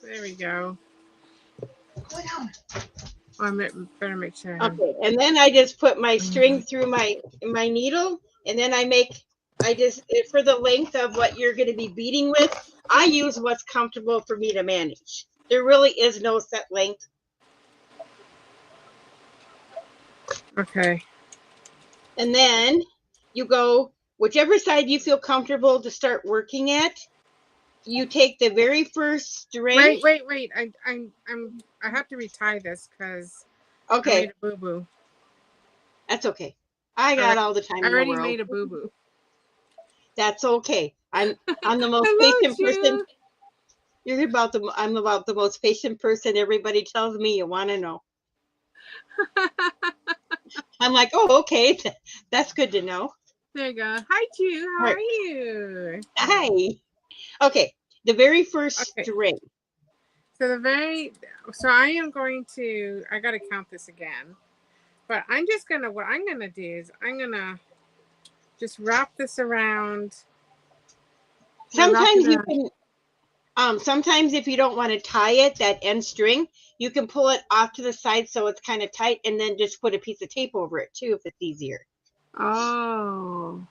There we go. Oh, I better make sure. Okay, and then I just put my string through my needle, and then I just for the length of what you're going to be beading with, I use what's comfortable for me to manage. There really is no set length. Okay. And then you go whichever side you feel comfortable to start working at. You take the very first string. Wait. I have to retie this because okay. I made a boo-boo. That's okay. I got all the time in the world. I already made a boo-boo. That's okay. I'm the most patient person. I'm about the most patient person everybody tells me you want to know. I'm like, oh, okay. That's good to know. There you go. Hi, Ju. How are you? Hi. Okay. The very first string. So I am going to, I got to count this again. But what I'm going to do is I'm going to just wrap this around. Sometimes you can, sometimes if you don't want to tie it, that end string, you can pull it off to the side so it's kind of tight and then just put a piece of tape over it too if it's easier. Oh,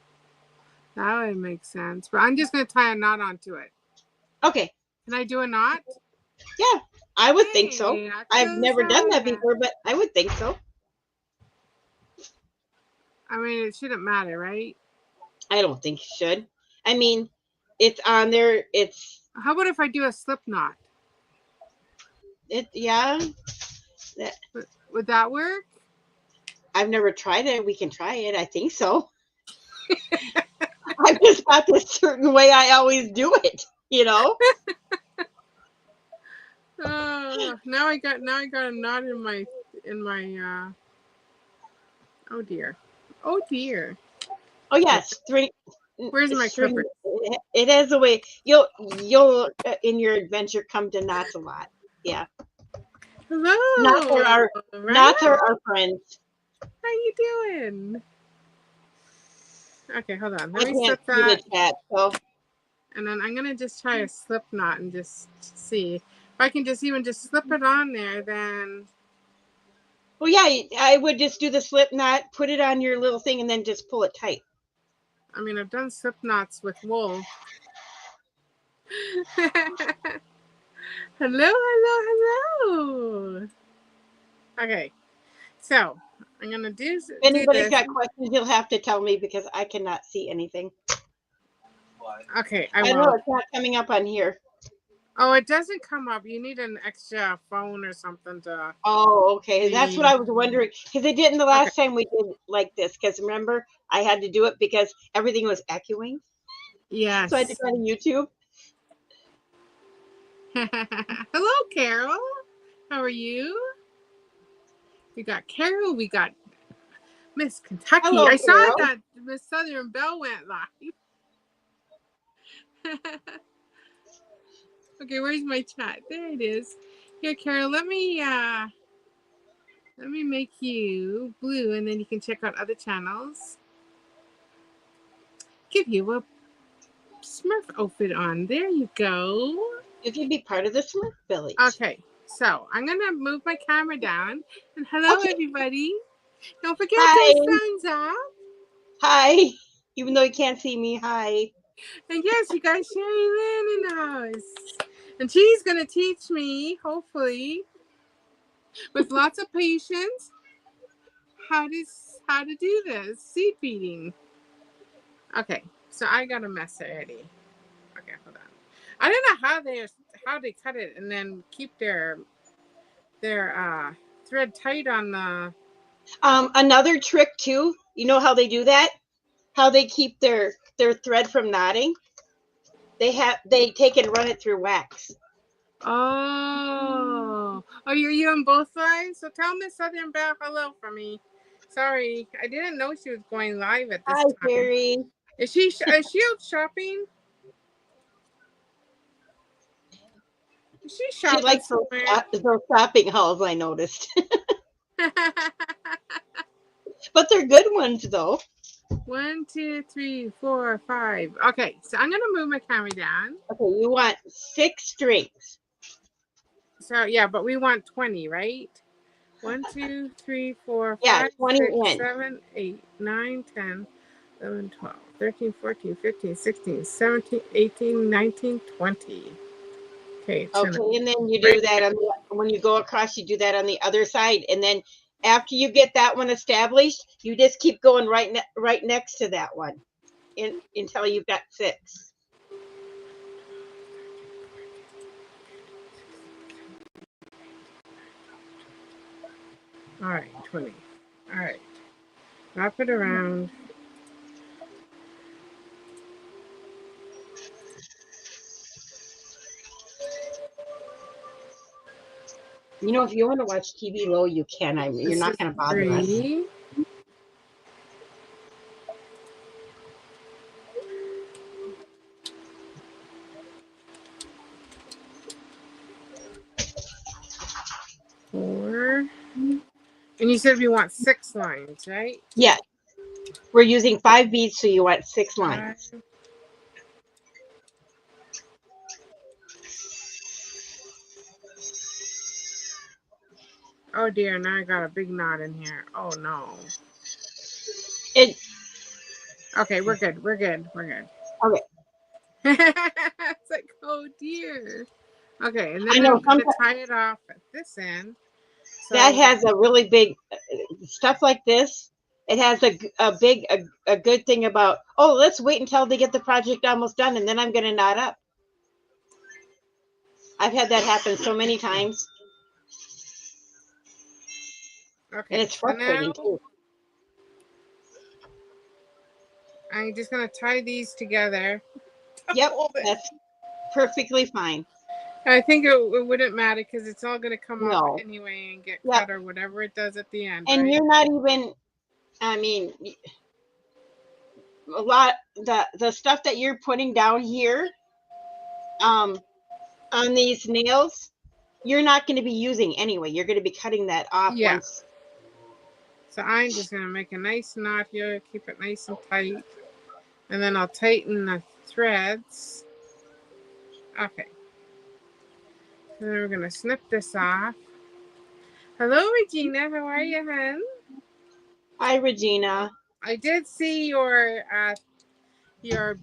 that would make sense. But I'm just going to tie a knot onto it. Okay. Can I do a knot? Yeah, I would think so. I've never done that before, but I would think so. I mean, it shouldn't matter, right? I don't think it should. I mean, it's on there. How about if I do a slip knot? Yeah. Would that work? I've never tried it. We can try it. I think so. I've just got this certain way I always do it, you know? Now I got a knot in my oh dear. Oh yes, where's my clipper? It has a way you'll in your adventure come to knots a lot. Yeah. Hello. Knots are our friends. How you doing? Okay, hold on. Let me set that. The chat, so. And then I'm gonna just try a slip knot and just see if I can just slip it on there. Then. Well, yeah, I would just do the slip knot, put it on your little thing, and then just pull it tight. I mean, I've done slip knots with wool. Hello. Okay, so I'm gonna do. If anybody's got questions, you'll have to tell me because I cannot see anything. Okay, I know it's not coming up on here. Oh, it doesn't come up. You need an extra phone or something to. Oh, okay. That's what I was wondering because it didn't the last time we did like this. Because remember, I had to do it because everything was echoing. Yes. So I had to go to YouTube. Hello, Carol. How are you? We got Carol. We got Miss Kentucky. Hello, I Carol. saw that Miss Southern Belle went live. Okay, where's my chat? There it is. Here, Carol, let me make you blue and then you can check out other channels. Give you a Smurf outfit on. There you go. You can be part of the Smurf village. Okay, so I'm going to move my camera down. And hello, everybody. Don't forget those thumbs up. Hi. Even though you can't see me, hi. And yes, you got Sherri Lynn in the house. And she's going to teach me, hopefully, with lots of patience, how to do this seed beading. Okay, so I got a mess already. Okay, hold on. I don't know how they cut it and then keep their thread tight on the. Another trick too. You know how they do that? How they keep their thread from knotting? They take and run it through wax. Oh, you're on both sides. So tell Miss Southern Belle hello for me. Sorry, I didn't know she was going live at this time. Hi, Sherri. Is she out shopping? Is she shopping? She likes those shopping hauls, I noticed. But they're good ones, though. 1, 2, 3, 4, 5. Okay, so I'm gonna move my camera down. Okay, you want 6 strings. So yeah, but we want 20, right? 1, 2, 3, 4, Yeah, 5, 20 6, in. 7, 8, 9, 10, 11, 12, 13, 14, 15, 16, 17, 18, 19, 20. Okay, it's gonna Okay, and then you right. do that on when you go across, you do that on the other side, and then after you get that one established, you just keep going right next to that one until you've got 6. All right, 20. All right, wrap it around. You know, if you want to watch TV low, you can. You're This not is going to bother us. 3. Four. And you said we want 6 lines, right? Yeah, we're using 5 beads, so you want 6 5. lines. Oh dear, now I got a big knot in here. Oh no. It Okay, we're good. We're good. We're good. okay. It's like, oh dear. Okay, and I then know I'm going to sometimes tie it off at this end. that So, has a really big stuff like this. It has a good thing about, oh, let's wait until they get the project almost done, and then I'm going to knot up. I've had that happen so many times, and okay, it's so now frustrating too. I'm just going to tie these together. Yep, Hold it. that's perfectly fine. I think it wouldn't matter because it's all going to come off No, anyway and get yep, cut or whatever it does at the end, and right? you're not even. I mean, a lot the stuff that you're putting down here, um, on these nails, you're not going to be using anyway. You're going to be cutting that off Yeah. once. So I'm just going to make a nice knot here, keep it nice and tight. And then I'll tighten the threads. Okay. And then we're going to snip this off. Hello, Regina. How are you, hon? Hi, Regina. I did see your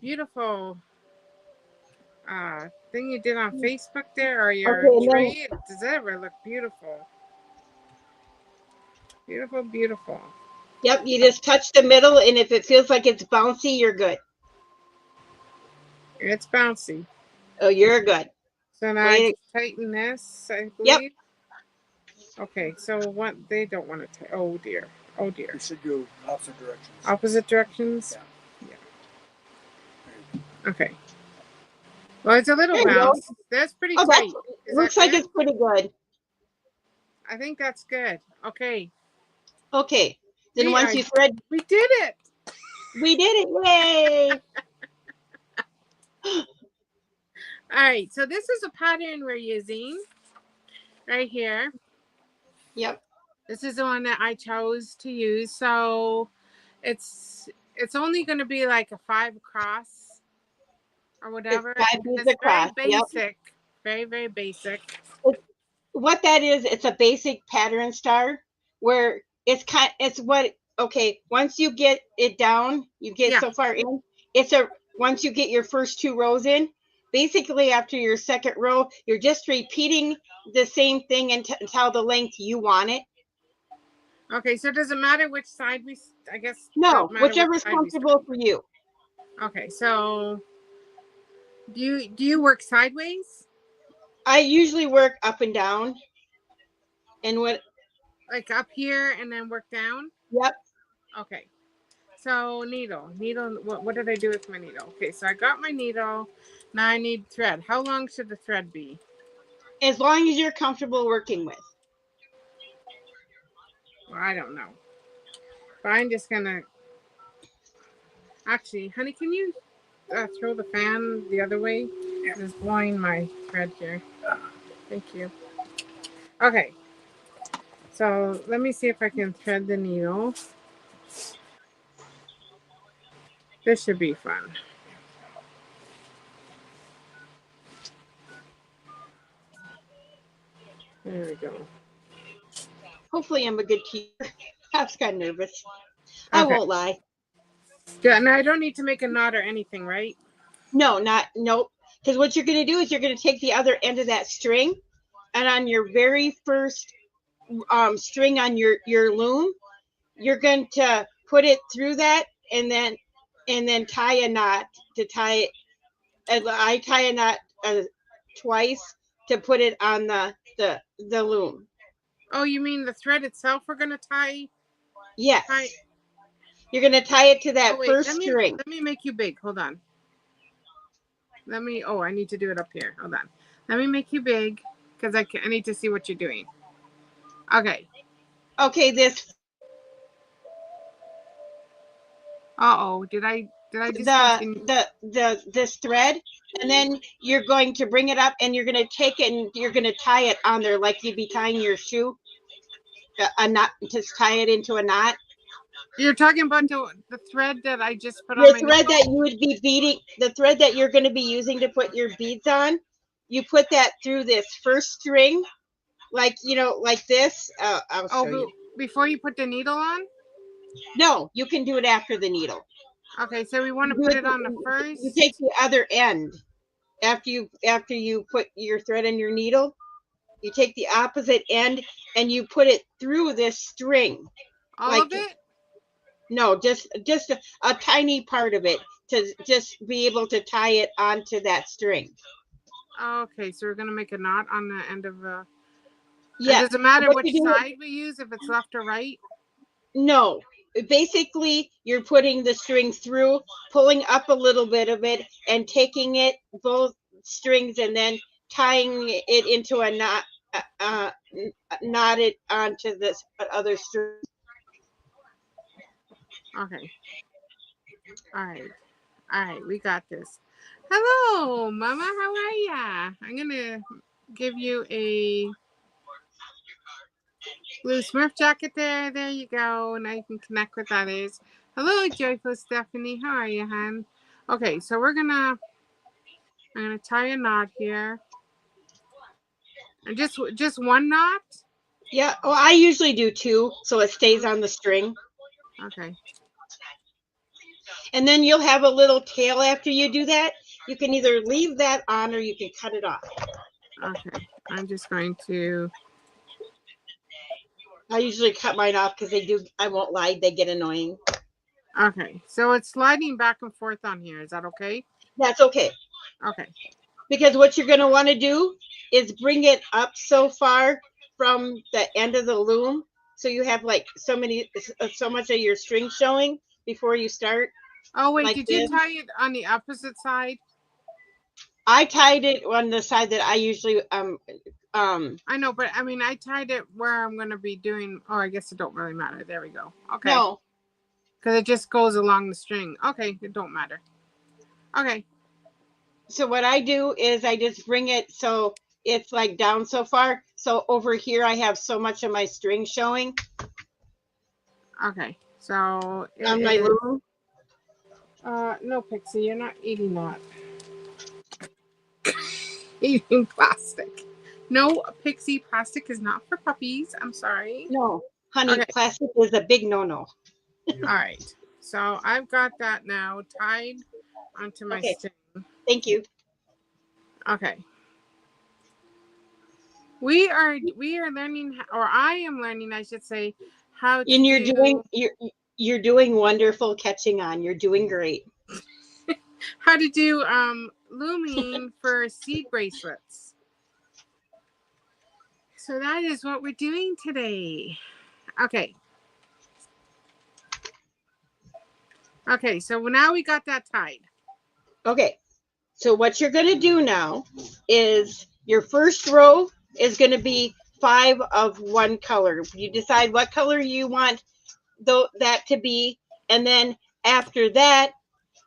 beautiful thing you did on Facebook there, or your Okay, and then tray. Does that ever look beautiful? Beautiful, beautiful. yep, you just touch the middle, and if it feels like it's bouncy, you're good. It's bouncy. Oh, you're good. So now I Wait. just tighten this, I Yep. believe. Okay, so what they don't want to tie. Oh dear. Oh dear. You should go opposite directions. Opposite directions? Yeah. Yeah. Okay. Well, it's a little There you go. bounce. That's pretty Oh, that tight. Is that looks like good? it's pretty good. I think that's good. Okay. Okay. Then See, once you thread, we did it. we did it. Yay! All right. So this is a pattern we're using right here. Yep. This is the one that I chose to use. So it's only going to be like a 5 across or It's whatever. 5 And beads it's very across. Yep. basic. Very, very basic. What that is, it's a basic pattern star where it's what, okay, once you get it down, you get Yeah. so far in, it's a once you get your first 2 rows in, basically after your second row, you're just repeating the same thing until the length you want it. Okay. So does it matter which side I guess it No, doesn't matter which whichever's side we start. comfortable for you. Okay. So do you work sideways? I usually work up and down, and what, Like up here and then work down? yep, Okay. So needle. What did I do with my needle? Okay, so I got my needle. Now I need thread. How long should the thread be? as long as you're comfortable working with. Well, I don't know. But I'm just gonna actually, honey, can you throw the fan the other way? Yeah. It's blowing my thread here. Thank you. Okay. So let me see if I can thread the needle. This should be fun. There we go. Hopefully I'm a good teacher. I was kind of nervous. I Okay. won't lie. Yeah, and I don't need to make a knot or anything, right? No, nope. Because what you're going to do is you're going to take the other end of that string, and on your very first string on your loom, you're going to put it through that, and then tie a knot to tie it. I tie a knot twice to put it on the loom. Oh, you mean the thread itself we're gonna tie? Yes, you're going to tie it to Oh that wait, first string. let me make you big. Hold on. Oh, I need to do it up here. Hold on. Let me make you big because I need to see what you're doing. Okay. Okay, this Uh-oh. Did I discontinue? this thread, and then you're going to bring it up, and you're going to take it and you're going to tie it on there like you'd be tying your shoe, a knot, just tie it into a knot. You're talking about the thread that I just put on The my thread needle? that you would be beading, the thread that you're going to be using to put your beads on, you put that through this first string, like like this. I'll show you. Before you put the needle on? No, you can do it after the needle. Okay, so we want You to do put it. it on the You take first. the other end after you put your thread in your needle. You take the opposite end and you put it through this string. All of Like, it? no, just a tiny part of it to just be able to tie it onto that string. Okay, so we're gonna make a knot on the end of and Yeah. does it matter What which you do? side we use, if it's left or right? No. Basically, you're putting the string through, pulling up a little bit of it, and taking it both strings, and then tying it into a knot, uh, knotted onto this other string. Okay. All right. All right, we got this. Hello, Mama. How are ya? I'm gonna give you a blue Smurf jacket there. There you go. Now you can connect with others. Hello, joyful Stephanie. How are you, hon? Okay, so I'm gonna tie a knot here, and just one knot. Yeah. Oh, I usually do two, so it stays on the string. Okay. And then you'll have a little tail after you do that. You can either leave that on or you can cut it off. Okay. I'm just going to. I usually cut mine off because I won't lie, they get annoying. Okay, so it's sliding back and forth on here. Is that okay? That's okay. Okay. Because what you're going to want to do is bring it up so far from the end of the loom. So you have like so much of your string showing before you start, Oh wait, like did you this. tie it on the opposite side? I tied it on the side that I usually I know, but I mean, I tied it where I'm going to be doing. Oh, I guess it don't really matter. There we go. Okay, no. because it just goes along the string. Okay, it don't matter. Okay. So what I do is I just bring it so it's like down so far. So over here I have so much of my string showing Okay. So on my it is. loom. No, Pixie, you're not eating that. Eating plastic. No, Pixie, plastic is not for puppies. I'm sorry. No, honey, Okay. plastic is a big no-no. All right. So I've got that now tied onto my Okay, string. thank you. Okay. We are learning, or I am learning, I should say, how to And do you're doing wonderful catching on. You're doing great. looming for seed bracelets. So that is what we're doing today. Okay. Okay, so now we got that tied. Okay, so what you're going to do now is your first row is going to be 5 of one color. You decide what color you want that to be, and then after that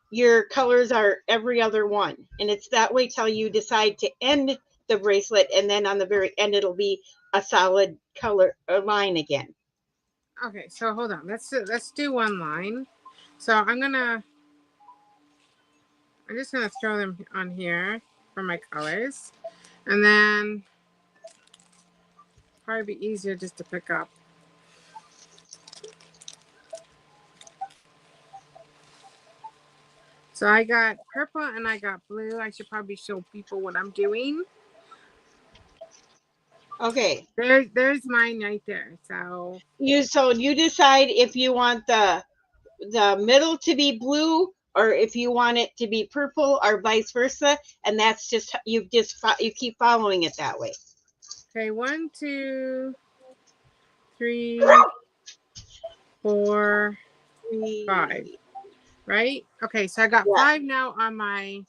your colors are every other one, and it's that way till you decide to end the bracelet, and then on the very end it'll be a solid color line again. Okay, so hold on. Let's do one line. So I'm just gonna throw them on here for my colors, and then probably be easier just to pick up. So I got purple and I got blue. I should probably show people what I'm doing. Okay. There's mine right there. So you decide if you want the middle to be blue or if you want it to be purple or vice versa, and that's just you keep following it that way. okay, 1, 2, 3, 4, 5. Right? Okay, so I got Yeah. 5 now on my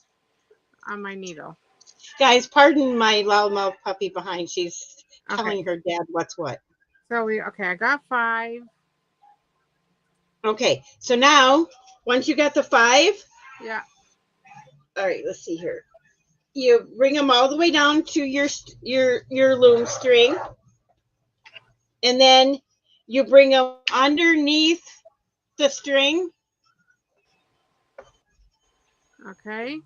needle. Guys, pardon my loudmouth puppy behind. She's Okay. telling her dad what's what. So I got 5. Okay, so now once you got the 5, Yeah. all right, let's see here. You bring them all the way down to your loom string, and then you bring them underneath the string. Okay.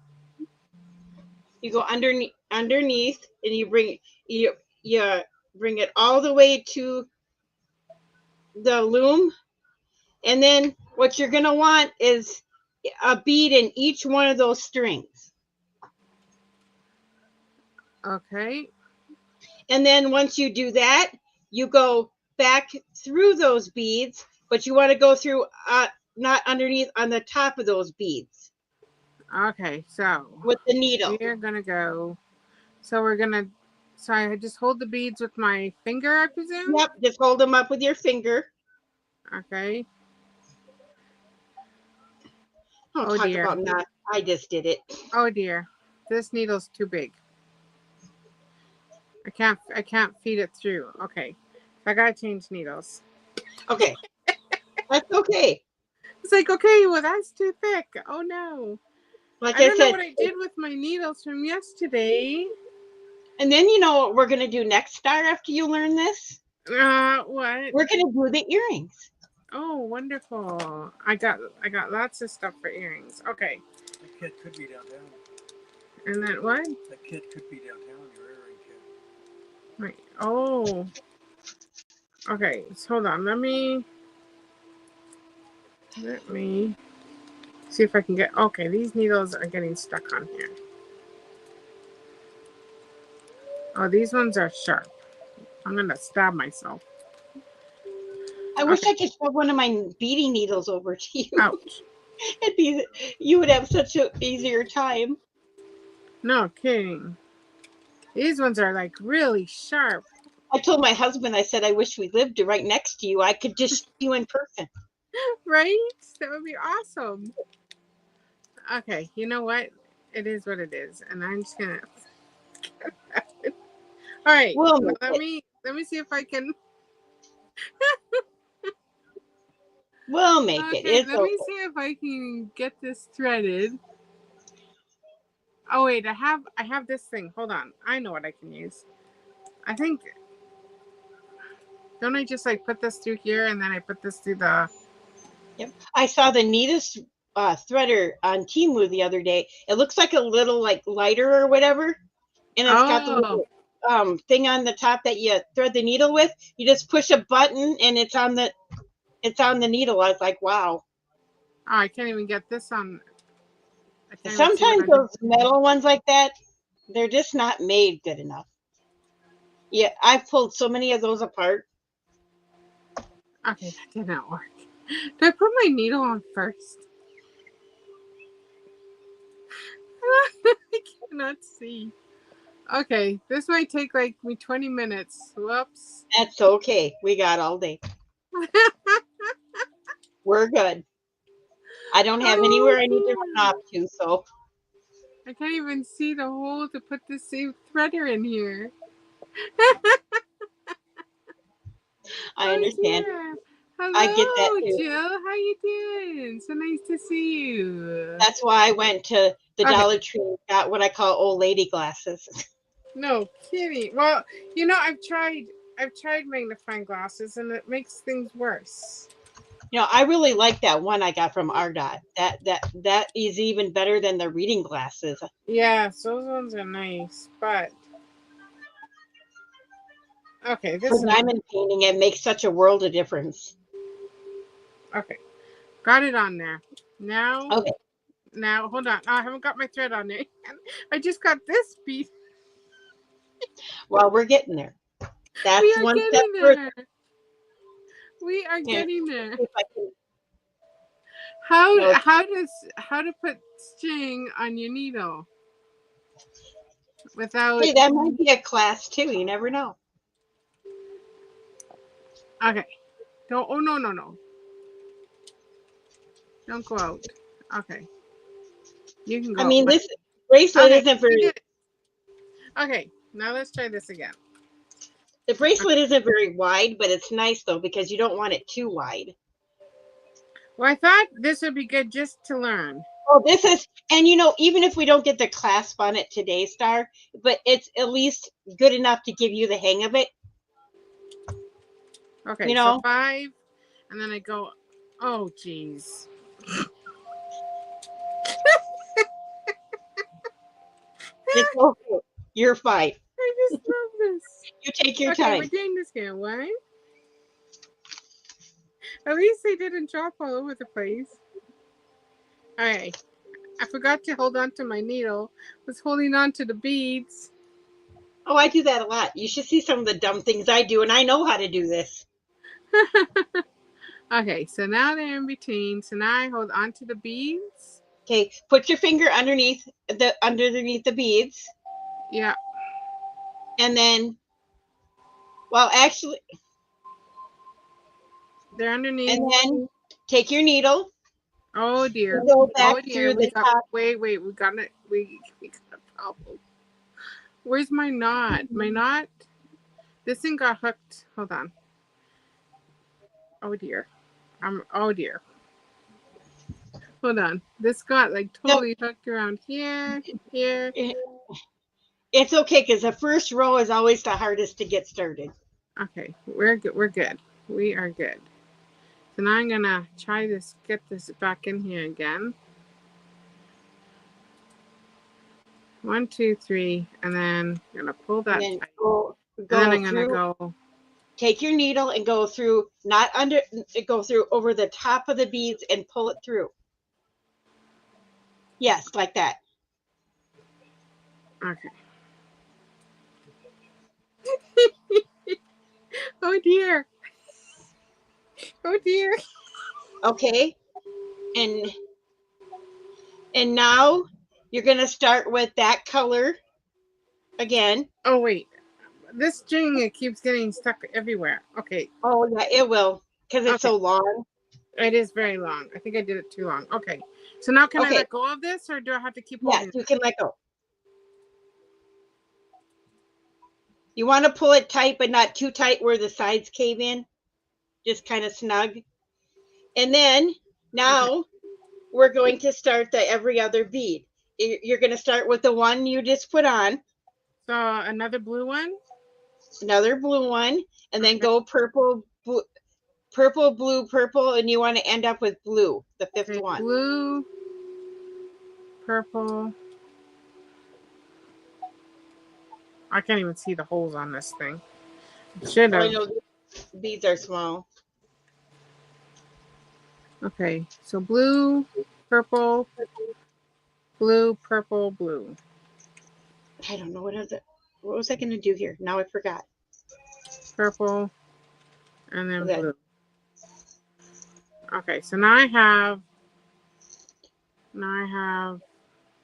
You go underneath, and you bring it all the way to the loom, and then what you're gonna want is a bead in each one of those strings. Okay. And then once you do that, you go back through those beads, but you want to go through not underneath, on the top of those beads Okay. So with the needle. we're gonna go. So I just hold the beads with my finger, I presume. Yep, just hold them up with your finger. Okay. Don't Oh talk dear. about not. I just did it. Oh dear. This needle's too big. I can't feed it through. Okay. I gotta change needles. Okay, that's okay. It's like, okay, well that's too thick. Oh no. Like I I don't know said, what I did with my needles from yesterday. and then you know what we're gonna do next, Star, after you learn this? What? We're gonna do the earrings. Oh, wonderful. I got lots of stuff for earrings. Okay. That kid could be downtown. And then what? That kid could be downtown, your earring kid. Wait. Oh. Okay. So hold on. Let me see if I can get. Okay, these needles are getting stuck on here. Oh, these ones are sharp. I'm gonna stab myself. I wish I could shove one of my beading needles over to you. Ouch. You would have such an easier time. No kidding. These ones are like really sharp. I told my husband, I said, I wish we lived right next to you. I could just see you in person. Right? That would be awesome. Okay, you know what? It is what it is, and I'm just gonna. All right. We'll Let me see if I can. We'll make it. Okay, It's let me see if I can get this threaded. Oh wait, I have this thing. Hold on. I know what I can use. I think. Don't I just like put this through here and then I put this through the. Yep. I saw the neatest threader on Temu the other day. It looks like a little like lighter or whatever, and it's got the little thing on the top that you thread the needle with. You just push a button and it's on the needle. I was like, wow. Oh, I can't even get this on. Sometimes those metal ones like that, they're just not made good enough. Yeah, I've pulled so many of those apart. Okay, that did not work. Did I put my needle on first? I cannot see. Okay, this might take like me 20 minutes. Whoops. That's okay. We got all day. We're good. I don't have anywhere I need to run off to, so. I can't even see the hole to put the same threader in here. I understand. Yeah. Hello, I get that too. Jill. How you doing? So nice to see you. That's why I went to the Dollar Tree and got what I call old lady glasses. No kidding. Well, you know, I've tried magnifying glasses and it makes things worse. You know, I really like that one I got from Ardot. That is even better than the reading glasses. Yeah, those ones are nice, but Okay, this For is diamond painting, it makes such a world of difference. okay. Got it on there. Now, Okay. now hold on. I haven't got my thread on there. I just got this piece. Well, we're getting there. That's We are one step getting further. there. We are Here, getting there. if I can- How no, how to put string on your needle without hey, that might be a class too. You never know. okay. Don't oh no. Don't go out. Okay. You can go I out. mean, this bracelet Okay, isn't we very. did it. Okay, now let's try this again. The bracelet isn't very wide, but it's nice though because you don't want it too wide. Well, I thought this would be good just to learn. Oh, this is, and you know, even if we don't get the clasp on it today, Star, but it's at least good enough to give you the hang of it. Okay, You so know, 5, and then I go. Oh, geez. it's okay. You're fine. I just love this. You take your Okay, we're time. doing this again. 1. At least they didn't drop all over the place. All right. I forgot to hold on to my needle. I was holding on to the beads. Oh, I do that a lot. You should see some of the dumb things I do, and I know how to do this. Okay, so now they're in between. So now I hold on to the beads. Okay, put your finger underneath the beads, Yeah. and then, well, actually, They're underneath. and then take your needle Oh dear. and go back Oh dear. through We the got top. wait. We got it. We got a problem. Where's my knot? My knot. This thing got hooked. Hold on. Oh dear. Oh dear. Hold on. This got like No, totally hooked around here. Here. it's okay because the first row is always the hardest to get started. Okay. We're good. We're good. We are good. So now I'm gonna try this. Get this back in here again. 1, 2, 3, and then I'm gonna pull that And then tight. go And then I'm gonna through. go. Take your needle and go through, not under, go through over the top of the beads and pull it through. Yes, like that. Okay. Oh dear. Oh dear. Okay. And now you're going to start with that color again. Oh wait. This string it keeps getting stuck everywhere. Okay. Oh yeah, it will because it's Okay. so long. It is very long. I think I did it too long. Okay. So now can I Okay. let go of this or do I have to keep Yes, holding it? you can let go. You want to pull it tight, but not too tight where the sides cave in. Just kind of snug. And then now we're going to start the every other bead. You're going to start with the one you just put on. So another blue one? Another blue one, and then Okay. go purple, purple, blue, purple, and you want to end up with blue, the fifth Okay, one. blue, purple. I can't even see the holes on this thing. Should Oh, I have. know these are small. Okay, so blue, purple, blue, purple, blue. I don't know what was I going to do here? Now I forgot. Purple, and then Okay. blue. Okay, so now I have.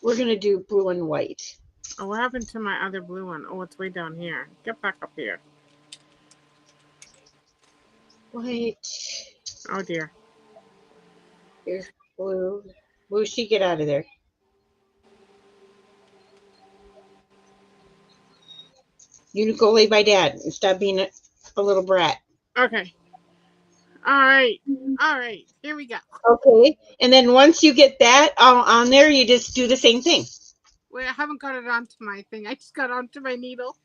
We're going to do blue and white. Oh, what happened to my other blue one? Oh, it's way down here. Get back up here. White. Oh dear. Here's blue. Blue, she get out of there. You go lay by dad and stop being a little brat. Okay. All right. All right. Here we go. Okay. And then once you get that all on there, you just do the same thing. Wait, I haven't got it onto my thing. I just got onto my needle.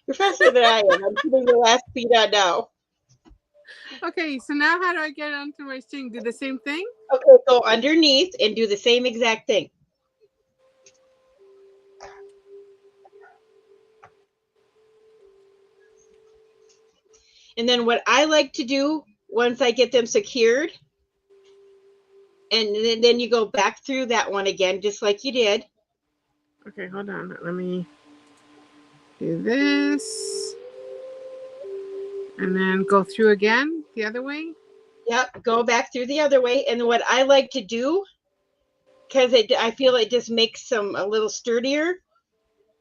You're faster than I am. I'm putting the last bead on now. Okay, so now how do I get onto my string? Do the same thing? Okay, go underneath and do the same exact thing. And then what I like to do once I get them secured, and then you go back through that one again, just like you did. Okay, hold on. Let me do this. And then go through again the other way. Yep, go back through the other way. And what I like to do, because I feel it just makes them a little sturdier.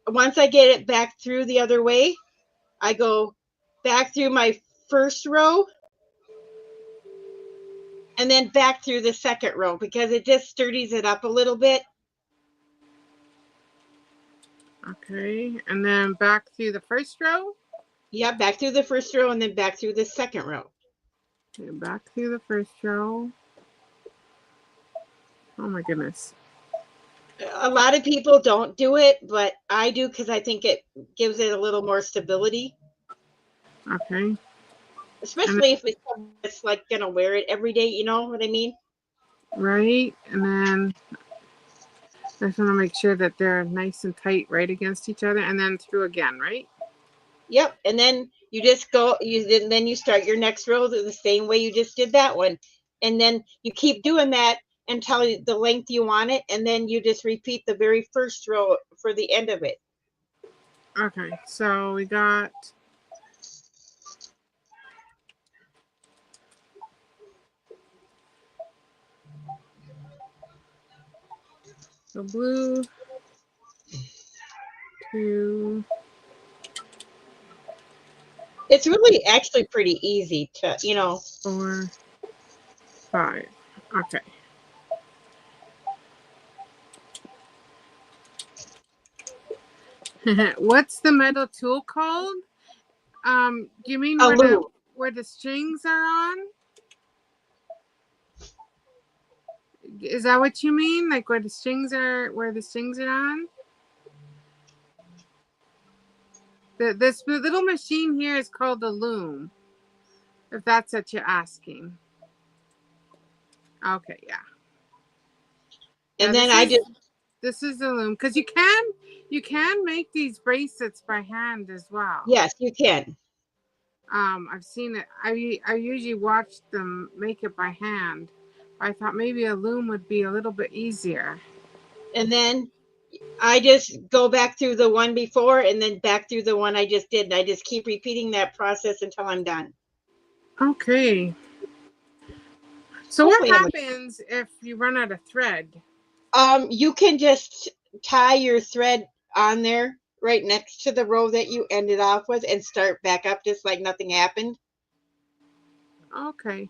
Once I get it back through the other way, I go back through my first row and then back through the second row because it just sturdies it up a little bit. Okay, and then back through the first row. Yeah, back through the first row and then back through the second row. Okay, back through the first row. Oh my goodness. A lot of people don't do it, but I do because I think it gives it a little more stability. Okay. Especially if it's like going to wear it every day, you know what I mean? Right, and then I just want to make sure that they're nice and tight right against each other, and then through again, right? Yep, and then you just go, then you start your next row the same way you just did that one. And then you keep doing that until the length you want it, and then you just repeat the very first row for the end of it. Okay, so we got the blue, 2. It's really actually pretty easy to, 4, 5. Okay. What's the metal tool called? Do you mean a loom. where the strings are on? Is that what you mean? Like where the strings are on? This little machine here is called a loom. If that's what you're asking. Okay, yeah. And then this is the loom because you can make these bracelets by hand as well. Yes, you can. I've seen it. I usually watch them make it by hand. I thought maybe a loom would be a little bit easier. And then I just go back through the one before and then back through the one I just did. And I just keep repeating that process until I'm done. Okay. So what happens if you run out of thread? You can just tie your thread on there right next to the row that you ended off with and start back up just like nothing happened. Okay.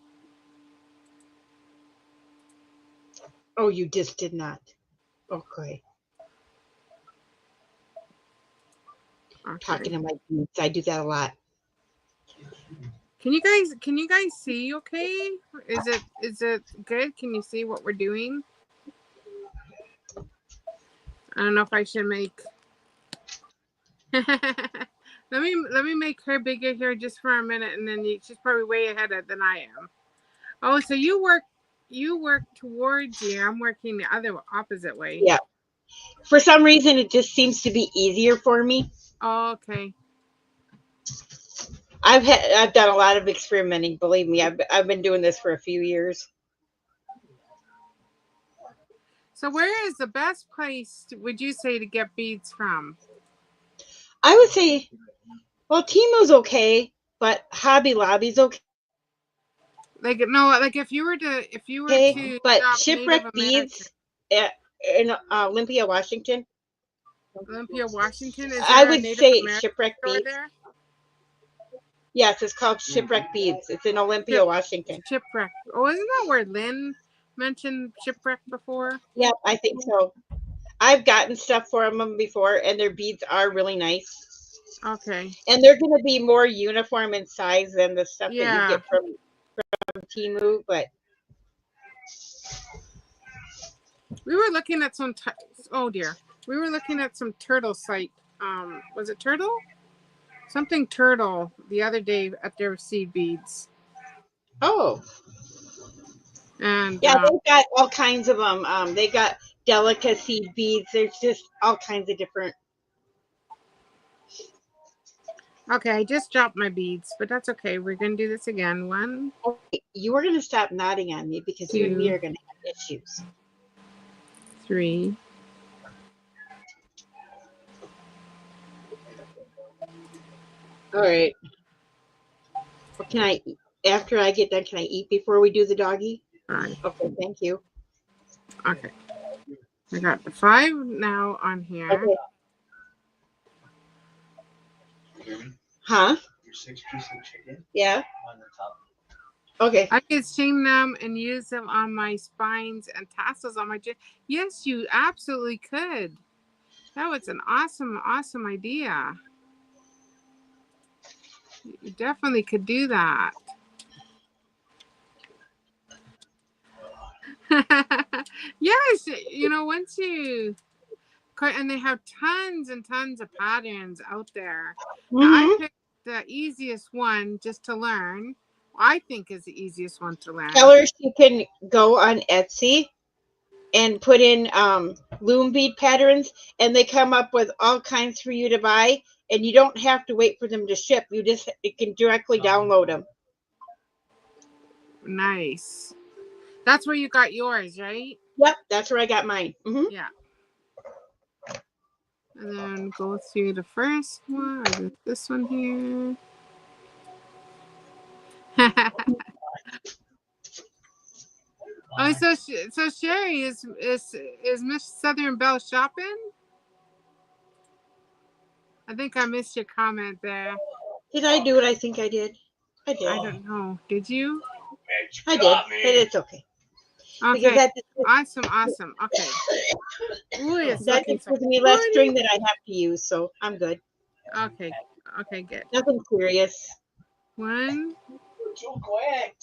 Oh, you just did not. Okay. Talking to my beads. I do that a lot. Can you guys see okay? Is it good? Can you see what we're doing? I don't know if I should make let me make her bigger here just for a minute, and then she's probably way ahead than I am. Oh, so you work towards you. I'm working the opposite way. Yeah. For some reason, it just seems to be easier for me. Oh, okay. I've done a lot of experimenting. Believe me, I've been doing this for a few years. So where is the best place, would you say, to get beads from? I would say, well, Temu's okay, but Hobby Lobby's okay. Like if you were to but shop Shipwreck Native Beads in Olympia, Washington. Olympia, Washington. Is I there would a Native say American Shipwreck store Beads. there? Yes, it's called Shipwreck Beads. It's in Olympia, Washington. Shipwreck. Oh, isn't that where Lynn mentioned Shipwreck before? Yeah, I think so. I've gotten stuff from them before, and their beads are really nice. Okay. And they're going to be more uniform in size than the stuff that you get from Temu, but we were looking at some we were looking at some turtle site. Was it turtle? Something turtle the other day at their seed beads. Oh. And yeah, they've got all kinds of them. They got delicacy beads. There's just all kinds of different. Okay, I just dropped my beads, but that's okay. We're going to do this again. 1, Okay, you are going to stop nodding on me because you and me 2, are going to have issues. 3. All right. What can I eat? After I get done, can I eat before we do the doggy? 5. Okay, thank you. Okay. I got the 5 now on here. Okay. Huh? Your 6-piece of chicken Yeah. on the top. Okay. I could steam them and use them on my spines and tassels on my dress. Yes, you absolutely could. That was an awesome, awesome idea. You definitely could do that. Yes, once you... And they have tons and tons of patterns out there. Now, I Mm-hmm. picked the easiest one just to learn. I think is the easiest one to learn. Tell her she can go on Etsy and put in loom bead patterns, and they come up with all kinds for you to buy, and you don't have to wait for them to ship. You can directly download them. Nice. That's where you got yours, right? Yep, that's where I got mine. Mm-hmm. Yeah. And then go through the first one, or this one here. Oh, so Sherri, is Miss Southern Belle shopping? I think I missed your comment there. Did I do it? I think I did. I did. I don't know. Did you? I did, but it's okay. Because Okay. that Awesome. Okay. Ooh, it's that looking just so gives me less pretty. string that I have to use, so I'm good. Okay, good. Nothing serious. 1, Too quick.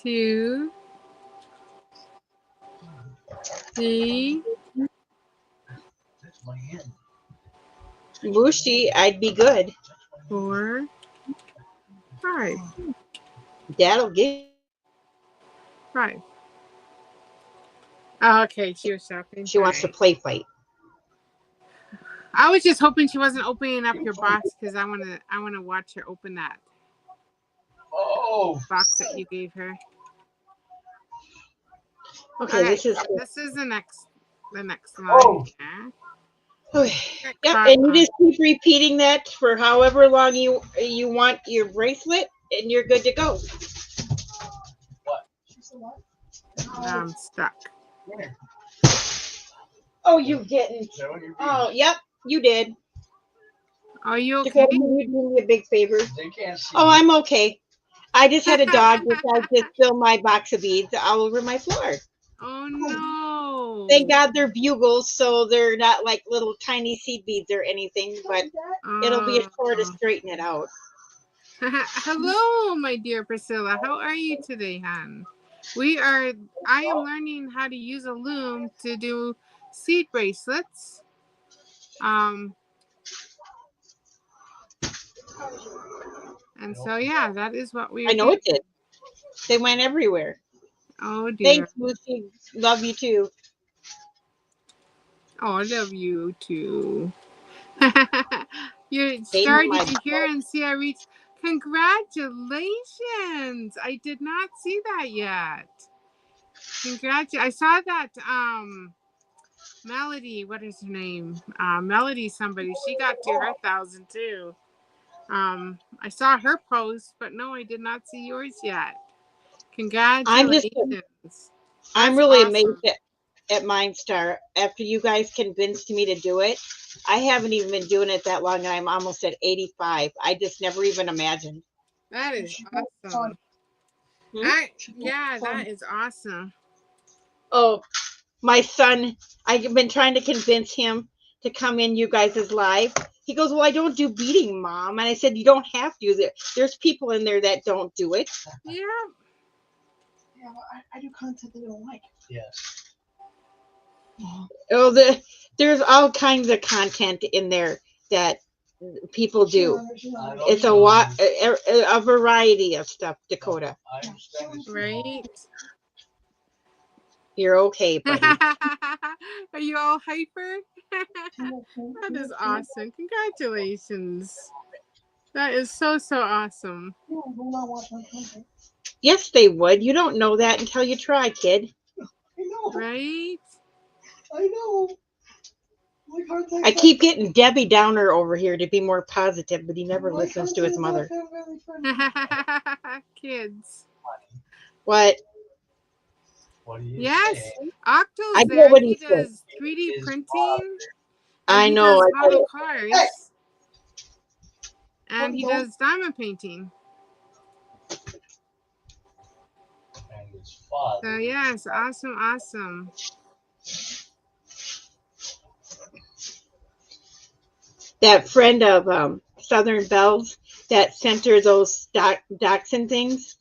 2, 3. That's my hand. Whooshy, I'd be good. 4, 5. That'll give. 5. Oh, okay, she was shopping. She wants to Right. play fight. I was just hoping she wasn't opening up your box because I wanna watch her open that Oh. box that you gave her. Okay, this is. This is the next one. Oh. Yeah. Okay. Yep, and you just keep repeating that for however long you want your bracelet, and you're good to go. What? Now I'm stuck. Where? Oh, you didn't. Oh, yep, you did. Are you okay? Dakota, you do me a big favor. They can't see. Oh, I'm okay. I just had a dog decide to spill my box of beads all over my floor. Oh no! Thank God they're bugles, so they're not like little tiny seed beads or anything, but it'll be a chore to straighten it out. Hello, my dear Priscilla. How are you today, hon? I am learning how to use a loom to do seed bracelets. And so yeah, that is what we are I know doing. it did. They went everywhere. Oh dear. Thanks, Lucy. Love you too. Oh, I love you too. You're Hey, Star, my did you hear and see I reached? Congratulations! I did not see that yet. I saw that Melody, what is her name? Melody somebody. She got to her 1,000 too. I saw her post, but no, I did not see yours yet. Congratulations. I'm That's really awesome. amazed at Mindstar. After you guys convinced me to do it, I haven't even been doing it that long, and I'm almost at 85. I just never even imagined. That is awesome. Yeah, that is awesome. Oh, my son, I've been trying to convince him to come in you guys' live. He goes, well, I don't do beading, Mom. And I said, you don't have to. There's people in there that don't do it. Yeah. Yeah, well, I do content they don't like. Yes. Oh, there's all kinds of content in there that people do. It's a variety of stuff, Dakota. I understand. Right. You're okay, buddy. Are you all hyper? That is awesome. Congratulations. That is so awesome. No, I will not watch my content. Yes, they would. You don't know that until you try, kid. I know. Right? I know. My content. I keep getting Debbie Downer over here to be more positive, but he never my listens to his mother. Family friendly. Kids. What? What do you Yes. say? I Octo's get there. what He he said. does 3D His printing. I And he know. does I model know. cars. And he does diamond painting. And his father. So yes, awesome. That friend of Southern Bells that sent her those dachshund things,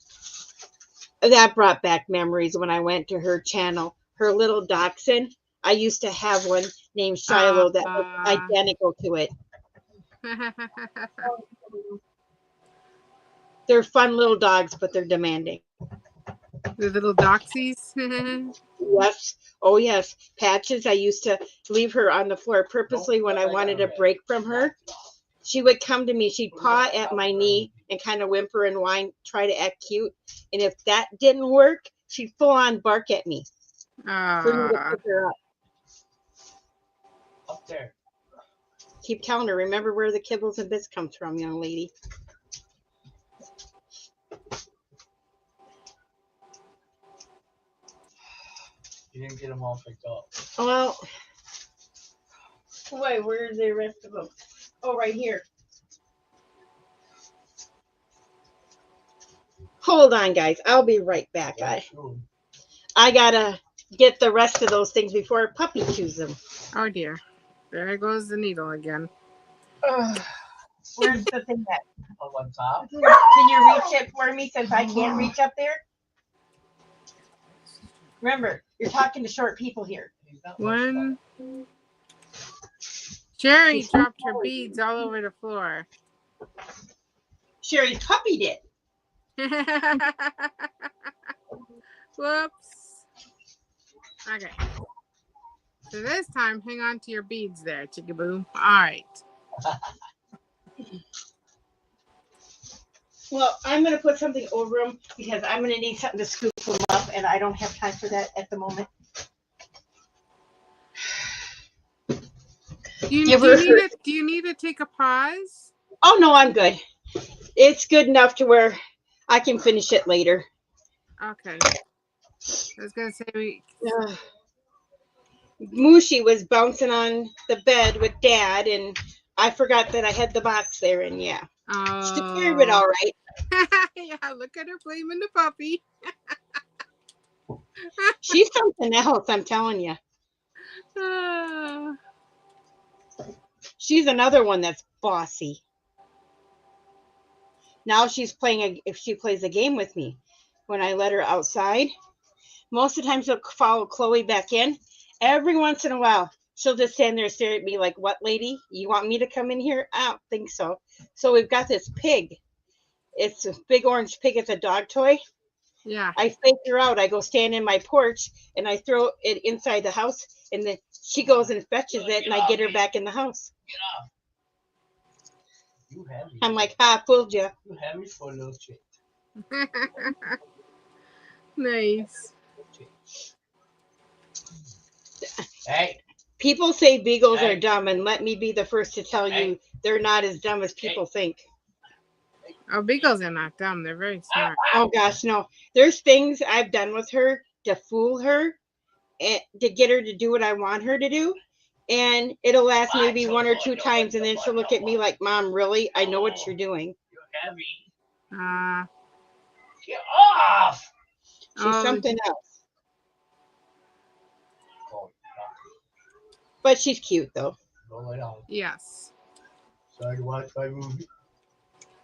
that brought back memories when I went to her channel. Her little dachshund, I used to have one named Shiloh that was identical to it. They're fun little dogs, but they're demanding. The little doxies. Yes. Oh, yes. Patches, I used to leave her on the floor purposely when I wanted a break from her. She would come to me, she'd paw at my knee and kind of whimper and whine, try to act cute. And if that didn't work, she'd full on bark at me for me to pick her up. Up there. Keep telling her, remember where the kibbles and bits comes from, young lady. You didn't get them all picked up. Well, wait, where's the rest of them? Oh, right here. Hold on, guys. I'll be right back. I gotta get the rest of those things before Puppy chews them. Oh dear. There goes the needle again. Where's the thing that? Up on top. Can you reach it for me since I can't reach up there? Remember, you're talking to short people here. One. Sherri dropped her beads all over the floor. Sherri's puppy did. Whoops. Okay. So this time, hang on to your beads there, chickaboo. All right. Well, I'm going to put something over them because I'm going to need something to scoop them up, and I don't have time for that at the moment. Do you need to take a pause? Oh, no, I'm good. It's good enough to where I can finish it later. Okay. I was going to say Mushi was bouncing on the bed with Dad, and I forgot that I had the box there, and yeah. She took care of it all right. Yeah, look at her blaming the puppy. She's something else, I'm telling you. She's another one that's bossy. Now she's playing if she plays a game with me. When I let her outside, most of the time she'll follow Chloe back in. Every once in a while, she'll just stand there and stare at me like, what, lady? You want me to come in here? I don't think so. So we've got this pig. It's a big orange pig. It's a dog toy. Yeah. I fake her out. I go stand in my porch, and I throw it inside the house, and then she goes and fetches it, and I get her back in the house. Get off. You have me. I'm like, ha, fooled you. You have me for a little chick. Nice. Hey. People say beagles are dumb, and let me be the first to tell you they're not as dumb as people think. Oh, beagles are not dumb. They're very smart. Oh, gosh, no. There's things I've done with her to fool her and to get her to do what I want her to do. And it'll last maybe 1 or 2 times, and then she'll look at me like, Mom, really? I know what you're doing. You're heavy. Get off! She's something else. But she's cute, though. Go lay down. Yes. Sorry to watch my movie.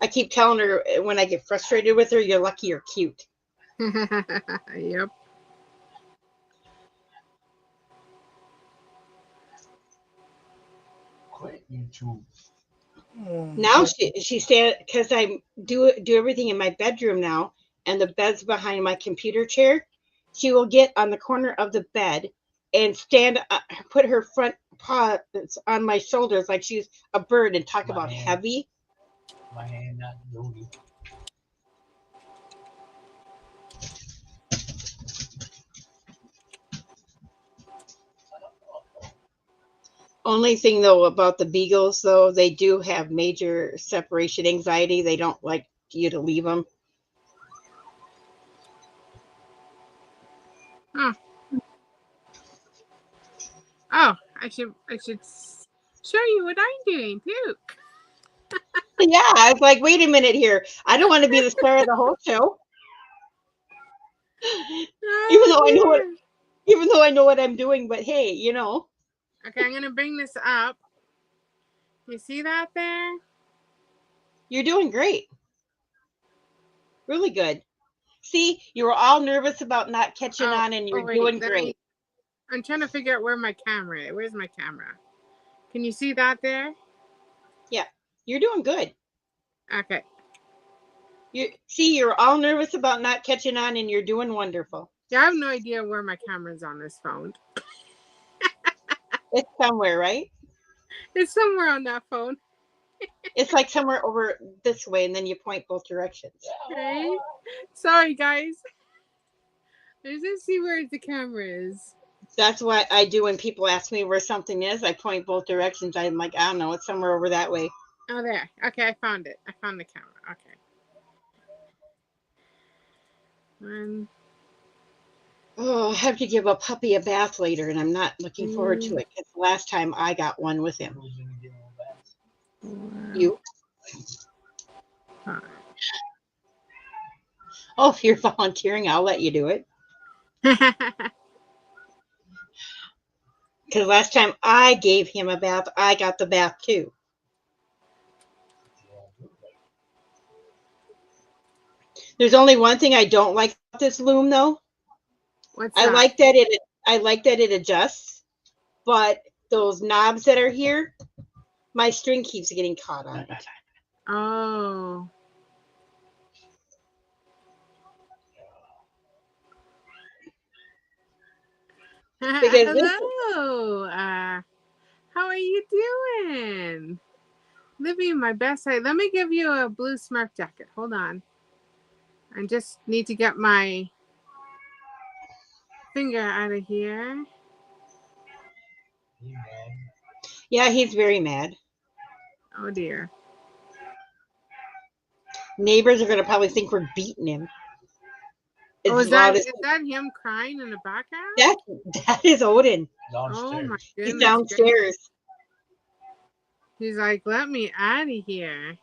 I keep telling her when I get frustrated with her, you're lucky you're cute. Yep. Quit YouTube. Now she stand because I do everything in my bedroom now, and the bed's behind my computer chair. She will get on the corner of the bed and stand, put her front paw on my shoulders like she's a bird and talk about heavy. My hand not moving. Only thing though about the beagles though, they do have major separation anxiety. They don't like you to leave them. Oh, oh, I should show you what I'm doing too. Yeah, I was like, wait a minute here. I don't want to be the star of the whole show. Even though I know what, dear. even though I know what I'm doing, but hey, you know. Okay, I'm gonna bring this up. You see that there? You're doing great. Really good. See, you were all nervous about not catching on, and you're wait, doing great. I'm trying to figure out where my camera is. Where's my camera? Can you see that there? Yeah, you're doing good. Okay. You're all nervous about not catching on, and you're doing wonderful. Yeah, I have no idea where my camera is on this phone. It's somewhere, right? It's somewhere on that phone. It's like somewhere over this way, and then you point both directions. Okay. Sorry, guys. I just see where the camera is. That's what I do when people ask me where something is. I point both directions. I'm like, I don't know. It's somewhere over that way. Oh, there. Okay, I found it. I found the camera. Okay. Oh, I have to give a puppy a bath later, and I'm not looking forward to it because the last time I got one with him. Who's gonna give him a bath? You. 5. Oh, if you're volunteering, I'll let you do it. Because last time I gave him a bath, I got the bath too. There's only one thing I don't like about this loom, though. What's I that? like that it adjusts, but those knobs that are here, my string keeps getting caught on it. Oh. Because hello. How are you doing? Living my best life. Let me give you a blue Smurf jacket. Hold on. I just need to get my finger out of here. Yeah, he's very mad. Oh dear. Neighbors are going to probably think we're beating him. Oh, is that him crying in the background? That is Odin. Downstairs. Oh my goodness. He's downstairs. He's like, let me out of here.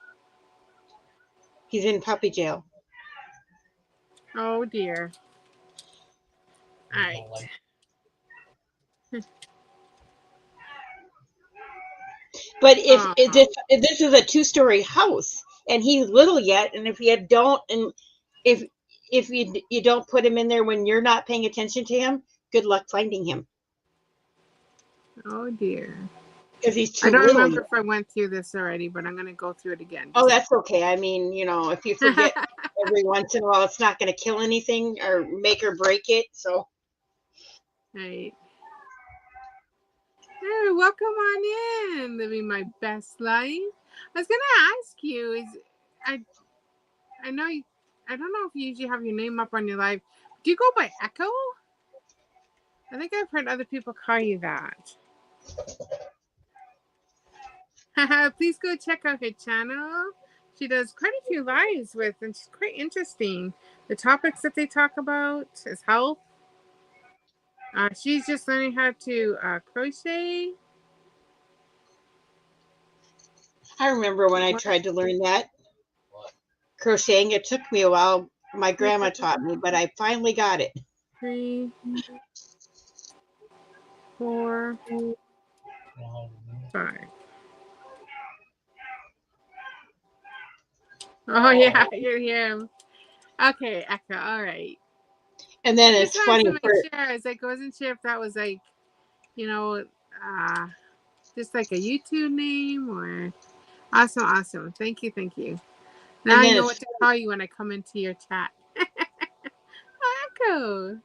He's in puppy jail. Oh dear. All right. But if this is a 2-story house and he's little yet, and if you don't put him in there when you're not paying attention to him, good luck finding him. Oh dear. Because he's too I don't little remember yet. if I went through this already, but I'm going to go through it again. Oh, that's okay. I mean, if you forget every once in a while, it's not going to kill anything or make or break it. So. Right. Hey, welcome on in. Living my best life. I was going to ask you, I don't know if you usually have your name up on your live. Do you go by Echo? I think I've heard other people call you that. Please go check out her channel. She does quite a few lives and she's quite interesting. The topics that they talk about is health. She's just learning how to crochet. I remember when I tried to learn that. Crocheting, it took me a while. My grandma taught me, but I finally got it. 3, 4, 5. Oh yeah, you're him. Okay, Echo. All right. And then it's funny. I wasn't sure if that was like, just like a YouTube name or. Awesome. Thank you. Now I know what to call you when I come into your chat. Echo.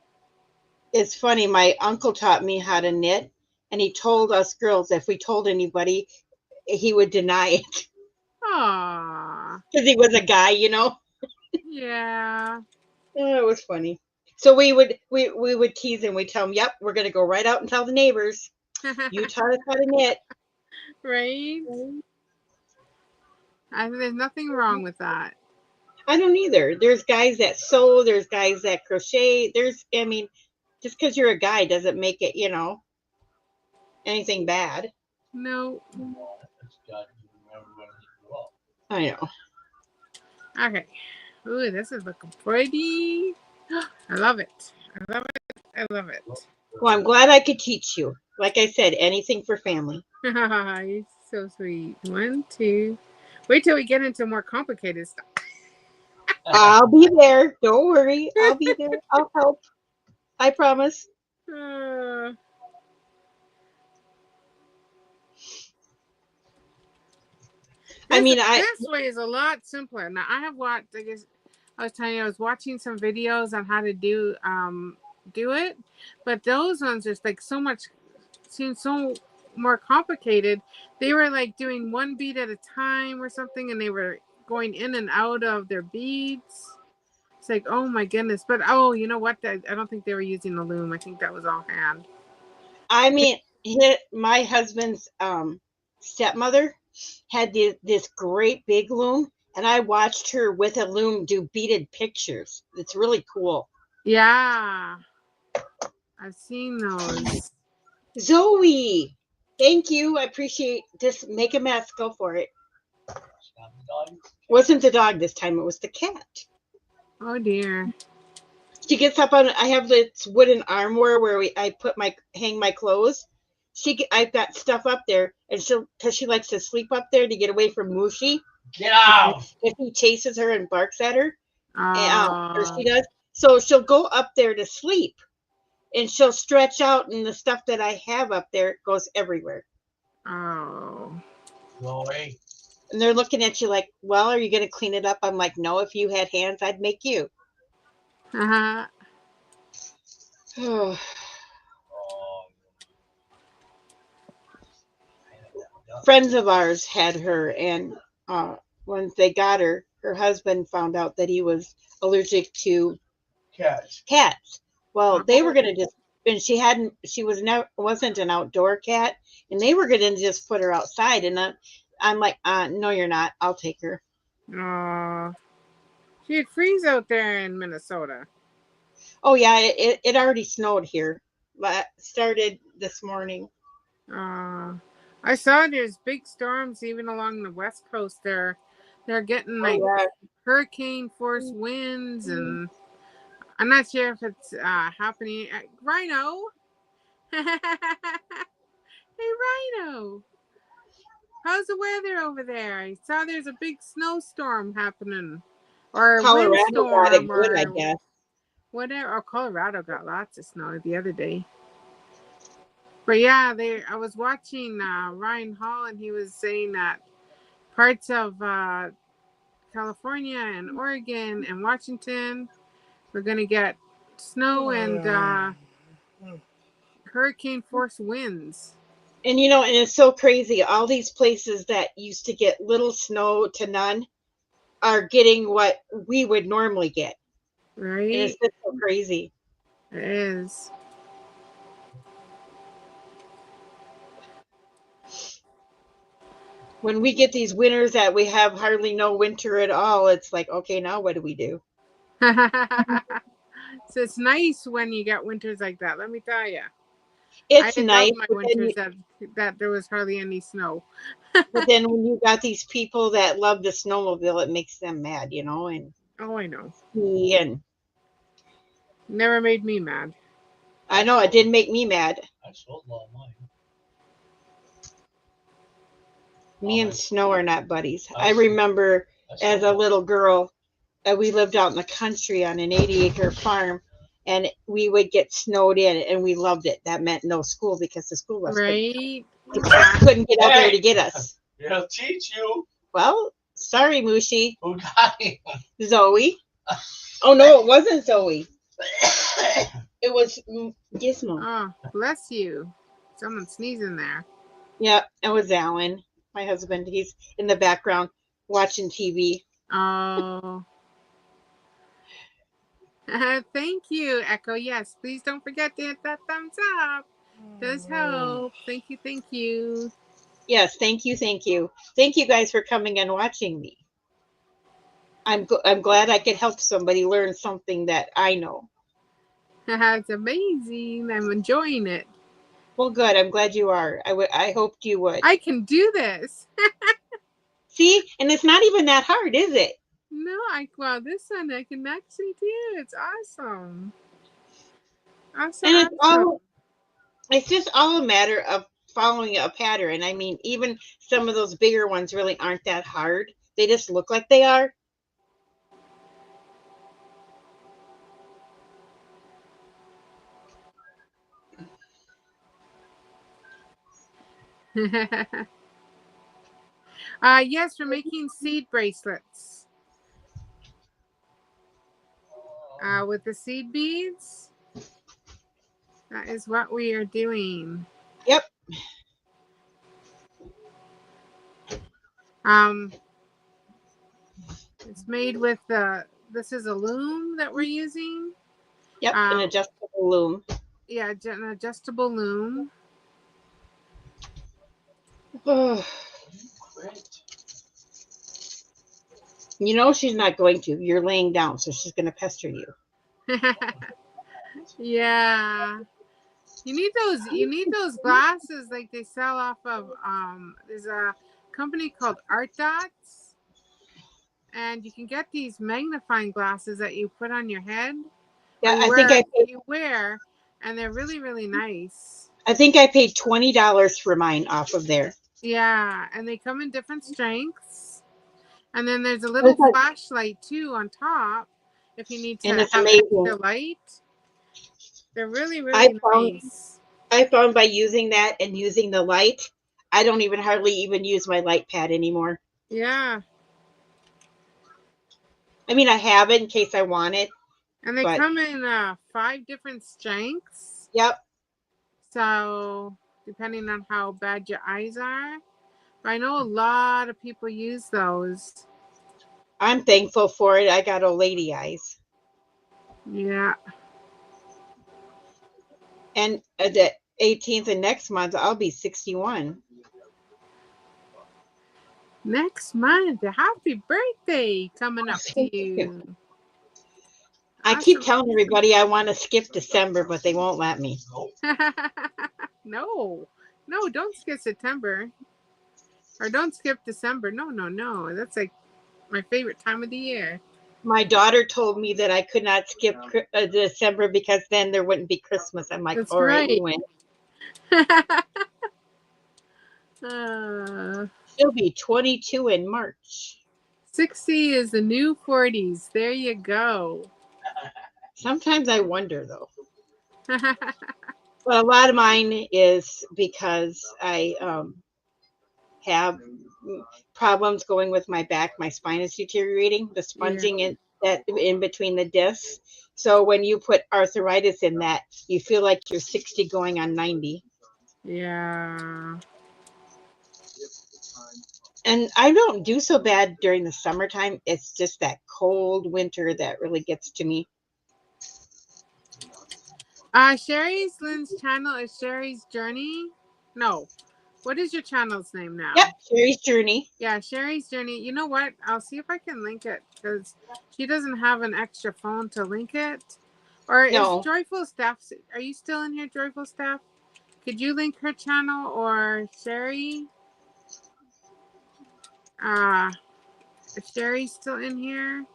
It's funny. My uncle taught me how to knit, and he told us girls if we told anybody, he would deny it. Aww. because he was a guy, you know. Yeah. Oh, it was funny. So we would tease him. We'd tell him, "Yep, we're gonna go right out and tell the neighbors. You taught us how to knit." Right? I think there's nothing wrong with that. I don't either. There's guys that sew. There's guys that crochet. I mean, just because you're a guy doesn't make it, anything bad. No. I know. Okay. Ooh, this is looking pretty. I love it. I love it. I love it. Well, I'm glad I could teach you. Like I said, anything for family. You're so sweet. 1, 2. Wait till we get into more complicated stuff. I'll be there. Don't worry. I'll be there. I'll help. I promise. This way is a lot simpler. Now I have watched. I guess I was telling you I was watching some videos on how to do it, but those ones just like seem so more complicated. They were like doing one bead at a time or something, and they were going in and out of their beads. It's like, oh my goodness! But you know what? I don't think they were using the loom. I think that was all hand. I mean, my husband's stepmother had this great big loom, and I watched her with a loom do beaded pictures. It's really cool. Yeah, I've seen those. Zoe, thank you. I appreciate this. Make a mess. Go for it. Wasn't the dog this time. It was the cat. Oh dear. She gets up on. I have this wooden armware where I hang my clothes. I've got stuff up there, and because she likes to sleep up there to get away from Mushy. Get out! If he chases her and barks at her, or Oh. she does, so she'll go up there to sleep, and she'll stretch out, and the stuff that I have up there goes everywhere. Oh. Go away. And they're looking at you like, well, are you going to clean it up? I'm like, no, if you had hands, I'd make you. Friends of ours had her, and once they got her, her husband found out that he was allergic to cats. Well, they were going to just, and she wasn't an outdoor cat, and they were going to just put her outside. And I'm like, no, you're not. I'll take her. Oh. She'd freeze out there in Minnesota. Oh yeah, it already snowed here. Started this morning. I saw there's big storms even along the west coast there. They're getting like hurricane force winds, and I'm not sure if it's happening. Rhino. Hey Rhino. How's the weather over there? I saw there's a big snowstorm happening. Or Colorado got it good, I guess. Whatever. Oh, Colorado got lots of snow the other day. But yeah, I was watching Ryan Hall, and he was saying that parts of California and Oregon and Washington were going to get snow and hurricane force winds. And and it's so crazy. All these places that used to get little snow to none are getting what we would normally get. Right. And it's just so crazy. It is. When we get these winters that we have hardly no winter at all, it's like, okay, now what do we do? So it's nice when you get winters like that, let me tell you. It's nice. My winters that there was hardly any snow. But then when you got these people that love the snowmobile, it makes them mad, and oh, I know. And never made me mad. I know it didn't make me mad. I sold a lot of mine. Me and snow are not buddies. I remember as a little girl, we lived out in the country on an 80-acre farm, and we would get snowed in, and we loved it. That meant no school because the school bus couldn't get out there to get us. It'll teach you. Well, sorry, Mushy. Who got him? Zoe. Oh, no, it wasn't Zoe. It was Gizmo. Oh, bless you. Someone sneezing there. Yeah, it was Alan, my husband. He's in the background watching TV. Oh. Thank you, Echo. Yes, please don't forget to hit that thumbs up. Does help. Thank you, thank you. Yes, thank you, thank you. Thank you guys for coming and watching me. I'm glad I could help somebody learn something that I know. It's amazing. I'm enjoying it. Well, good. I'm glad you are. I hoped you would. I can do this. See, and it's not even that hard, is it? No, well, this one I can actually do. It's awesome. Awesome. And it's just all a matter of following a pattern. I mean, even some of those bigger ones really aren't that hard. They just look like they are. Yes, we're making seed bracelets. With the seed beads. That is what we are doing. Yep. It's made with this is a loom that we're using. Yep, an adjustable loom. Yeah, an adjustable loom. You know she's not going to. You're laying down, so she's going to pester you. Yeah. You need those glasses like they sell off of there's a company called Art Dots. And you can get these magnifying glasses that you put on your head. Yeah, you wear, and they're really, really nice. I think I paid $20 for mine off of there. Yeah, and they come in different strengths. And then there's a little flashlight too on top if you need to have extra light. They're really, really nice. I found by using that and using the light, I don't even hardly even use my light pad anymore. Yeah. I mean, I have it in case I want it. And they come in 5 different strengths. Yep. So, depending on how bad your eyes are. But I know a lot of people use those. I'm thankful for it. I got old lady eyes. Yeah. And the 18th of next month, I'll be 61. Next month. Happy birthday coming up to you. I keep telling everybody I want to skip December, but they won't let me. No, don't skip September. Or don't skip December. No. That's like my favorite time of the year. My daughter told me that I could not skip December because then there wouldn't be Christmas. I'm like, all right, we win. She'll be 22 in March. 60 is the new 40s. There you go. Sometimes I wonder, though. But a lot of mine is because I have problems going with my back. My spine is deteriorating. The sponging in between the discs. So when you put arthritis in that, you feel like you're 60 going on 90. Yeah. And I don't do so bad during the summertime. It's just that cold winter that really gets to me. Sherri Lynn's channel is Sherri's Journey. No. What is your channel's name now? Yep, Sherri's Journey. Yeah, Sherri's Journey. You know what? I'll see if I can link it because she doesn't have an extra phone to link it. Or is Joyful Staff? Are you still in here, Joyful Staff? Could you link her channel or Sherri? Is Sherri still in here?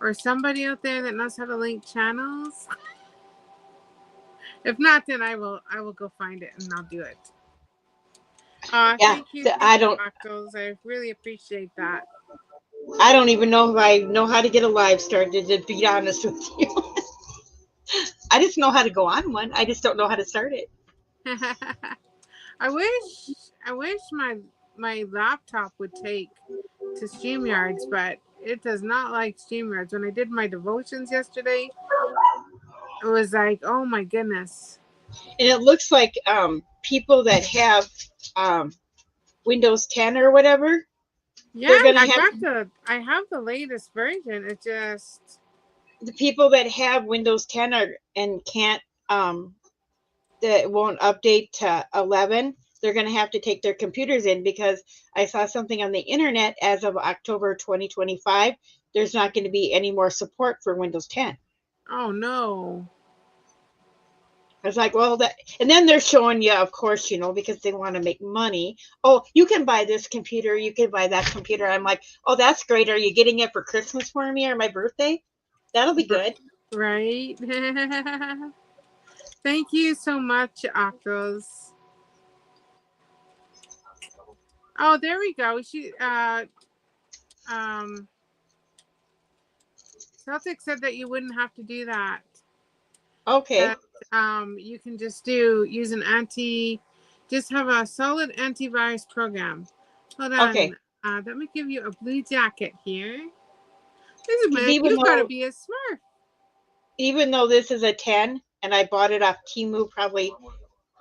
Or somebody out there that knows how to link channels? If not, then I will go find it and I'll do it. Thank you. I really appreciate that. I don't even know if I know how to get a live started, to be honest with you. I just know how to go on one. I just don't know how to start it. I wish my laptop would take to StreamYards, but it does not like StreamYards. When I did my devotions yesterday, it was like, oh my goodness. And it looks like people that have Windows 10 or whatever, Yeah, They're gonna I have have the latest version. It just the people that have Windows 10 and can't that won't update to 11. They're gonna have to take their computers in, because I saw something on the internet as of October 2025. There's not going to be any more support for Windows 10. oh no. I was like, well, that, and then they're showing you, of course, because they want to make money. Oh, you can buy this computer, you can buy that computer. I'm like, oh, that's great. Are you getting it for Christmas for me or my birthday? That'll be good. Right. Thank you so much, Octos. Oh, there we go. Celtic said that you wouldn't have to do that. Okay. You can just use just have a solid antivirus program. Hold on. Okay. Let me give you a blue jacket here. This is Because you gotta be a smart. even though this is a 10 and I bought it off Temu probably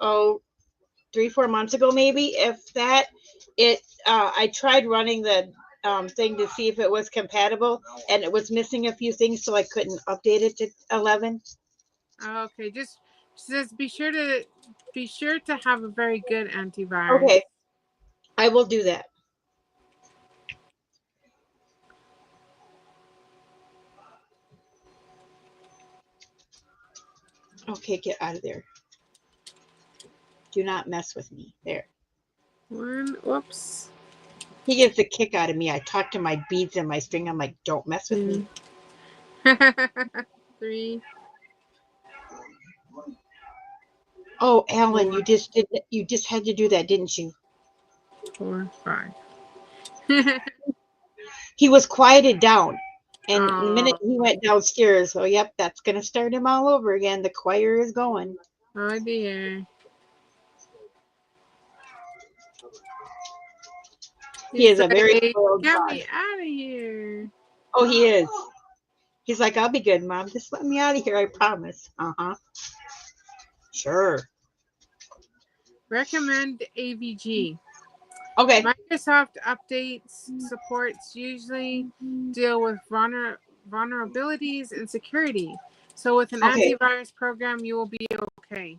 3-4 months ago, maybe, if that, I tried running the thing to see if it was compatible, and it was missing a few things, so I couldn't update it to 11. Okay, just be sure to have a very good antivirus. Okay, I will do that. Okay, get out of there. Do not mess with me. There. Whoops. He gets a kick out of me. I talk to my beads and my string. I'm like, don't mess with me. 3. Oh, Alan, you just had to do that, didn't you? 4, 5. He was quieted down. And the minute Oh. he went downstairs, oh, yep, that's going to start him all over again. The choir is going. Oh dear. He is a very spoiled Get dog. me out of here. Oh, he is. He's like, I'll be good, Mom. Just let me out of here, I promise. Uh-huh. Sure. Recommend AVG. Okay. Microsoft updates supports usually deal with vulnerabilities and security. So with an antivirus program, you will be okay.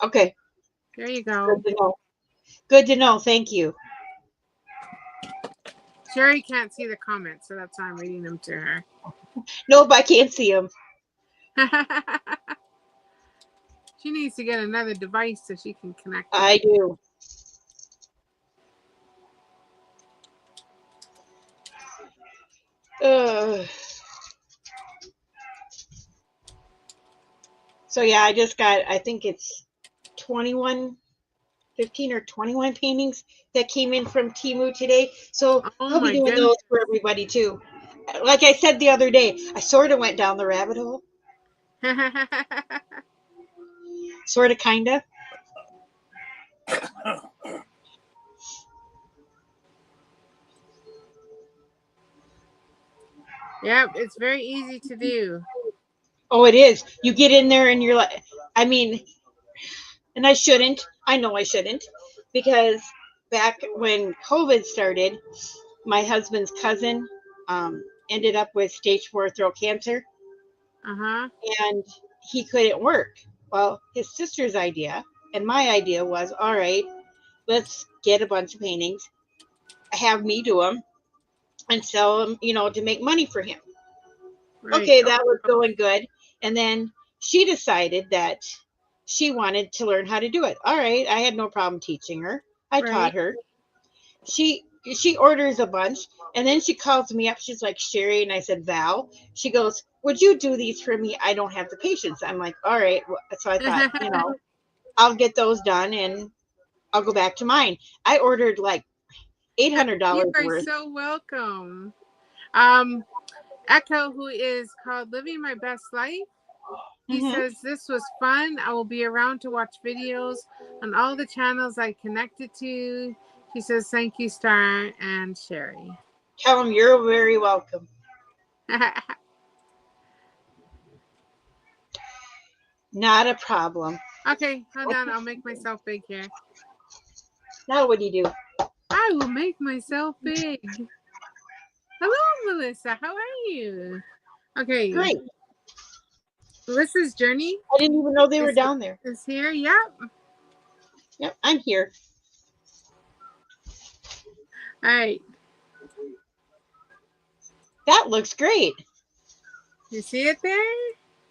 Okay. There you go. Good to know. Good to know. Thank you. Sherri can't see the comments, so that's why I'm reading them to her. Nope, I can't see them. She needs to get another device so she can connect. I do. So yeah, I just got, I think it's 15 or 21 paintings that came in from Temu today. So I'll be doing those for everybody too. Like I said the other day, I sort of went down the rabbit hole. Sort of, kind of. Yep, it's very easy to do. Oh, it is. You get in there and you're like, I mean, and I shouldn't. I know I shouldn't, because back when COVID started, my husband's cousin ended up with stage 4 throat cancer. And he couldn't work. Well, his sister's idea and my idea was, all right, let's get a bunch of paintings, have me do them, and sell them, to make money for him. Right. Okay, that was going good. And then she decided that she wanted to learn how to do it. All right, I had no problem teaching her. I taught her. She orders a bunch, and then she calls me up. She's like, Sherri, and I said, Val. She goes, would you do these for me? I don't have the patience. I'm like, all right. So I thought, I'll get those done and I'll go back to mine. I ordered like $800 worth. You are so welcome. Echo, who is called Living My Best Life, he says, this was fun. I will be around to watch videos on all the channels I connected to. He says, thank you, Star and Sherri. Tell him you're very welcome. Not a problem. Okay, hold on. I'll make myself big here. Now what do you do? I will make myself big. Hello, Melissa. How are you? Okay. Great. Melissa's journey I didn't even know they were down there. is here. Yep. Yep, I'm here. All right. That looks great. You see it there?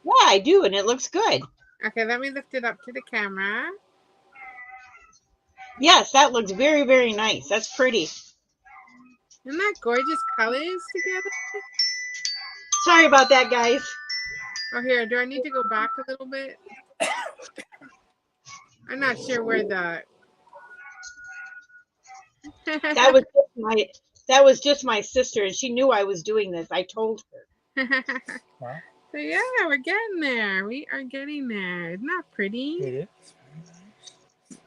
Yeah, I do, and it looks good. Okay, let me lift it up to the camera. Yes, that looks very, very nice. That's pretty. Isn't that gorgeous colors together? Sorry about that, guys. Oh, here. Do I need to go back a little bit? I'm not sure where the... That was just my sister, and she knew I was doing this. I told her. Wow. So yeah, we're getting there. We are getting there. Isn't that pretty? It is. Very nice.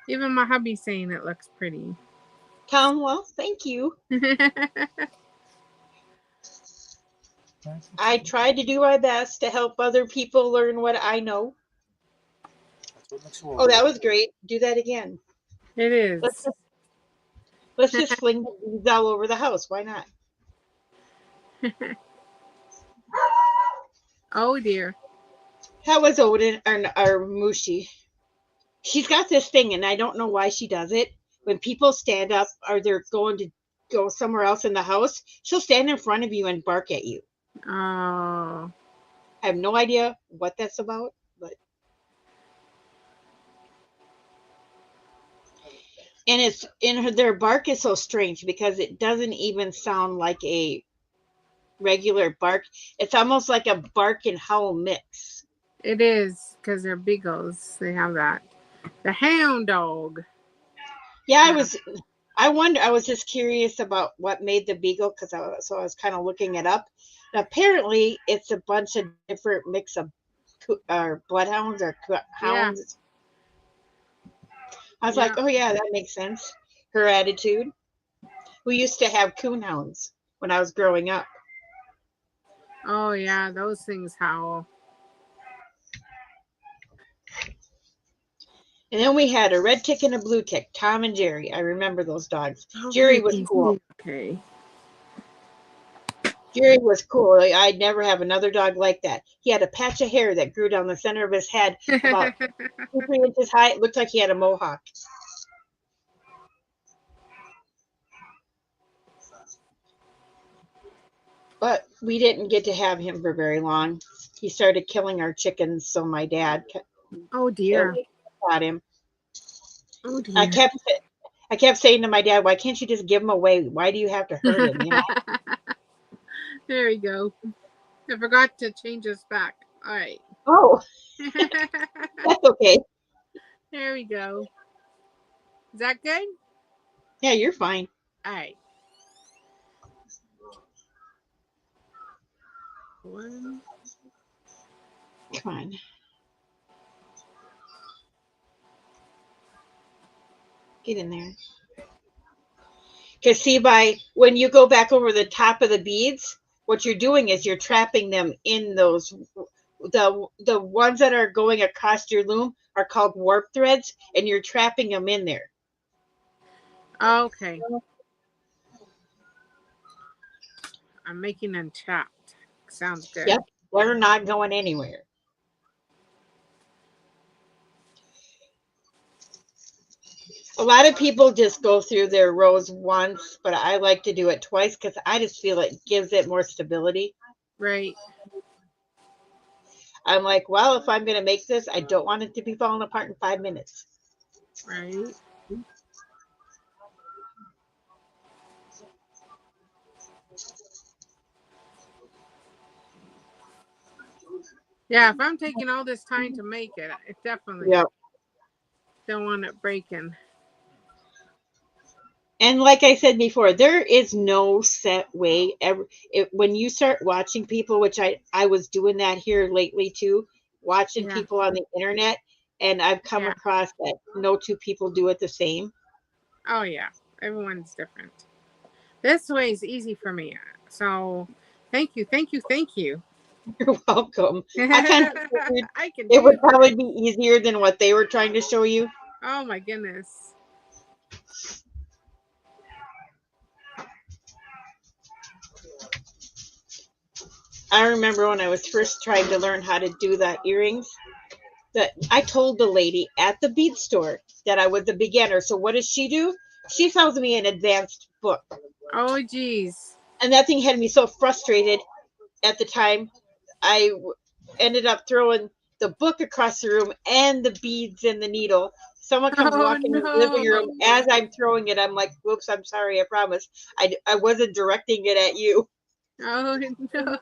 Even my hubby's saying it looks pretty. Well, thank you. I tried to do my best to help other people learn what I know. Oh, that was great. Do that again. It is. Let's just fling these all over the house. Why not? Oh dear. How was Odin or Mushi? She's got this thing, and I don't know why she does it. When people stand up or they're going to go somewhere else in the house, she'll stand in front of you and bark at you. Oh. I have no idea what that's about, but and it's their bark is so strange because it doesn't even sound like a regular bark. It's almost like a bark and howl mix. It is, because they're beagles. They have that. The hound dog. Yeah, I was just curious about what made the beagle, because I was kind of looking it up. And apparently, it's a bunch of different mix of bloodhounds or hounds. Yeah. I was like, oh yeah, that makes sense. Her attitude. We used to have coonhounds when I was growing up. Oh yeah, those things howl. And then we had a red tick and a blue tick, Tom and Jerry. I remember those dogs. Jerry was cool. Okay. Jerry was cool. I'd never have another dog like that. He had a patch of hair that grew down the center of his head, about 2-3 inches high. It looked like he had a mohawk. But we didn't get to have him for very long. He started killing our chickens, so my dad got him. Oh dear. I kept saying to my dad, why can't you just give him away? Why do you have to hurt him? You know? There we go. I forgot to change us back. All right. Oh, that's okay. There we go. Is that good? Yeah, you're fine. All right. One. Come on. Get in there. Because see, when you go back over the top of the beads, what you're doing is you're trapping them in those. The ones that are going across your loom are called warp threads, and you're trapping them in there. Okay. I'm making them chopped. Sounds good. Yep, they're not going anywhere. A lot of people just go through their rows once, but I like to do it twice because I just feel it gives it more stability. Right. I'm like, well, if I'm going to make this, I don't want it to be falling apart in 5 minutes. Right. Yeah, if I'm taking all this time to make it, it definitely don't want it breaking. And like I said before, there is no set way. When you start watching people, which I was doing that here lately too, watching people on the internet, and I've come across that no two people do it the same. Oh yeah, everyone's different. This way is easy for me. So thank you. You're welcome. It would probably be easier than what they were trying to show you. Oh my goodness. I remember when I was first trying to learn how to do the earrings, that I told the lady at the bead store that I was a beginner. So what does she do? She sells me an advanced book. Oh, geez. And that thing had me so frustrated at the time. I ended up throwing the book across the room and the beads and the needle. Someone comes Oh, walking in the living no. room as I'm throwing it. I'm like, whoops, I'm sorry, I promise. I wasn't directing it at you. Oh, no.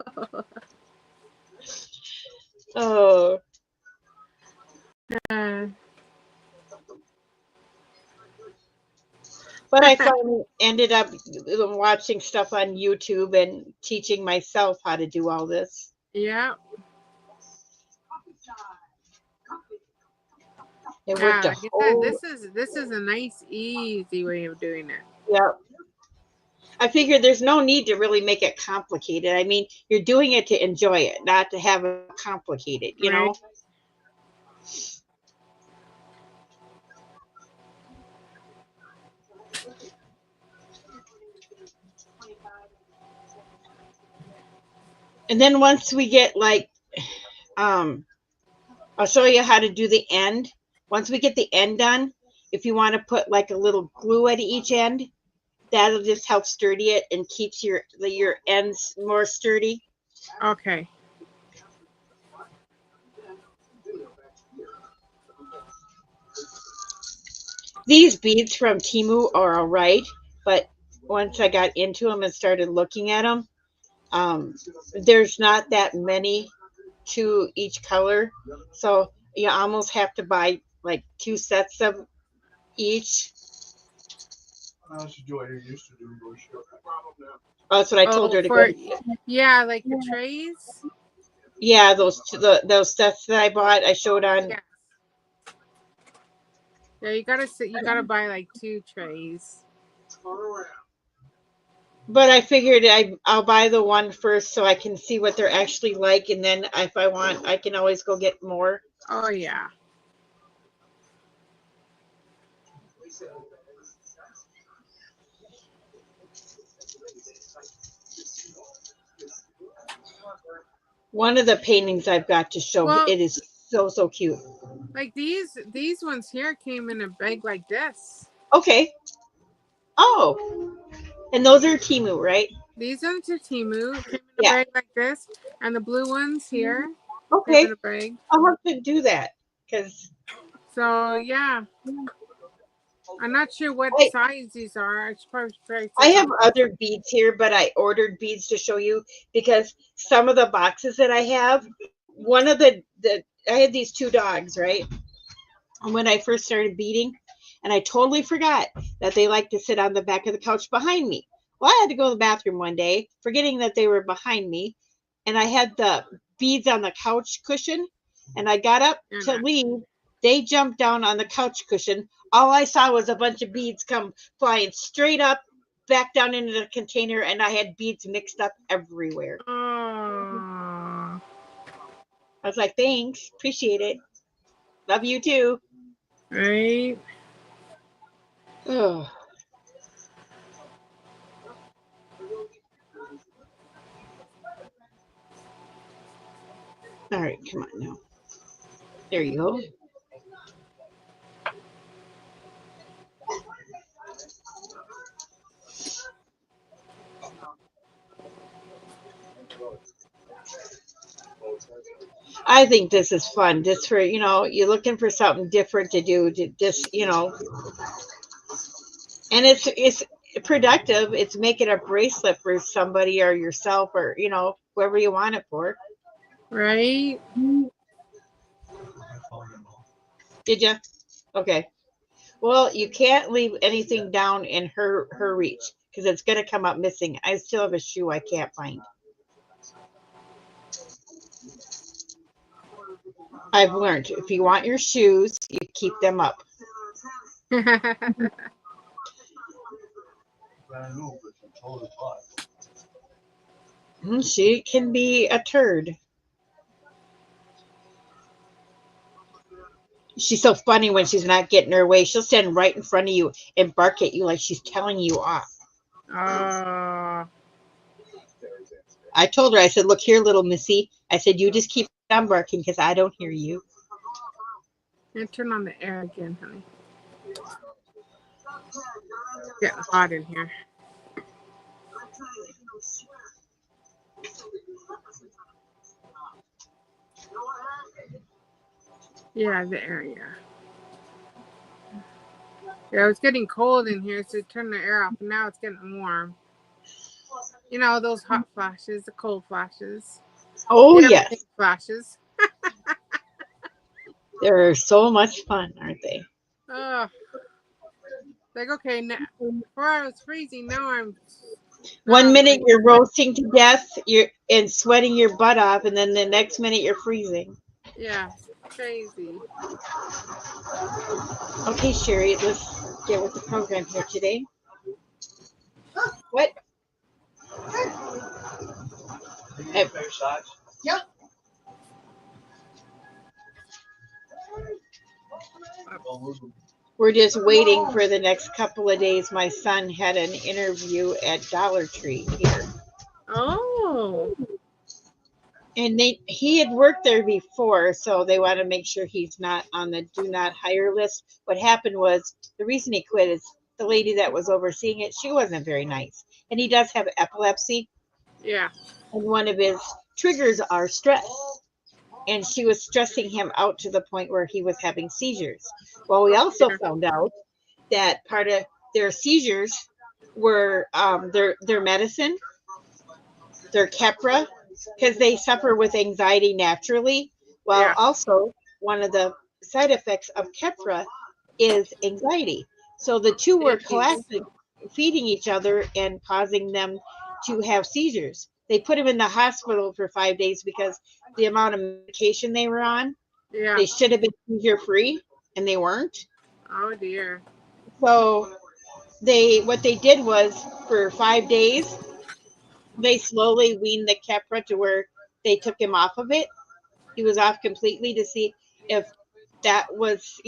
Oh. Uh, But I finally ended up watching stuff on YouTube and teaching myself how to do all this. yeah. It worked Yeah, a like I said, whole. this is a nice, easy way of doing it. Yeah. I figured there's no need to really make it complicated. I mean, you're doing it to enjoy it, not to have it complicated, you know? Right. And then once we get like, I'll show you how to do the end. Once we get the end done, if you want to put like a little glue at each end, that'll just help sturdy it and keeps your ends more sturdy. Okay. These beads from Temu are all right, but once I got into them and started looking at them, there's not that many to each color, so you almost have to buy like 2 sets of each. Oh, that's what I told Oh, her to go. for, yeah, like the trays. Yeah, those sets that I bought, I showed on. Yes. Yeah, you gotta buy like 2 trays. But I figured I'll buy the one first so I can see what they're actually like, and then if I want, I can always go get more. Oh, yeah. One of the paintings I've got to show, Well, it is so cute. like these ones here came in a bag like this. Okay. Oh, and those are Temu, right? These are the Temu. Came in a Yeah. bag like this, and the blue ones here came Okay. in a bag. I'll have to do that because So yeah, I'm not sure what I size these are. I should probably try I this have on. other beads here, but I ordered beads to show you because some of the boxes that I have, one of the I had these 2 dogs, right? And when I first started beading, and I totally forgot that they like to sit on the back of the couch behind me. Well, I had to go to the bathroom one day, forgetting that they were behind me, and I had the beads on the couch cushion, and I got up They're to not. leave. They jumped down on the couch cushion. All I saw was a bunch of beads come flying straight up, back down into the container, and I had beads mixed up everywhere. Oh, I was like, thanks, appreciate it. Love you too. right. Oh. All right, come on now. There you go. I think this is fun. Just for, you're looking for something different to do, to just, and it's productive. It's making a bracelet for somebody or yourself or, whoever you want it for. Right. Did you? Okay. Well, you can't leave anything down in her reach because it's going to come up missing. I still have a shoe I can't find. I've learned if you want your shoes, you keep them up. She can be a turd. She's so funny when she's not getting her way. She'll stand right in front of you and bark at you like she's telling you off. Oh. I told her, I said, look here, little missy. I said, you just keep on barking because I don't hear you. I'm gonna turn on the air again, honey. It's getting hot in here. Yeah, the air, yeah. Yeah, it was getting cold in here, so turn the air off. And now it's getting warm. You know, those hot flashes, the cold flashes. Oh, Everything yes. flashes. They're so much fun, aren't they? Oh, like, okay, now, before I was freezing, now I'm... 1 minute you're roasting to death, and sweating your butt off, and then the next minute you're freezing. Yeah, crazy. Okay, Sherri, let's get with the program here today. What? Yep. We're just waiting for the next couple of days. My son had an interview at Dollar Tree here. Oh. And he had worked there before, so they want to make sure he's not on the do not hire list. What happened was, the reason he quit is the lady that was overseeing it, she wasn't very nice. And he does have epilepsy. Yeah. And one of his triggers are stress. And she was stressing him out to the point where he was having seizures. Well, we also found out that part of their seizures were their medicine, their Keppra, because they suffer with anxiety naturally. Well, Yeah. also one of the side effects of Keppra is anxiety. So the two were collapsing, feeding each other and causing them to have seizures. They put him in the hospital for 5 days because the amount of medication they were on. Yeah. They should have been seizure free, and they weren't. Oh dear. So what they did was, for 5 days, they slowly weaned the Keppra to where they took him off of it. He was off completely to see if that was,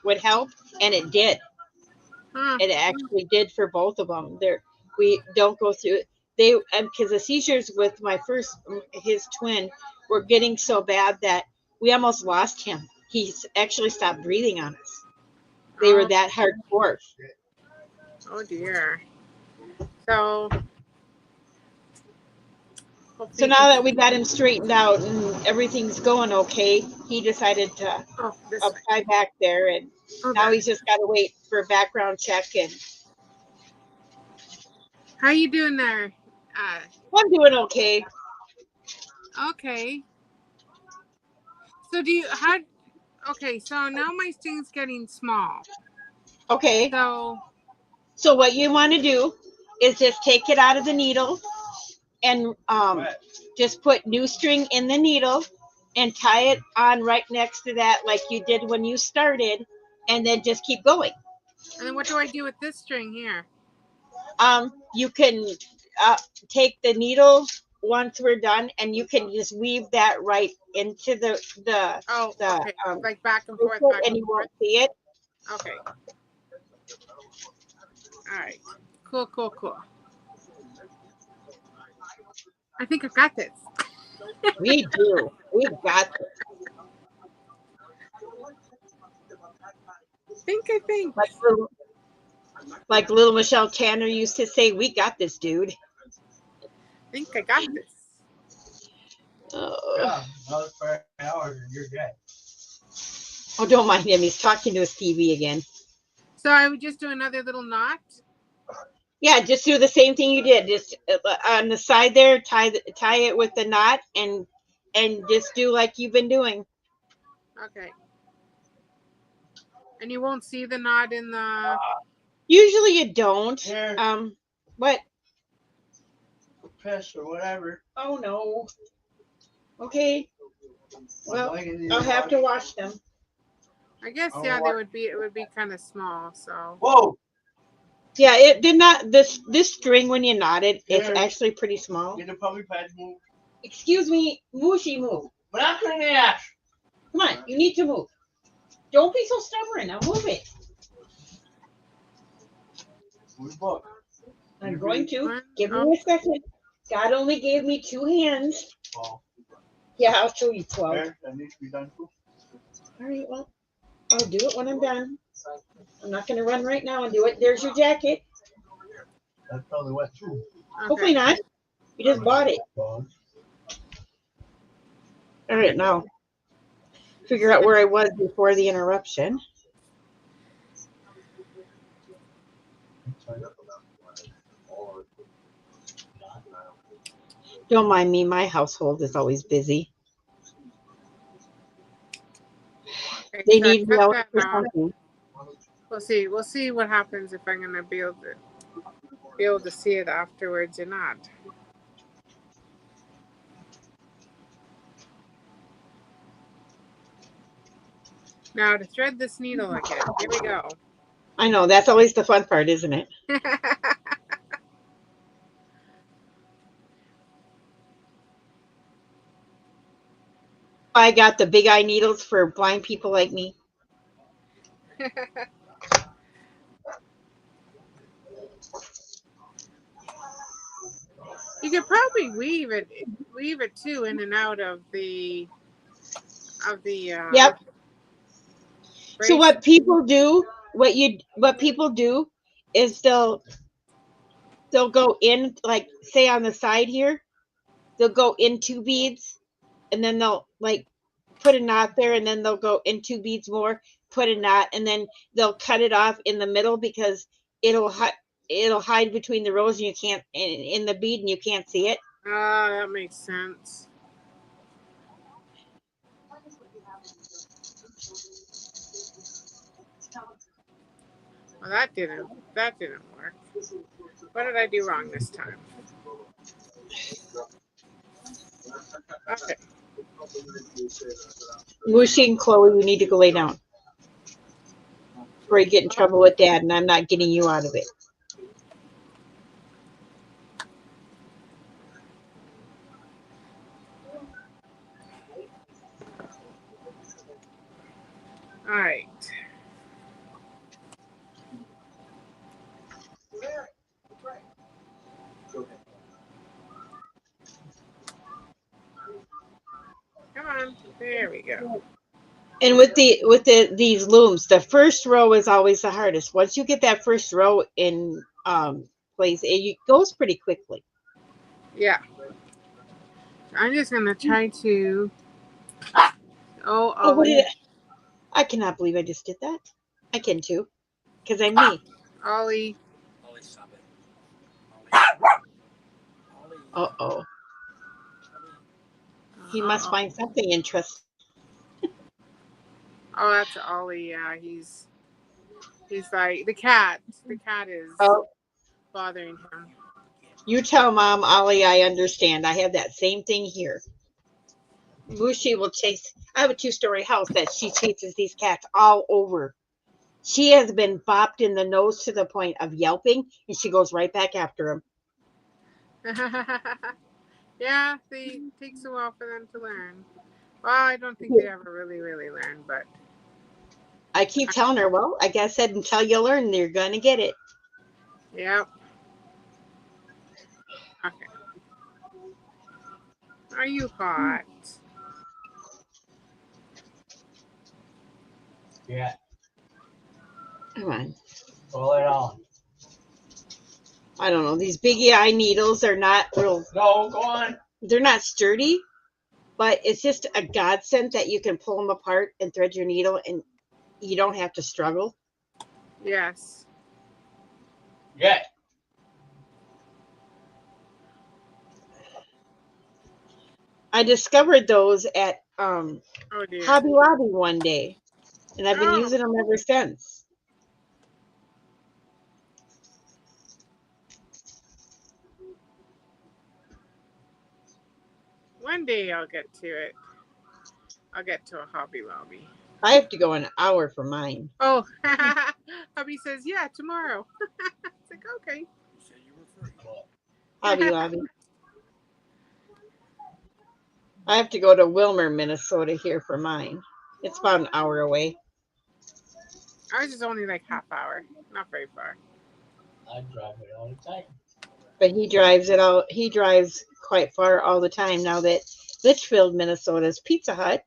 would help, and it did. Huh. It actually did for both of them. We don't go through it. Because the seizures with his twin were getting so bad that we almost lost him. He actually stopped breathing on us. They were that hardcore. Oh dear. So now that we got him straightened out and everything's going okay, he decided to apply back there, and now he's just got to wait for a background check. And how you doing there? I'm doing okay. Okay. So okay, so now my string's getting small. Okay. So what you want to do is just take it out of the needle and just put new string in the needle and tie it on right next to that like you did when you started, and then just keep going. And then what do I do with this string here? You can take the needle once we're done, and you can just weave that right into the okay. Like back and forth, and you won't see it. Okay. All right. Cool. I think I got this. We do. We got this. I think. Like little Michelle Tanner used to say, "We got this, dude." I think I got this. Yeah, another 4 hours and you're dead. Oh, don't mind him. He's talking to his TV again. So I would just do another little knot? Yeah, just do the same thing you did. Just on the side there, tie it with the knot, and just do like you've been doing. Okay. And you won't see the knot in the... Usually you don't. What? Piss or whatever. Oh, no. Okay. Well, I'll have to wash them. I guess, yeah, it would be kind of small, so... Whoa! Yeah, it did not. This string, when you knot it, it's actually pretty small. Get the puppy pads move. Excuse me, Mushy, move. But I'm cleaning the ash. Come on, you need to move. Don't be so stubborn. Now move it. I'm going to. Give me a second. God only gave me 2 hands. 12. Yeah, I'll show you 12. There, that needs to be done too. All right, well, I'll do it when I'm done. I'm not going to run right now and do it. There's your jacket. That's probably wet too. Hopefully not. You just bought it. All right, now figure out where I was before the interruption. Don't mind me. My household is always busy. Okay, They so I need me cut out that for off. something. We'll see. We'll see what happens if I'm gonna be able to see it afterwards or not. Now to thread this needle again. Here we go. I know, that's always the fun part, isn't it? I got the big eye needles for blind people like me. You could probably weave it too in and out of the Yep. So bracelet. what people do is they'll go in, like say on the side here, they'll go in 2 beads and then they'll like put a knot there and then they'll go in 2 beads more, put a knot, and then they'll cut it off in the middle because it'll hide between the rows and you can't in the bead and you can't see it. Ah, that makes sense. Well, that didn't work. What did I do wrong this time? Okay. Mushi and Chloe, you need to go lay down before you get in trouble with Dad, and I'm not getting you out of it. All right. Come on. There we go. And with these looms, the first row is always the hardest. Once you get that first row in place, it goes pretty quickly. Yeah. I'm just gonna try to. Oh, what did I cannot believe I just did that. I can too, because I'm me. Ollie. Stop it. Uh-oh. He must find something interesting. Oh, that's Ollie. Yeah, he's like the cat. The cat is bothering him. You tell Mom, Ollie, I understand. I have that same thing here. Mushi will chase. I have a 2-story house that she chases these cats all over. She has been bopped in the nose to the point of yelping, and she goes right back after him. Yeah, it takes a while for them to learn. Well, I don't think they ever really learn, but I keep telling her, well, like I said, until you learn, you're going to get it. Yep. Okay. Are you hot? Yeah. Come on. Pull it on. I don't know. These big eye needles are not real. No, go on. They're not sturdy, but it's just a godsend that you can pull them apart and thread your needle, and you don't have to struggle. Yes. Yeah. I discovered those at Hobby Lobby one day, and I've been using them ever since. One day I'll get to it. I'll get to a Hobby Lobby. I have to go an hour for mine. Oh, hubby says, yeah, tomorrow. It's like, okay. Hobby Lobby. I have to go to Wilmer, Minnesota here for mine. It's about an hour away. Ours is only like half hour. Not very far. I drive it all the time. but he drives it all. He drives quite far all the time now that Litchfield, Minnesota's Pizza Hut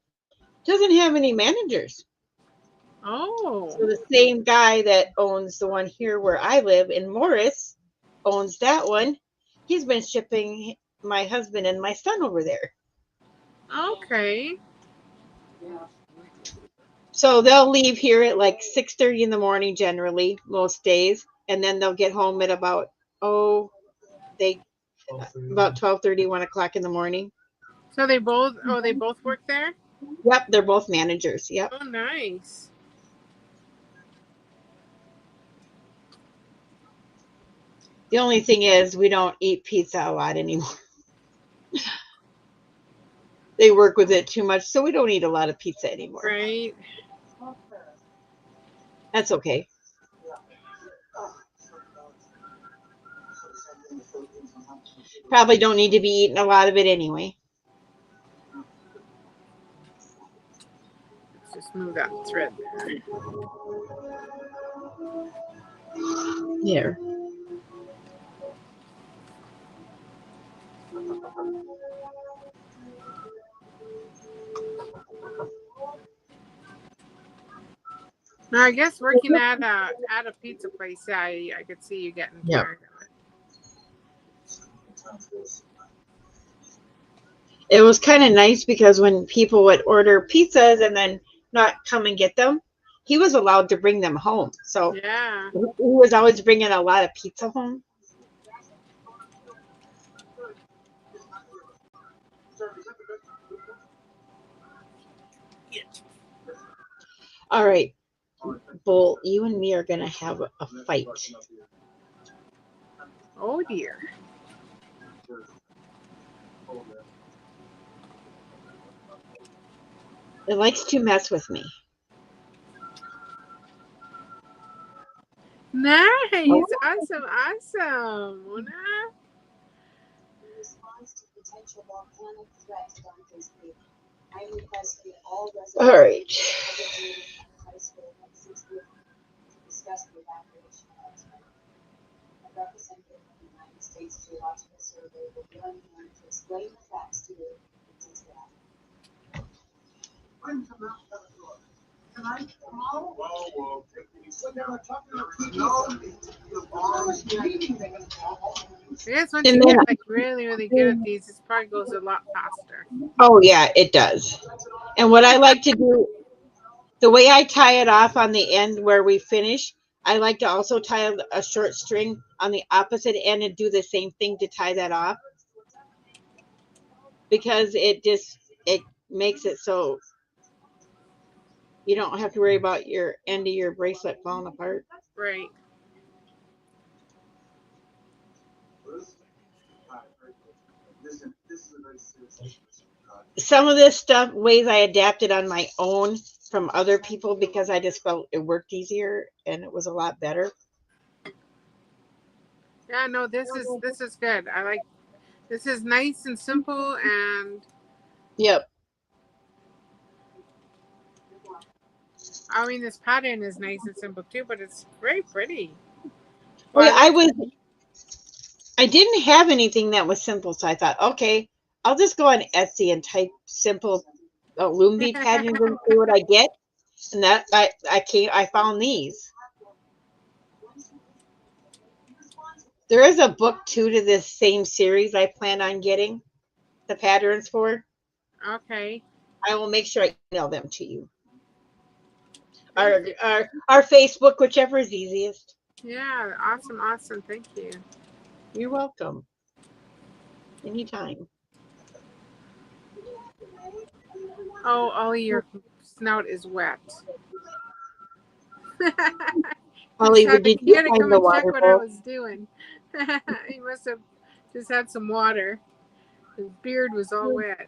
doesn't have any managers. Oh. So the same guy that owns the one here where I live in Morris owns that one. He's been shipping my husband and my son over there. Okay. So they'll leave here at like 6:30 in the morning generally, most days, and then they'll get home at about about 12:30, 1 o'clock in the morning. So they both work there? Yep, they're both managers. Yep. Oh, nice. The only thing is we don't eat pizza a lot anymore. They work with it too much, so we don't eat a lot of pizza anymore. Right. That's okay. Probably don't need to be eating a lot of it anyway. Let's just move that thread there. There. Now, I guess working at a pizza place, yeah, I could see you getting tired of it. It was kind of nice because when people would order pizzas and then not come and get them, he was allowed to bring them home. So Yeah. he was always bringing a lot of pizza home. All right, Bull, you and me are going to have a fight. Oh, dear. It likes to mess with me. Nice. Awesome. Awesome. Una. All right. I guess once you get like really, really good at these, it probably goes a lot faster. Oh, yeah, it does. And what I like to do, the way I tie it off on the end where we finish, I like to also tie a short string on the opposite end and do the same thing to tie that off. Because it makes it so you don't have to worry about your end of your bracelet falling apart. Right. Some of this stuff, ways I adapted on my own from other people because I just felt it worked easier and it was a lot better. Yeah, no, this is good. I like this is nice and simple and Yep. I mean this pattern is nice and simple too, but it's very pretty. Well, I didn't have anything that was simple, so I thought, okay, I'll just go on Etsy and type simple loom bead patterns and see what I get. And that I found these. There is a book too to this same series I plan on getting the patterns for. Okay. I will make sure I email them to you. Our Facebook, whichever is easiest. Yeah, awesome. Thank you. You're welcome. Anytime. Oh, Ollie, your snout is wet. Ollie, did you had to find come the and check water what I bowl? was doing. He must have just had some water. His beard was all wet.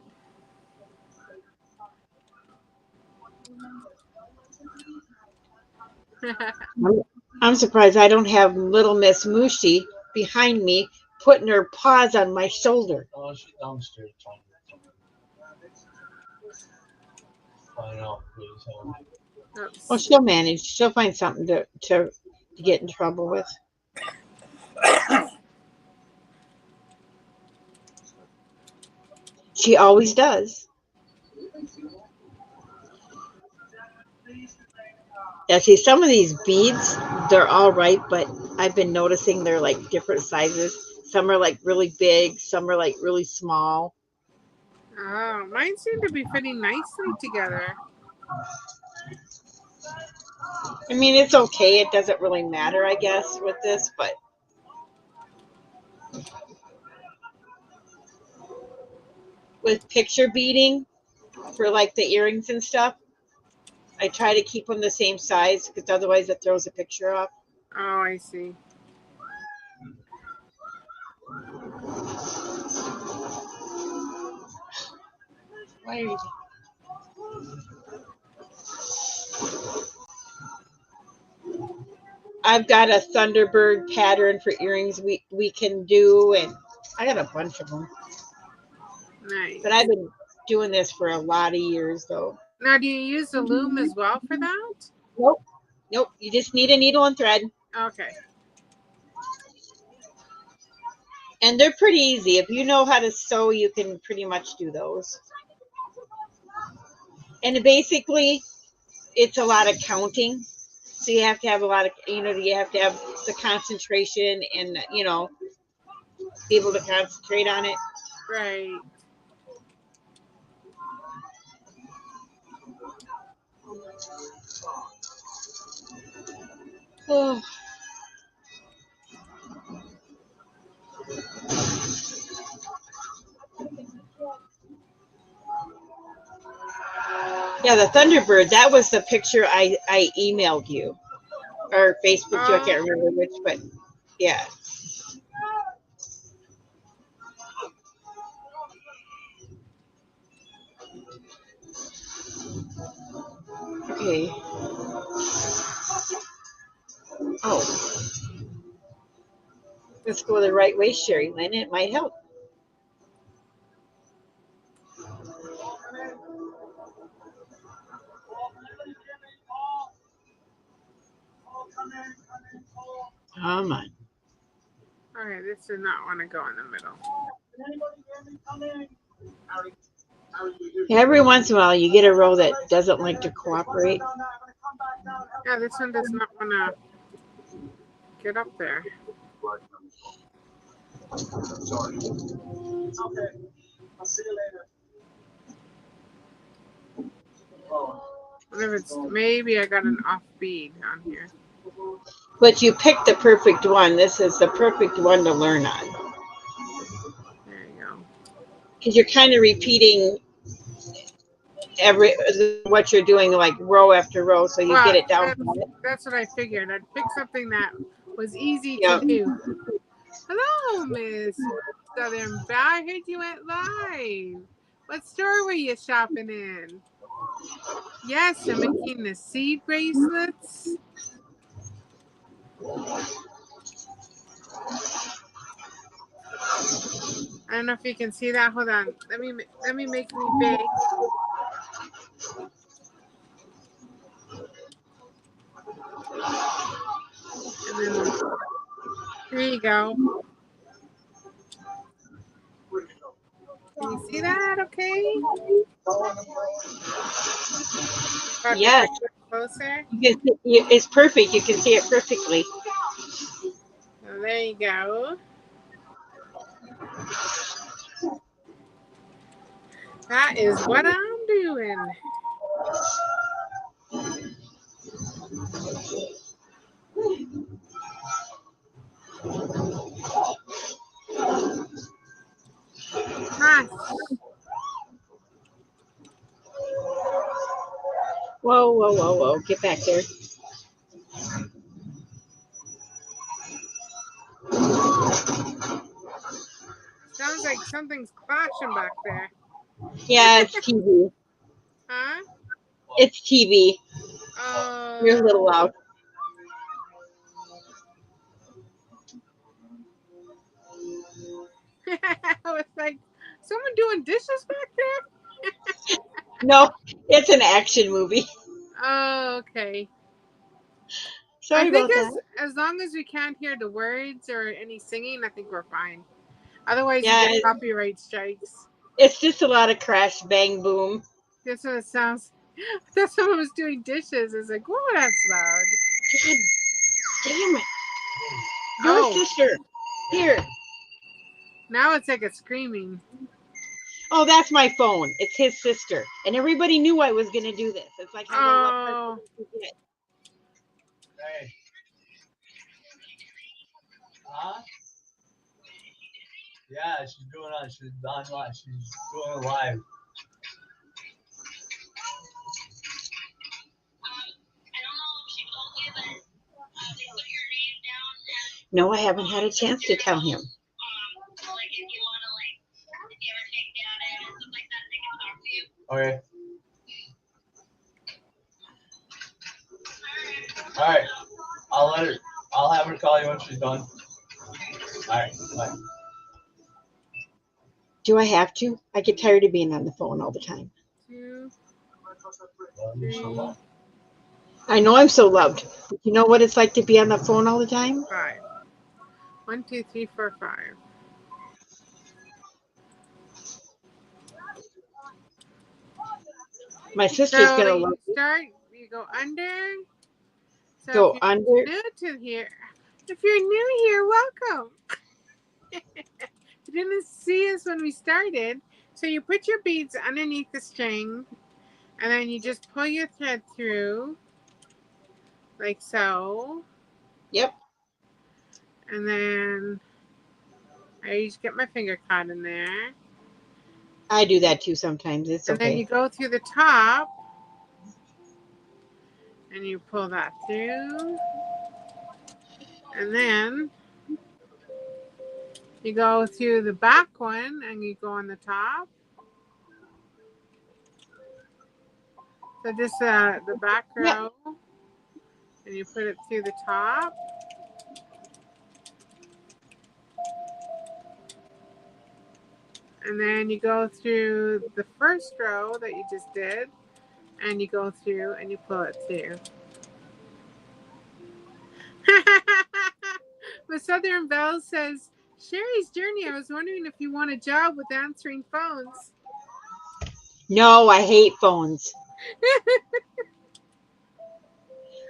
I'm surprised I don't have little Miss Mushy behind me putting her paws on my shoulder. Oh, she's downstairs trying to find out, please. Well, she'll manage. She'll find something to get in trouble with. She always does. Yeah, see, some of these beads, they're all right, but I've been noticing they're like different sizes. Some are like really big, some are like really small. Oh, mine seem to be fitting nicely together. I mean, it's okay. It doesn't really matter, I guess, with this, but with picture beading for like the earrings and stuff, I try to keep them the same size because otherwise it throws a picture off. Oh, I see. Why are you... I've got a Thunderbird pattern for earrings we can do, and I got a bunch of them. Nice. But I've been doing this for a lot of years, though. Now, do you use the loom as well for that? Nope. Nope. You just need a needle and thread. Okay. And they're pretty easy. If you know how to sew, you can pretty much do those. And basically, it's a lot of counting. So you have to have a lot of, you have to have the concentration and, be able to concentrate on it. Right. Oh. Yeah, the Thunderbird, that was the picture I emailed you. Or Facebook you, I can't remember which, but yeah. Okay. Oh. Let's go the right way, Sherri Lynn. It might help. Come on. Okay, this does not want to go in the middle. Every once in a while, you get a row that doesn't like to cooperate. Yeah, this one does not want to get up there. Sorry. Okay. I'll see you later. What if it's, maybe I got an off bead on here. But you picked the perfect one. This is the perfect one to learn on. There you go. Because you're kind of repeating what you're doing, like row after row, so you get it down. That's what I figured. I'd pick something that was easy Yeah. to do. Hello, Miss Southern Belle. I heard you went live. What store were you shopping in? Yes, you're making the seed bracelets. I don't know if you can see that. Hold on. Let me make me big. And then there you go. Can you see that? Okay. Yes. Closer. It's perfect. You can see it perfectly. So there you go. That is what I'm doing. Nice. Whoa, whoa, whoa, whoa. Get back there. Sounds like something's clashing back there. Yeah, it's TV. Huh? It's TV. Oh. You're a little loud. It's like someone doing dishes back there? No, it's an action movie. Oh, okay. Sorry about that. As long as we can't hear the words or any singing, I think we're fine. Otherwise, Yeah, you get copyright strikes. It's just a lot of crash, bang, boom. That's what it sounds. I thought someone was doing dishes. It's like, whoa, that's loud. God damn it. Your Oh, sister. Here. now it's like a screaming. Oh, that's my phone. It's his sister. And everybody knew I was going to do this. It's like, hello, what part Oh, did you get? Hey. Huh? Yeah, she's doing on. She's on live. She's doing it live. No, I haven't had a chance to tell him. Okay. All right. I'll have her call you when she's done. All right. Bye. Do I have to? I get tired of being on the phone all the time. 2, Well, you're so 3, lucky. I know I'm so loved. You know what it's like to be on the phone all the time? 5. 1, 2, 3, 4, 5. My sister's So going to you love it. start, you go under. So Go if under. you're new to here, welcome. You didn't see us when we started. So you put your beads underneath the string, and then you just pull your thread through, like so. Yep. And then I just get my finger caught in there. I do that too sometimes. It's And then okay. you go through the top, and you pull that through. And then you go through the back one, and you go on the top. So just the back row, and you put it through the top. And then you go through the first row that you just did, and you go through and you pull it through. But Southern Belle says, Sherri's journey, I was wondering if you want a job with answering phones. No, I hate phones.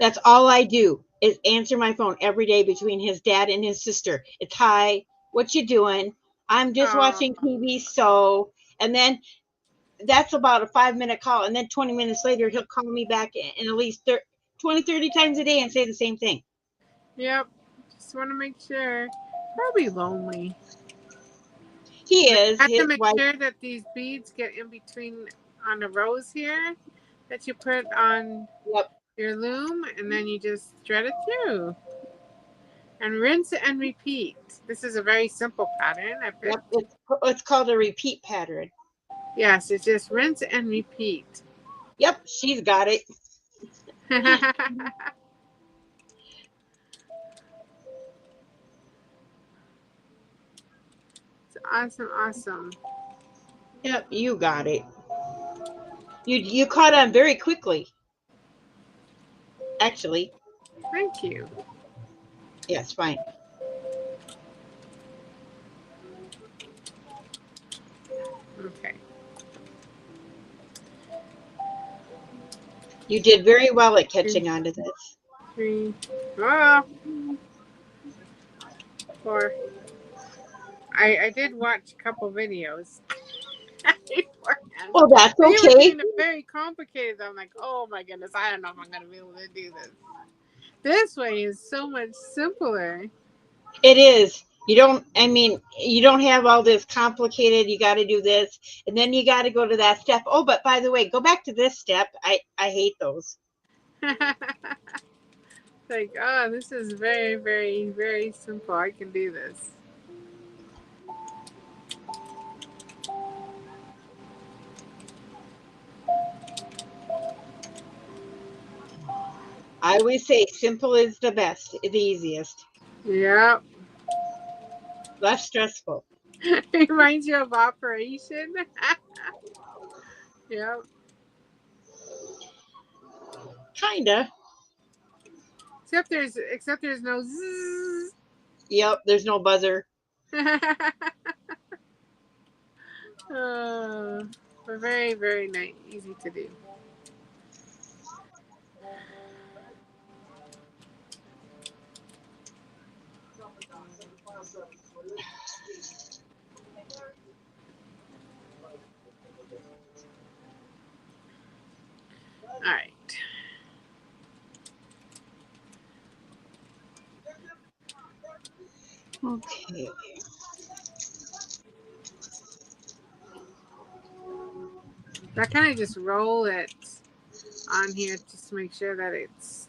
That's all I do is answer my phone every day between his dad and his sister. It's hi, what you doing? I'm just watching TV. So, and then that's about a 5-minute call. And then 20 minutes later, he'll call me back and at least 20, 30 times a day and say the same thing. Yep. Just want to make sure. Probably lonely. He is. I have to His make wife. sure that these beads get in between on the rows here that you put on Yep. your loom, and then you just thread it through. And rinse and repeat. This is a very simple pattern. Yep. It's called a repeat pattern. Yes, it's just rinse and repeat. Yep. She's got it. It's awesome, awesome. Yep. You got it. You caught on very quickly. Actually. Thank you. Yes, fine. Okay. You did very well at catching on to this. 3, 4. I did watch a couple videos. Oh, that's They were okay. doing it very complicated. I'm like, oh my goodness, I don't know if I'm going to be able to do this. This way is so much simpler. It is. You don't have all this complicated, you got to do this, and then you got to go to that step. Oh, but by the way, go back to this step. I hate those. Like, oh, this is very, very, very simple. I can do this. I always say simple is the best, the easiest. Yep. Less stressful. It reminds you of Operation. Yep. Kinda. Except there's no zzz. Yep, there's no buzzer. Oh But very, very nice, easy to do. All right. Okay. I kind of just roll it on here just to make sure that it's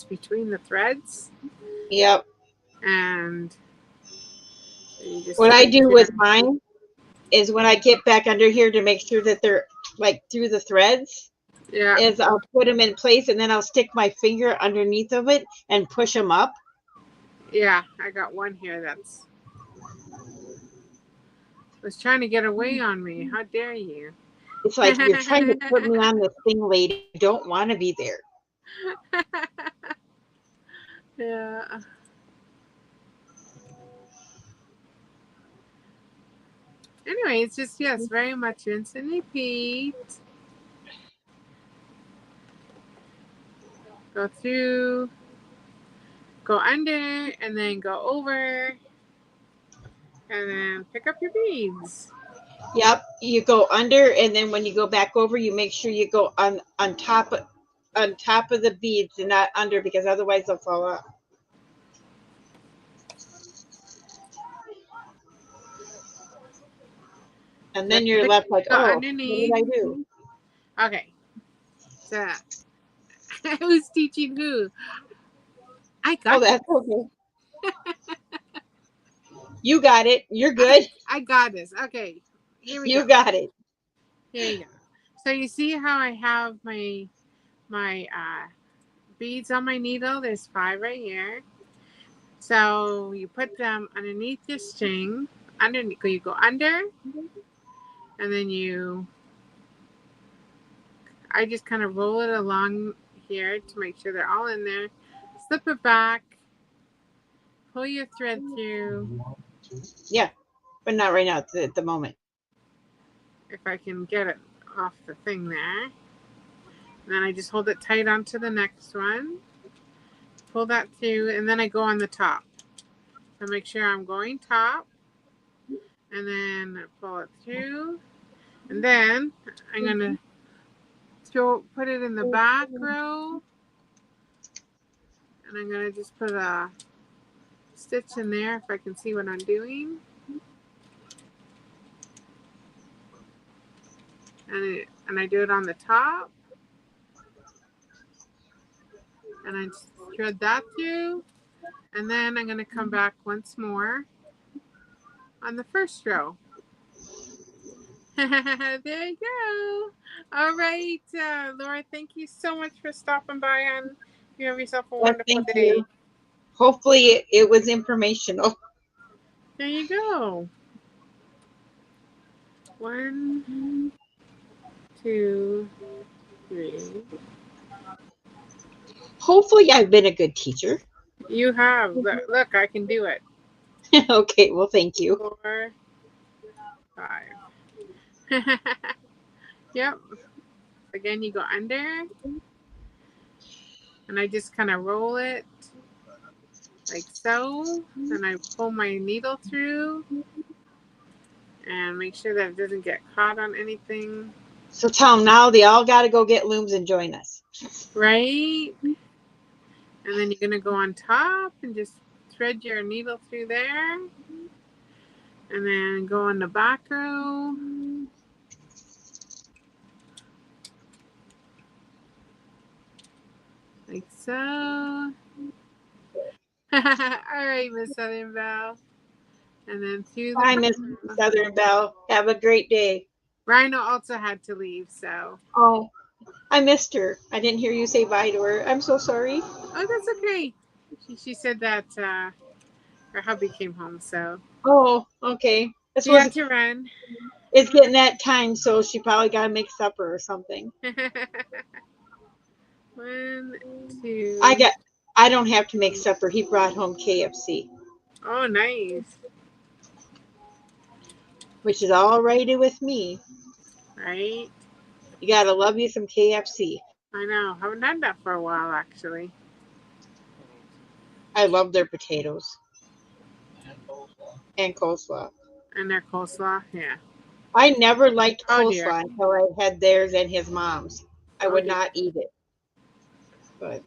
between the threads, Yep. and you just What I twist do it. with mine is when I get back under here to make sure that they're like through the threads, Yeah, is I'll put them in place and then I'll stick my finger underneath of it and push them up. yeah. I got one here that's was trying to get away on me. How dare you? It's like you're trying to put me on this thing, lady. I don't want to be there. Yeah. Anyway, it's just, yes, very much rinse and repeat. Go through, go under, and then go over, and then pick up your beads. Yep, you go under, and then when you go back over, you make sure you go on top of the beads and not under, because otherwise they'll fall off. And then you're left like, Go oh, underneath. what did I do? Okay. So, who's teaching who? I got Oh, that's okay. You got it. You're good. I got this. Okay. Here we You go. got it. Here you go. So you see how I have my beads on my needle? There's 5 right here. So you put them underneath your string. Underneath, you go under, and then I just kind of roll it along here to make sure they're all in there. Slip it back. Pull your thread through. Yeah, but not right now at the moment. If I can get it off the thing there. And then I just hold it tight onto the next one. Pull that through, and then I go on the top. So make sure I'm going top, and then pull it through, and then I'm gonna put it in the back row, and I'm gonna just put a stitch in there if I can see what I'm doing, and I do it on the top, and I just thread that through, and then I'm gonna come back once more on the first row. There you go. All right, Laura, thank you so much for stopping by, and you have yourself a wonderful Thank day. you. Hopefully it was informational. There you go. 1, 2, 3. Hopefully I've been a good teacher. You have. Look, I can do it. Okay, well, thank you. 4, 5. Yep. Again, you go under, and I just kind of roll it like so. Then I pull my needle through and make sure that it doesn't get caught on anything. So tell them now they all got to go get looms and join us. Right? And then you're going to go on top and just thread your needle through there. And then go on the back row. Like so. All right, Miss Southern Belle. And then through the Bye, Miss Southern Belle. Have a great day. Rhino also had to leave, so. Oh, I missed her. I didn't hear you say bye to her. I'm so sorry. Oh, that's okay. She said that her hubby came home, so. Oh, okay. She had to run. It's getting that time, so she probably got to make supper or something. 1, 2. I don't have to make supper. He brought home KFC. Oh, nice. Which is all righty with me. Right? You gotta love you some KFC. I know. Haven't had that for a while, actually. I love their potatoes and coleslaw. And their coleslaw. Yeah. I never liked Oh dear. coleslaw until I had theirs and his mom's. I Oh would dear. not eat it. But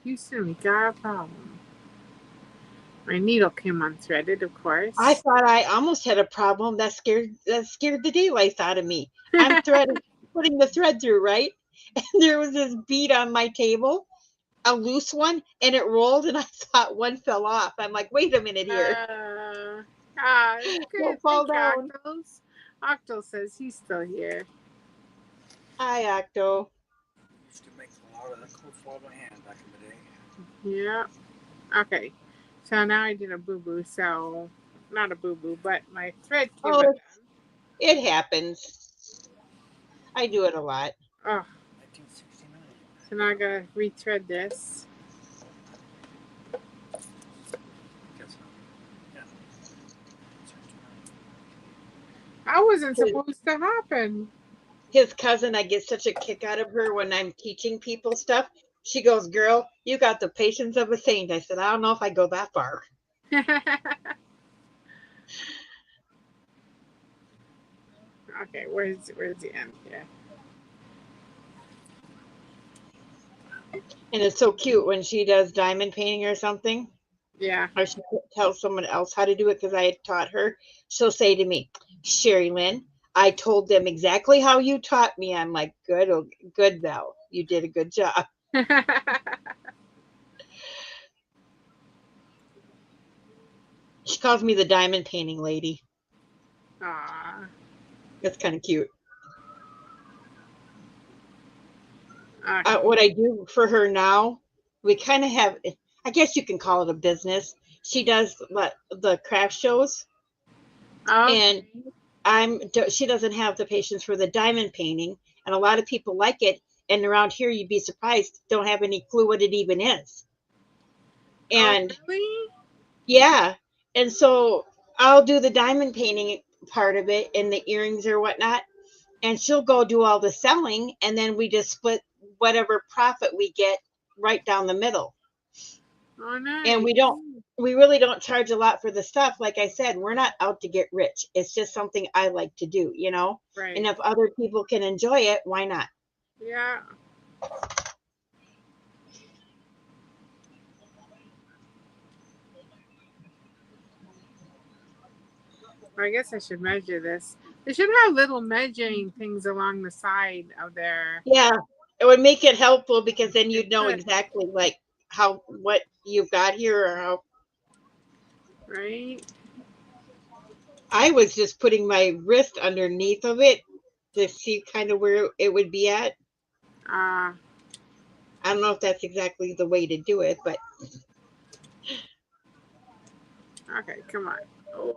Houston, we got a problem. My needle came unthreaded, of course. I thought I almost had a problem that scared the daylights out of me. I'm putting the thread through, right? And there was this bead on my table, a loose one, and it rolled, and I thought one fell off. I'm like, wait a minute here. It's good. Don't fall Thank you, down. Octos. Octo says he's still here. Hi, Octo. Used to make a lot of that coleslaw by hand back in the day. Yeah. Okay. So now I did a boo-boo. So, not a boo-boo, but my thread came undone. It happens. I do it a lot. Oh. 1969. So now I gotta rethread this. That wasn't supposed to happen. His cousin, I get such a kick out of her when I'm teaching people stuff. She goes, girl, you got the patience of a saint. I said, I don't know if I go that far. Okay, where's the end here? And it's so cute when she does diamond painting or something. Yeah. Or she tells someone else how to do it because I had taught her. She'll say to me, Sherri Lynn, I told them exactly how you taught me. I'm like, good, Val. You did a good job. She calls me the diamond painting lady. Aww. That's kind of cute. Okay. What I do for her now, we kind of have, I guess you can call it a business. She does the craft shows. Okay. And she doesn't have the patience for the diamond painting, and a lot of people like it. And around here, you'd be surprised, don't have any clue what it even is. And really? yeah, and so I'll do the diamond painting part of it and the earrings or whatnot, and she'll go do all the selling, and then we just split whatever profit we get right down the middle. Oh, nice. And we really don't charge a lot for the stuff. Like I said, we're not out to get rich. It's just something I like to do, you know? Right. And if other people can enjoy it, why not? Yeah. I guess I should measure this. They should have little measuring things along the side of their. Yeah, it would make it helpful because then you'd know exactly like what you've got here or how. Right. I was just putting my wrist underneath of it to see kind of where it would be at. I don't know if that's exactly the way to do it, but. Okay, come on. Oh,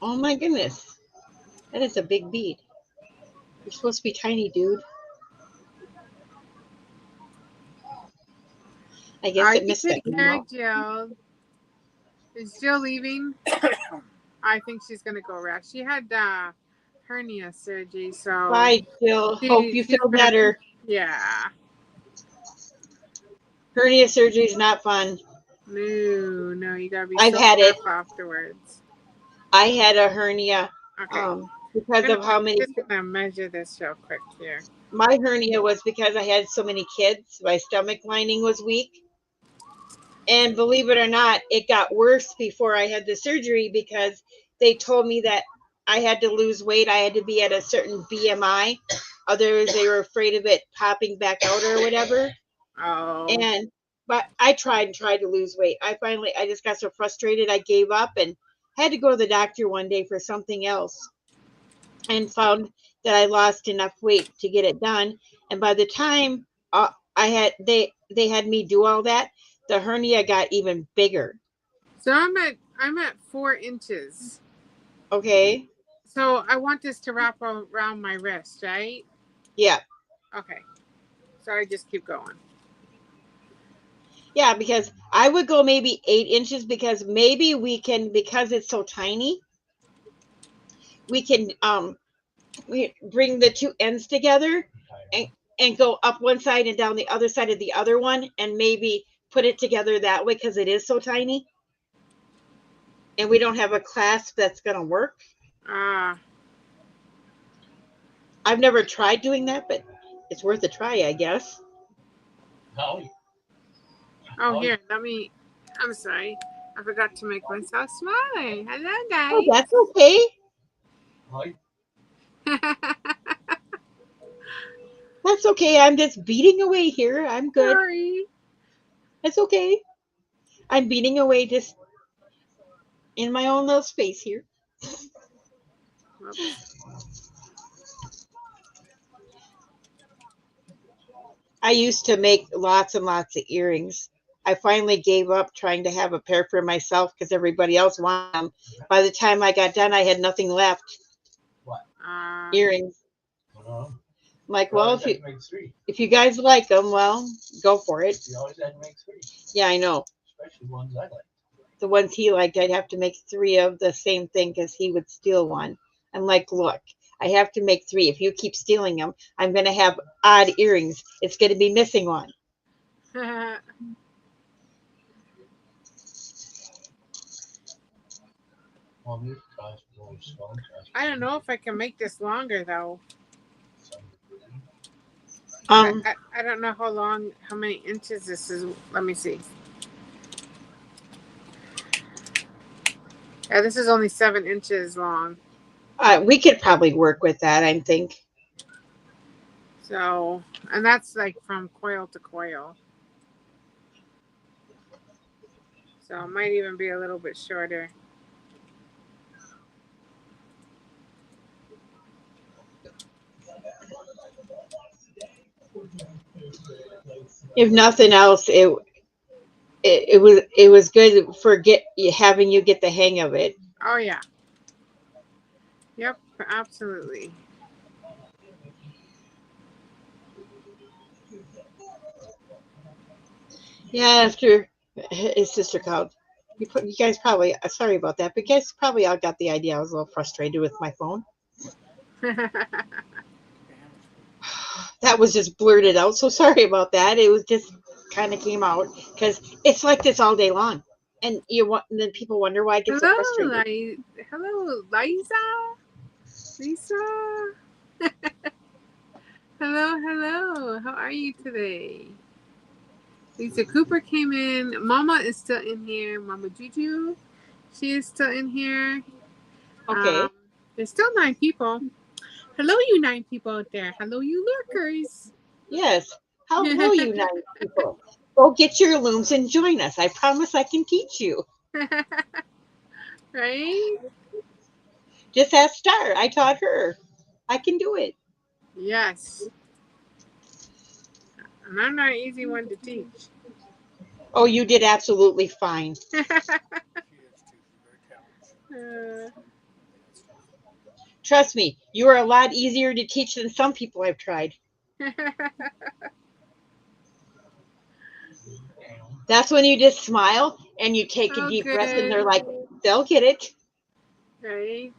Oh my goodness. That is a big bead. You're supposed to be tiny, dude. I guess it missed that. Jill. Is Jill leaving? I think she's gonna go rest. She had hernia surgery, so. Bye, Jill. Hope you feel better. Yeah. Hernia surgery is not fun. No, you gotta be. I've had it afterwards. I had a hernia. Okay. Because of how many. I'm just gonna measure this real quick here. My hernia was because I had so many kids. My stomach lining was weak. And believe it or not, it got worse before I had the surgery because they told me that I had to lose weight. I had to be at a certain BMI. Others, they were afraid of it popping back out or whatever. Oh. But I tried to lose weight. I just got so frustrated. I gave up and had to go to the doctor one day for something else and found that I lost enough weight to get it done. And by the time they had me do all that, the hernia got even bigger. So I'm at 4 inches. Okay. So I want this to wrap around my wrist, right? Yeah. Okay. So I just keep going. Yeah, because I would go maybe 8 inches, because maybe we can, because it's so tiny, we can we bring the two ends together and go up one side and down the other side of the other one, and maybe put it together that way, because it is so tiny and we don't have a clasp that's going to work. Ah. I've never tried doing that, but it's worth a try, I guess. No. Oh, here, let me. I'm sorry. I forgot to make myself smaller. Hello, Oh, guys. that's okay. Hi. That's okay. I'm just beating away here. I'm good. Sorry. It's okay. I'm beating away just in my own little space here. Whoops. I used to make lots and lots of earrings. I finally gave up trying to have a pair for myself because everybody else wanted them. By the time I got done, I had nothing left. What? Earrings. Uh-huh. I'm like, You well, always had to make 3. if you guys like them, well, go for it. You always had to make 3. Yeah, I know. Especially ones I like. The ones he liked, I'd have to make 3 of the same thing because he would steal one. I'm like, look, I have to make 3. If you keep stealing them, I'm going to have odd earrings. It's going to be missing one. I don't know if I can make this longer though. Um, I don't know how many inches this is. Let me see. Yeah, this is only 7 inches long. we could probably work with that, I think. So, and that's like from coil to coil. So it might even be a little bit shorter. If nothing else, it was good for having you get the hang of it. Oh yeah. Yep, absolutely. Yeah, after his sister called. You guys probably, sorry about that, but you guys probably all got the idea. I was a little frustrated with my phone. That was just blurted out. So sorry about that. It was just kind of came out because it's like this all day long. And and then people wonder why I get so frustrated. Hello, Liza. Lisa. Hello. How are you today? Lisa Cooper came in. Mama is still in here. Mama Juju, she is still in here. Okay. There's still 9 people. Hello, you 9 people out there. Hello, you lurkers. Yes. Hello, you 9 people. Go get your looms and join us. I promise I can teach you. Right? Just ask Star. I taught her. I can do it. Yes. And I'm not an easy one to teach. Oh, you did absolutely fine. Trust me, you are a lot easier to teach than some people I've tried. That's when you just smile and you take a deep breath and they're like, they'll get it. Right?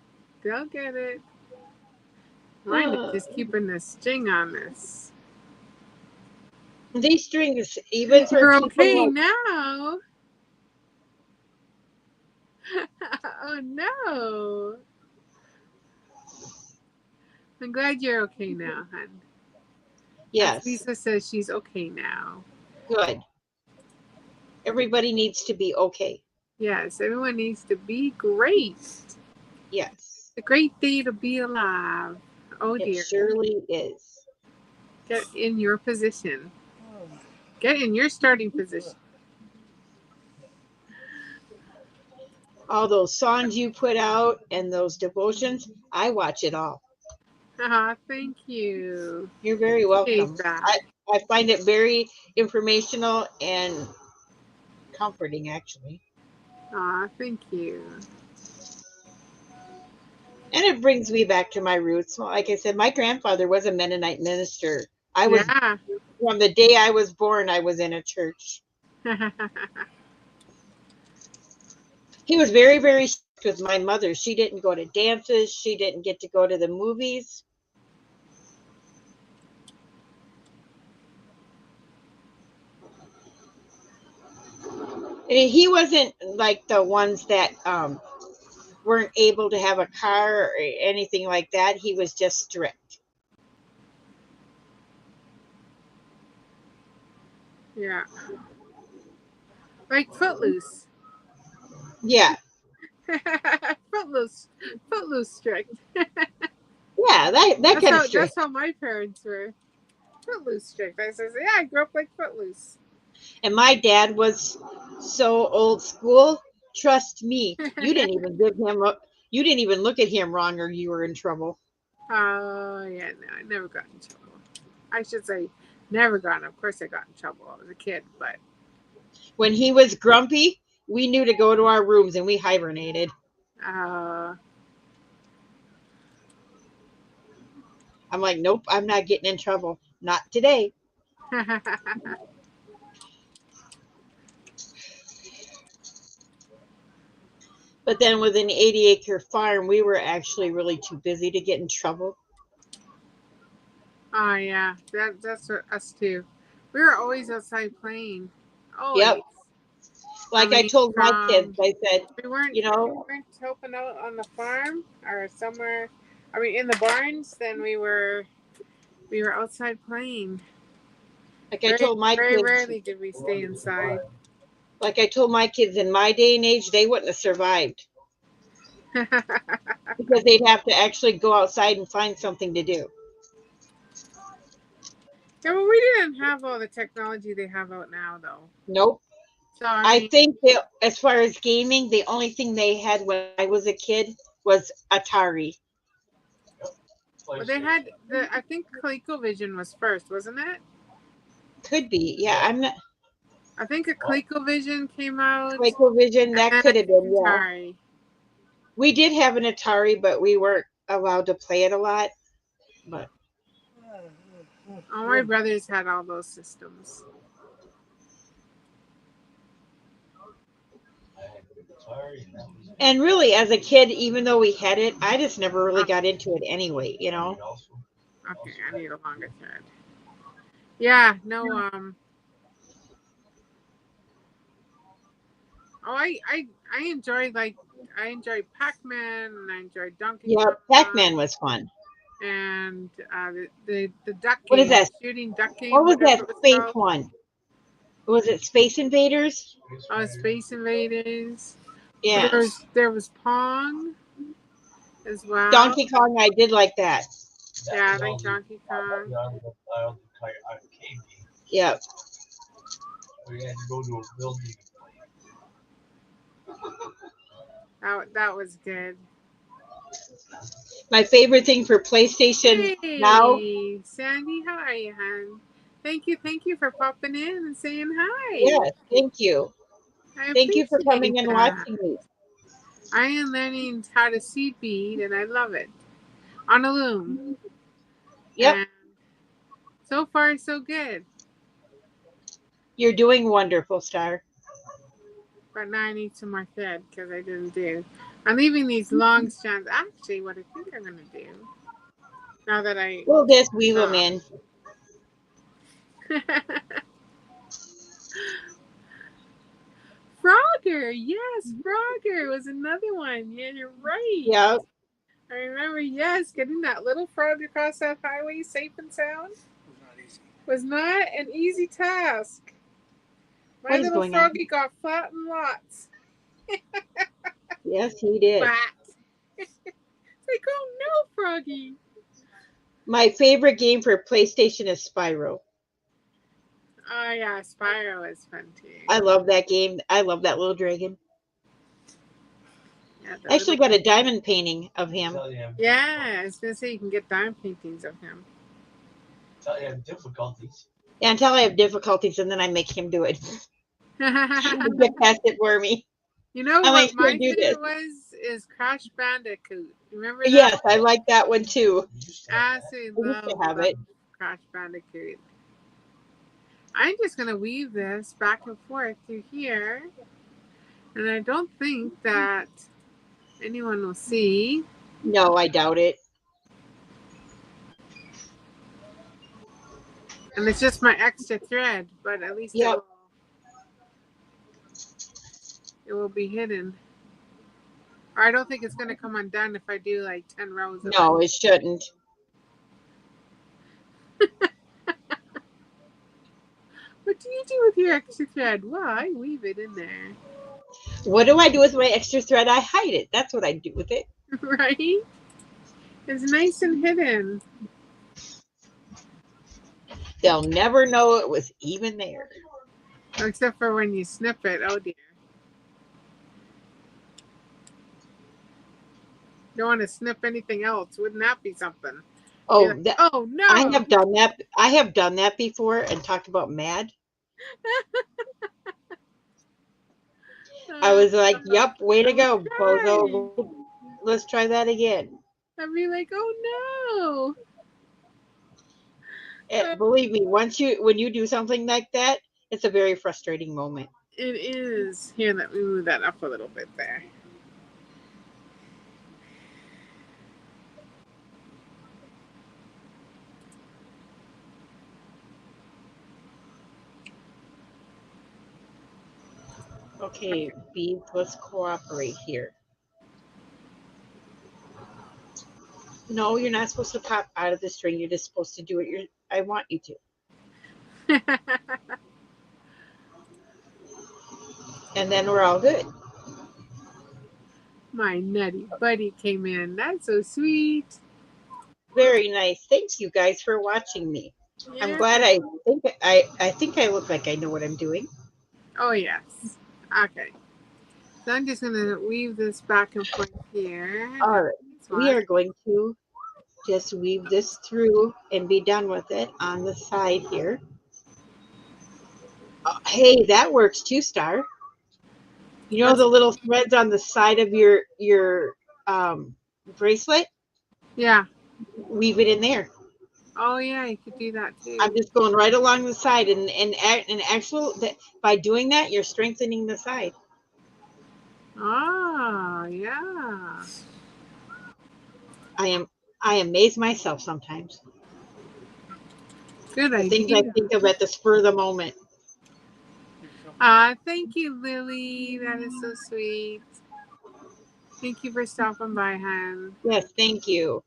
They'll get it. Mine is just keeping the string on this. These strings, even for You're people okay like, now. Oh no. I'm glad you're okay now, hon. yes. As Lisa says she's okay now. Good. Everybody needs to be okay. Yes, everyone needs to be great. Yes. It's a great day to be alive. Oh dear. It surely is. Get in your position. Get in your starting position. All those songs you put out and those devotions, I watch it all. Thank you. You're very welcome. I find it very informational and comforting, actually. Thank you. And it brings me back to my roots. Like I said, my grandfather was a Mennonite minister. From the day I was born, I was in a church. He was very, very strict with my mother. She didn't go to dances. She didn't get to go to the movies. And he wasn't like the ones that weren't able to have a car or anything like that. He was just strict. Yeah. Like Footloose. Yeah. Footloose strict. Yeah, that kind of strict. That's how my parents were. Footloose strict. I says, yeah, I grew up like Footloose. And my dad was so old school. Trust me, you didn't even give him you didn't even look at him wrong or you were in trouble. Oh, yeah, no, I never got in trouble. I should say never got in. Of course I got in trouble. I was a kid, but When he was grumpy, we knew to go to our rooms and we hibernated. uh I'm like, nope, I'm not getting in trouble. Not today. But then with an 80-acre farm, we were actually really too busy to get in trouble. Oh yeah, that's what us too. We were always outside playing. Always. Yep. Like I told my kids, I said, we weren't helping out on the farm or somewhere. I mean, in the barns. Then we were outside playing. Like I told my very kids, rarely did we stay inside. like I told my kids, in my day and age, they wouldn't have survived because they'd have to actually go outside and find something to do. Yeah, but we didn't have all the technology they have out now, though. Nope. So I think that as far as gaming, the only thing they had when I was a kid was Atari. Well, they had I think ColecoVision was first, wasn't it? Could be. Yeah, I'm not. I think a ColecoVision came out. ColecoVision, that could have been. Yeah. Atari. We did have an Atari, but we weren't allowed to play it a lot. But all my brothers had all those systems. And really, as a kid, even though we had it, I just never really got into it anyway, you know? Okay, I need a longer thread. Yeah, no, Oh, I enjoyed Pac-Man and I enjoyed Donkey Kong. Yeah, Pac-Man was fun. And the duck game. What is that? Shooting duck game. What was that space called. one? Was it Space Invaders? Oh, Space Invaders. Yeah. So there was Pong as well. Donkey Kong, I did like that. Yeah, I like Donkey Kong. Yeah. We had to go to a building. That was good. My favorite thing for PlayStation now. Sandy, how are you, hon? Thank you for popping in and saying hi. Yes, thank you. Thank you for coming and watching me. I am learning how to seed bead and I love it. On a loom. Yep. And so far, so good. You're doing wonderful, Star. But now I need some more thread because I didn't do. I'm leaving these long strands. Actually, what I think I'm going to do, now that I... We'll just weave them in. Frogger, yes, Frogger was another one. Yeah, you're right. Yep. I remember, yes, getting that little frog across that highway safe and sound was not an easy task. My little froggy got flattened lots. Yes, he did. It's like, oh no, Froggy. My favorite game for PlayStation is Spyro. Oh yeah, Spyro is fun too. I love that game. I love that little dragon. Yeah, I actually got a diamond painting of him. Yeah, I was gonna say you can get diamond paintings of him. Until you have difficulties. Yeah, until I have difficulties, and then I make him do it. Get past it for me. You know what my favorite is Crash Bandicoot. Remember that? Yes, I like that one too. I absolutely love Crash Bandicoot. I'm just going to weave this back and forth through here. And I don't think that anyone will see. No, I doubt it. And it's just my extra thread, but at least Yep. it will be hidden. Or I don't think it's going to come undone if I do like 10 rows of No, it shouldn't. What do you do with your extra thread? Well, I weave it in there. What do I do with my extra thread? I hide it. That's what I do with it. Right? It's nice and hidden. They'll never know it was even there. Except for when you snip it. Oh dear. You don't want to snip anything else. Wouldn't that be something? Oh, Like, oh no! I have done that. I have done that before and talked about mad. I was like, "Yep, way to go, bozo. Let's try that again." I'd be like, "Oh no!" Believe me, when you do something like that, it's a very frustrating moment. It is. Here, let me move that up a little bit there. Okay, beads, let's cooperate here. No, you're not supposed to pop out of the string. You're just supposed to do what I want you to. And then we're all good. My nutty buddy came in. That's so sweet. Very nice. Thank you guys for watching me. Yeah. I'm glad I think I look like I know what I'm doing. Oh yes. Okay. So I'm just gonna weave this back and forth here. All right. We are going to just weave this through and be done with it on the side here. Hey, that works too, Star. You know the little threads on the side of your bracelet? Yeah. Weave it in there. Oh yeah, you could do that too. I'm just going right along the side, and by doing that, you're strengthening the side. Oh yeah. I amaze myself sometimes. Good idea. Things I think of at the spur of the moment. Thank you, Lily. That is so sweet. Thank you for stopping by, hon. Yes, thank you.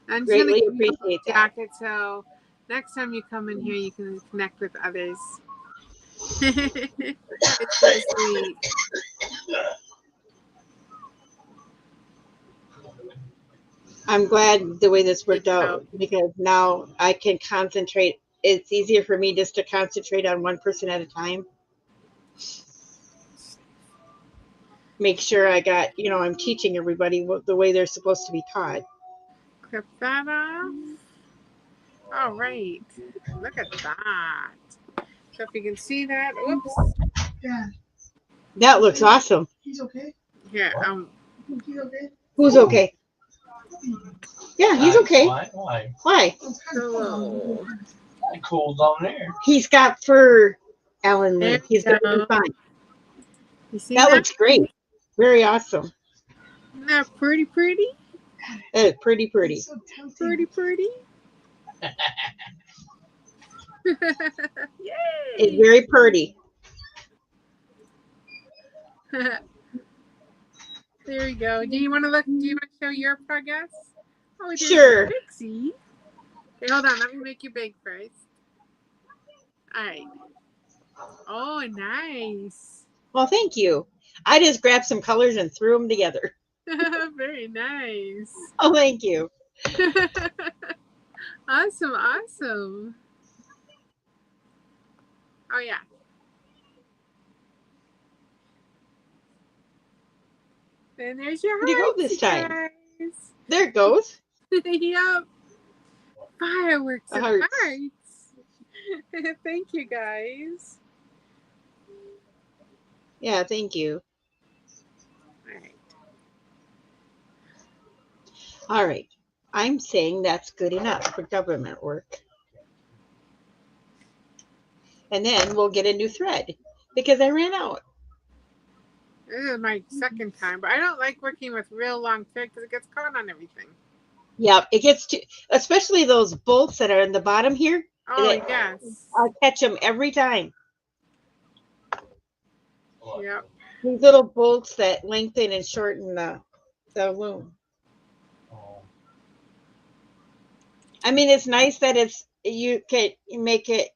I'm just Greatly gonna give appreciate you a that. jacket so next time you come in here, you can connect with others. It's so sweet. I'm glad the way this worked out because now I can concentrate. It's easier for me just to concentrate on one person at a time. Make sure I got, I'm teaching everybody the way they're supposed to be taught. Clip that off. All right. Look at that. So if you can see that, whoops. Yeah. That looks awesome. He's okay. Here, He's okay. Who's okay? Yeah, he's okay. Why? so Cool down there. He's got fur, Ellen. There He's you gonna be go. fine. You see That that? looks great. Very awesome. Isn't that pretty? That is pretty. He's so tempting. Pretty. Yay! It's very pretty. There we go. Do you want to look? Do you want to show your progress? Oh, Sure. Pixie. Okay, hold on. Let me make you big first. All right. Oh, nice. Well, thank you. I just grabbed some colors and threw them together. Very nice. Oh, thank you. Awesome. Oh, yeah. And there's your Where'd you go hearts, this time? guys. There it goes. Yep. Fireworks The and hearts. hearts. Thank you, guys. Yeah, thank you. All right. I'm saying that's good enough for government work. and then we'll get a new thread because I ran out. This is my second time, but I don't like working with real long thread because it gets caught on everything. Yeah, it gets to, especially those bolts that are in the bottom here. Oh, yes. I catch them every time. Yep. These little bolts that lengthen and shorten the loom. I mean, it's nice that you can make it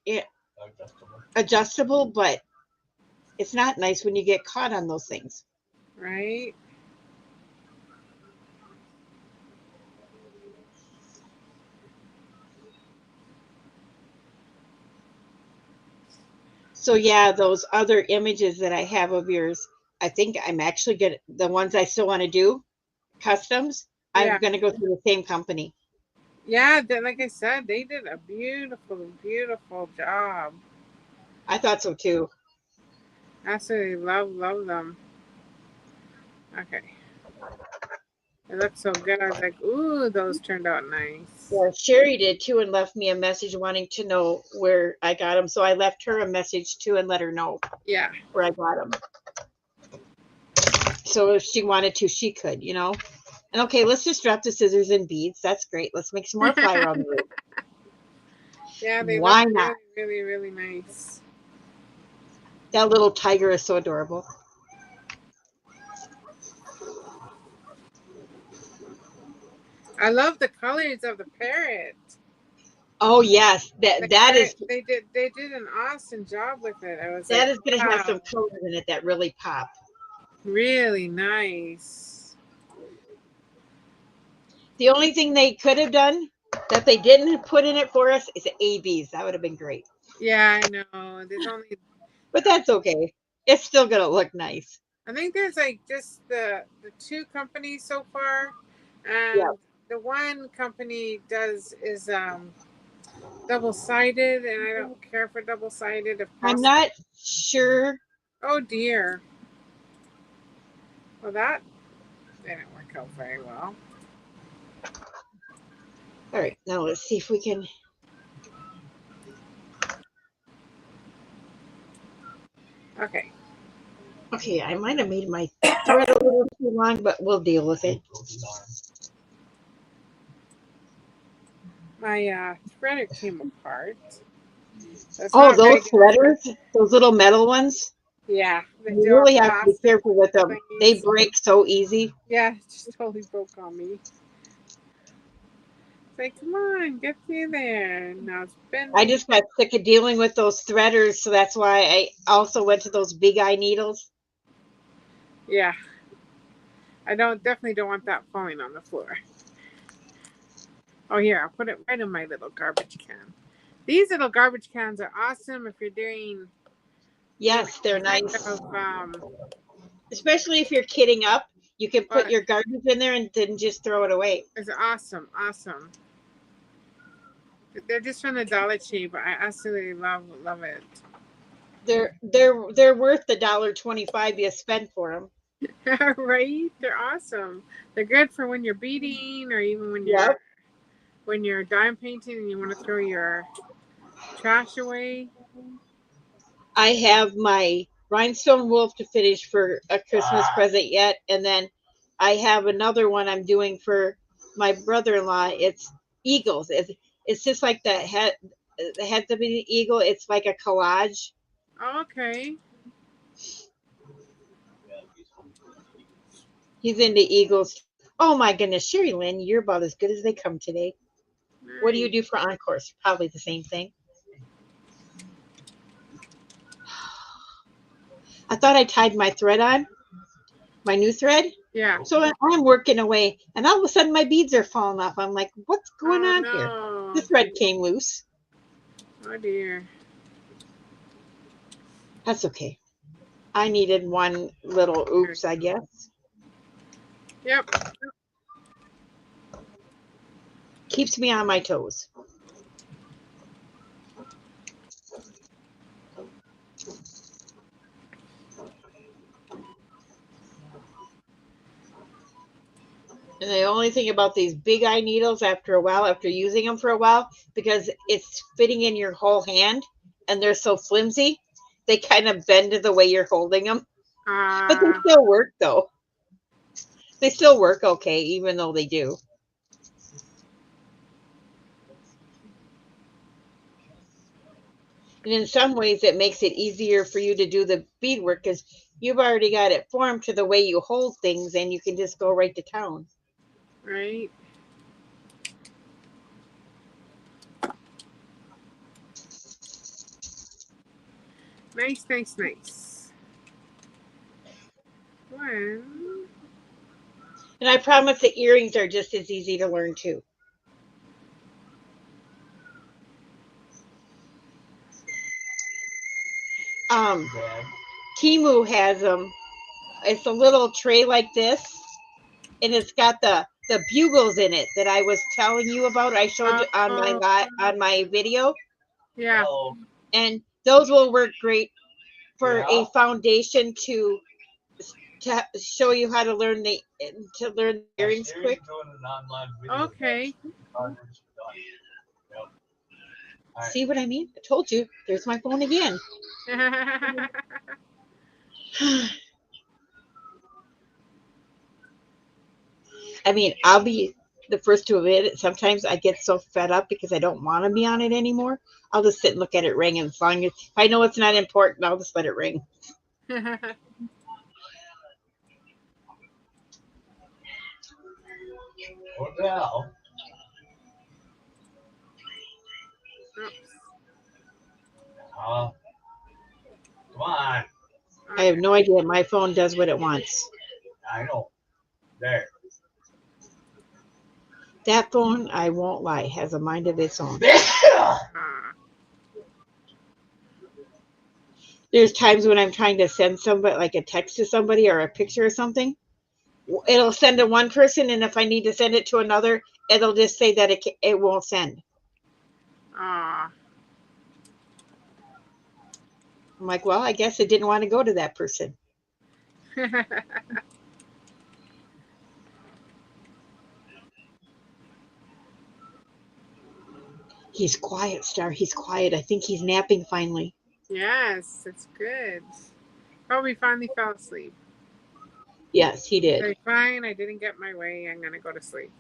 adjustable, but it's not nice when you get caught on those things. Right. So yeah, those other images that I have of yours, I think I'm actually gonna, the ones I still want to do, customs, Yeah. I'm gonna go through the same company. Yeah, like I said, they did a beautiful, beautiful job. I thought so too. Absolutely love them. Okay. It looks so good. I was like, ooh, those turned out nice. Yeah, Sherri did too and left me a message wanting to know where I got them. So I left her a message too and let her know Yeah. where I got them. So if she wanted to, she could, you know. And okay, let's just drop the scissors and beads. That's great. Let's make some more flower on the roof. Yeah, they Why look not? really, really, really nice. That little tiger is so adorable. I love the colors of the parrot. Oh yes, that is They did an awesome job with it. I was that like, is going to have wow, some colors in it that really pop. really nice. The only thing they could have done that they didn't put in it for us is ABs. That would have been great. Yeah, I know. There's only, But that's okay. It's still going to look nice. I think there's like just the two companies so far, and Yeah. the one company is double sided, and I don't care for double sided if I'm possible. not sure. Oh dear. Well, that didn't work out very well. All right, now let's see if we can. Okay. Okay, I might have made my thread a little too long, but we'll deal with it. My threader came apart. Oh, those threaders, those little metal ones. Yeah, You really have to be careful with them. They break so easy. Yeah, it just totally broke on me. It's like, come on, get through there. Now it's bending. I just got sick of dealing with those threaders, so that's why I also went to those big eye needles. Yeah. I definitely don't want that falling on the floor. Oh, here, I'll put it right in my little garbage can. These little garbage cans are awesome if you're doing. Yes, they're nice. Of, especially if you're kidding up, you can put your garbage in there and then just throw it away. It's awesome, awesome. They're just from the Dollar Tree, but I absolutely love it. They're worth the $1.25 you spend for them. Right? They're awesome. They're good for when you're beading or even when you're dime painting and you want to throw your trash away. I have my rhinestone wolf to finish for a Christmas present yet, and then I have another one I'm doing for my brother-in-law. It's eagles. It's just like the head of an eagle. It's like a collage. Okay. He's into eagles. Oh my goodness, Sherri Lynn, you're about as good as they come today. Nice. What do you do for encores? Probably the same thing. I thought I tied my thread on, my new thread. Yeah. So I'm working away, and all of a sudden my beads are falling off. I'm like, what's going on here? The thread came loose. Oh dear. That's okay. I needed one little oops, I guess. Yep. Keeps me on my toes. And the only thing about these big eye needles after using them for a while, because it's fitting in your whole hand, and they're so flimsy, they kind of bend the way you're holding them. But they Ah, still work, though. They still work okay, even though they do. And in some ways, it makes it easier for you to do the beadwork because you've already got it formed to the way you hold things, and you can just go right to town. right. Nice, nice, nice. Well, And I promise the earrings are just as easy to learn, too. Temu has them. It's a little tray like this, and it's got the bugles in it that I was telling you about. I showed you on my video, yeah. Hello. and those will work great for Yeah. a foundation to show you how to learn the earrings Sherri's quick. doing an online video. Okay. Project's done. Yep. All right. See what I mean? I told you. There's my phone again. I mean, I'll be the first to admit it. Sometimes I get so fed up because I don't want to be on it anymore. I'll just sit and look at it ring, and as long as if I know it's not important, I'll just let it ring. What the hell? Come on. I have no idea. My phone does what it wants. I know. There. That phone, I won't lie, has a mind of its own. There's times when I'm trying to send somebody, like a text to somebody or a picture or something. It'll send to one person, and if I need to send it to another, it'll just say that it won't send. Ah. I'm like, well, I guess it didn't want to go to that person. He's quiet, Star. He's quiet. I think he's napping finally. Yes, it's good. Probably finally fell asleep. Yes, he did. Okay, fine. I didn't get my way. I'm gonna go to sleep.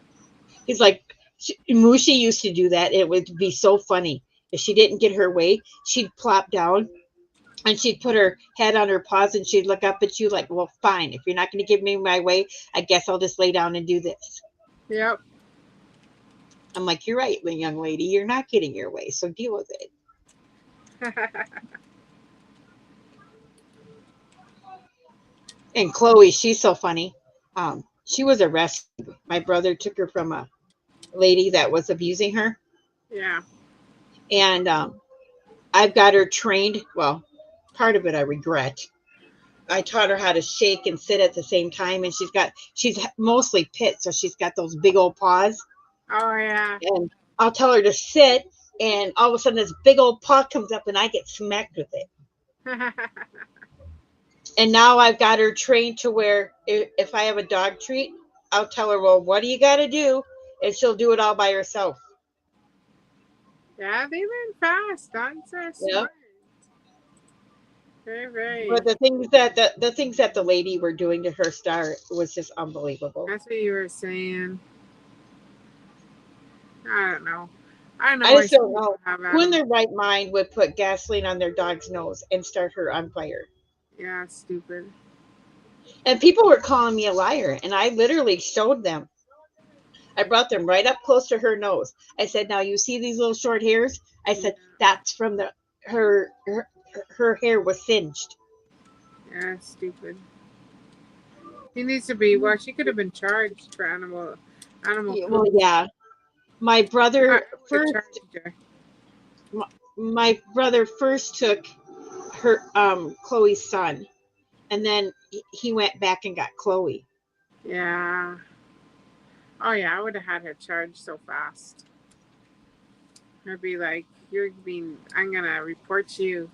He's like, Mushi used to do that. It would be so funny. If she didn't get her way, she'd plop down and she'd put her head on her paws and she'd look up at you like, well, fine. If you're not going to give me my way, I guess I'll just lay down and do this. Yep. I'm like, you're right, young lady. You're not getting your way, so deal with it. And Chloe, she's so funny. She was arrested. My brother took her from a lady that was abusing her. Yeah. And I've got her trained. Well, part of it I regret. I taught her how to shake and sit at the same time. And she's mostly pit. So she's got those big old paws. Oh, yeah. And I'll tell her to sit. And all of a sudden this big old paw comes up and I get smacked with it. And now I've got her trained to where if I have a dog treat, I'll tell her, well, what do you got to do? And she'll do it all by herself. Yeah, they learn fast. Dogs are smart. Very, very. But the things that the lady were doing to her, Star, was just unbelievable. That's what you were saying. I don't know. I just don't know who in their right mind would put gasoline on their dog's nose and start her on fire. Yeah, stupid. And people were calling me a liar, and I literally showed them. I brought them right up close to her nose. I said, now you see these little short hairs? I said, that's from her hair was singed. Yeah, stupid. He needs to be, well, she could have been charged for animal. Well, yeah. My brother first took her Chloe's son, and then he went back and got Chloe. Yeah. Oh yeah, I would have had her charged so fast. I'd be like, I'm gonna report you.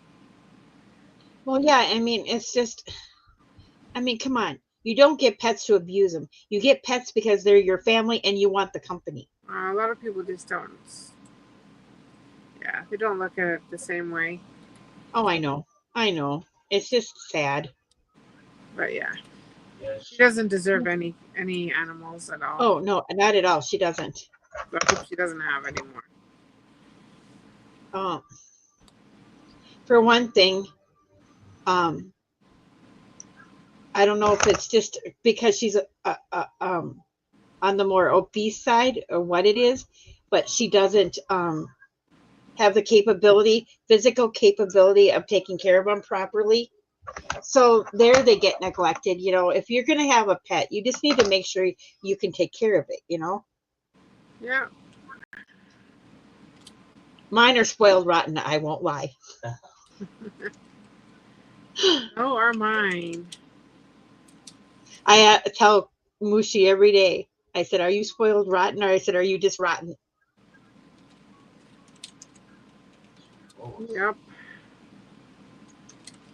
Well, yeah, I mean, it's just, come on. You don't get pets to abuse them. You get pets because they're your family and you want the company. A lot of people just don't. Yeah, they don't look at it the same way. Oh, I know. I know. It's just sad. But yeah, Yes. she doesn't deserve any animals at all. Oh, no, not at all. She doesn't. But I hope she doesn't have any more. For one thing, I don't know if it's just because she's on the more obese side or what it is, but she doesn't have the physical capability of taking care of them properly. So there they get neglected. You know, if you're going to have a pet, you just need to make sure you can take care of it, you know? Yeah. Mine are spoiled rotten, I won't lie. Oh, are mine. I tell Mushi every day, I said, are you spoiled rotten? Or I said, are you just rotten? Yep.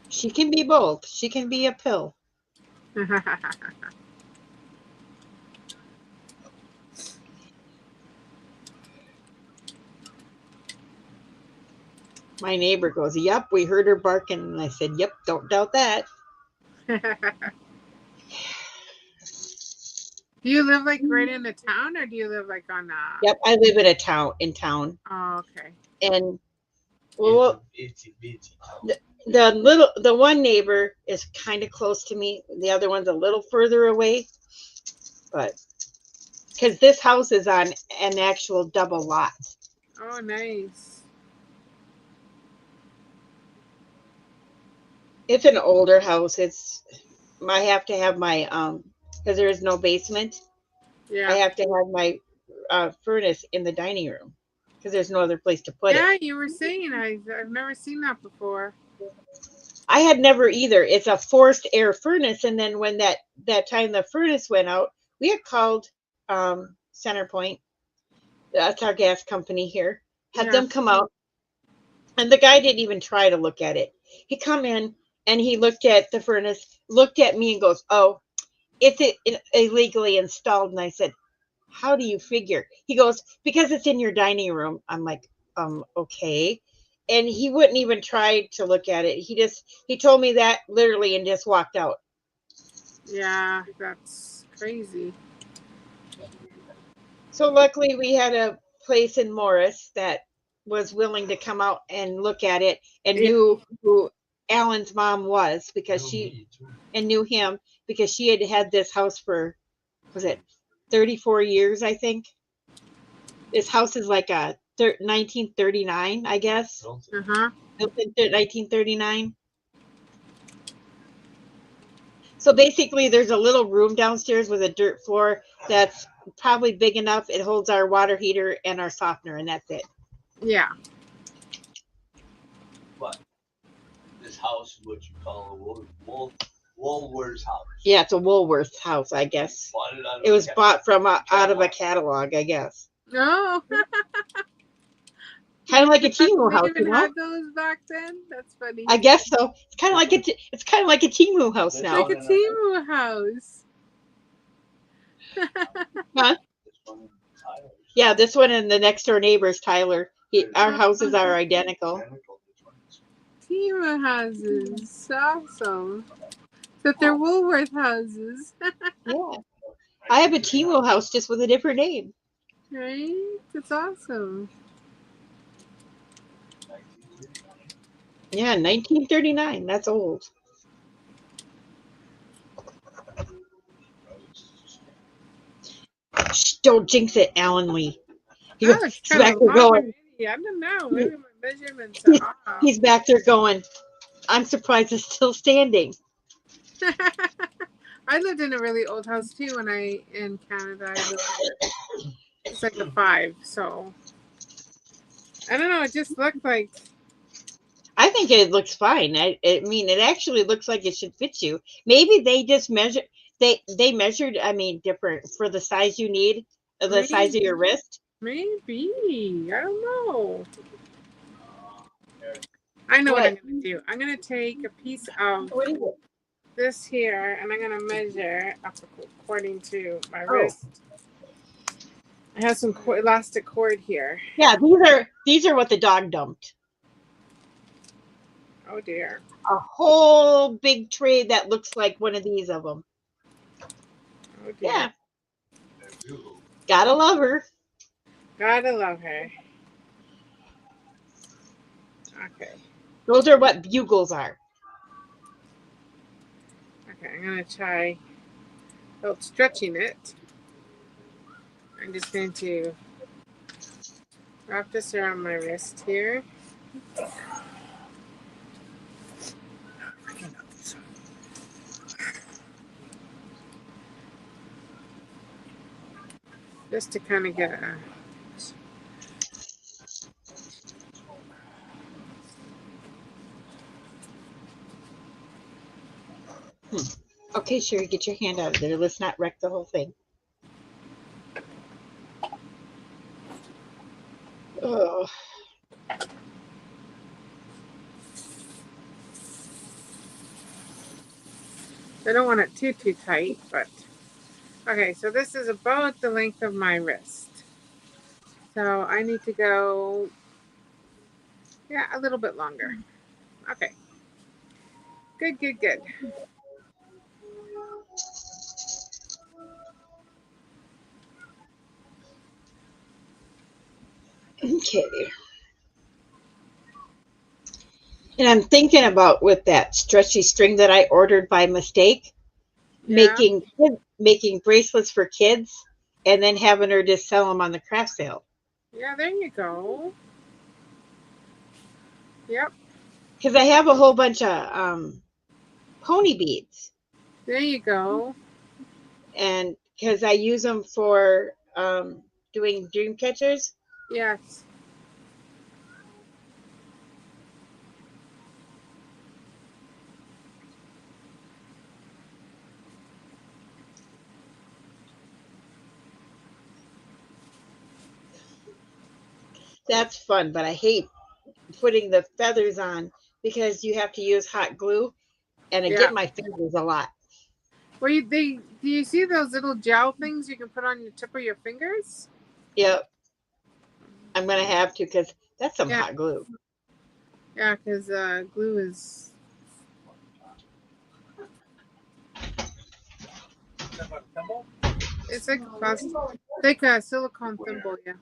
She can be both. She can be a pill. My neighbor goes, yep, we heard her barking. And I said, yep, don't doubt that. Do you live like right in the town, or do you live like on Yep, I live in town. Oh, okay. And well, It's the one neighbor is kind of close to me. The other one's a little further away. But because this house is on an actual double lot. Oh, nice. It's an older house. I have to have my because there is no basement. Yeah. I have to have my furnace in the dining room because there's no other place to put it. Yeah, you were saying I've never seen that before. I had never either. It's a forced air furnace, and then when that time the furnace went out, we had called Centerpoint. That's our gas company here. Had them come out, and the guy didn't even try to look at it. He come in and he looked at the furnace, looked at me, and goes, "Oh, it's illegally installed." And I said, "How do you figure?" He goes, "Because it's in your dining room." I'm like, okay. And he wouldn't even try to look at it. He told me that literally and just walked out. Yeah, that's crazy. So luckily we had a place in Morris that was willing to come out and look at it and knew who Alan's mom was because knew him because she had this house for, was it 34 years, I think. This house is like a 1939, I guess. Uh-huh. Built in 1939. So basically, there's a little room downstairs with a dirt floor that's probably big enough. It holds our water heater and our softener, and that's it. Yeah. What? This house, what you call a Woolworth's house. Yeah, it's a Woolworth house, I guess. It was bought from out of a catalog, I guess. No. Kind of like a Temu house, even had those back then. That's funny. I guess so. It's kind of like a Temu house now. Like a Temu house. Huh? Yeah, this one and the next door neighbor's Tyler. Our houses are identical. Temu houses. Awesome. But they're Woolworth houses. Yeah. I have a Temu house just with a different name. Right? That's awesome. Yeah, 1939. That's old. Shh, don't jinx it, Alan Lee. He's back there going. I don't know. Maybe my measurements are off. He's back there going. I'm surprised it's still standing. I lived in a really old house too when in Canada. It's like a 5, so I don't know. It just looked like. I think it looks fine. I mean, it actually looks like it should fit you. Maybe they just measure. They measured. I mean, different for the size you need, the size of your wrist. Maybe. I don't know. I know what I'm going to do. I'm going to take a piece of this here, and I'm going to measure according to my wrist. I have some elastic cord here. Yeah, these are what the dog dumped. Oh dear. A whole big tray that looks like one of these of them. Oh dear. Yeah. Gotta love her. Gotta love her. Okay. Those are what bugles are. Okay, I'm gonna try stretching it. I'm just going to wrap this around my wrist here. Just to kind of get a... Okay, Sherri, get your hand out of there. Let's not wreck the whole thing. Oh. I don't want it too tight, but... Okay, so this is about the length of my wrist. So I need to go, yeah, a little bit longer. Okay. Good, good, good. Okay. And I'm thinking about with that stretchy string that I ordered by mistake, Yeah. making bracelets for kids and then having her just sell them on the craft sale. Yeah, there you go. Yep. Because I have a whole bunch of pony beads. There you go. And because I use them for doing dream catchers. Yes. That's fun, but I hate putting the feathers on because you have to use hot glue, and I get my fingers a lot. Well, do you see those little gel things you can put on the tip of your fingers? Yep. I'm going to have to because that's some hot glue. Yeah, because glue is... It's like a silicone thimble, yeah.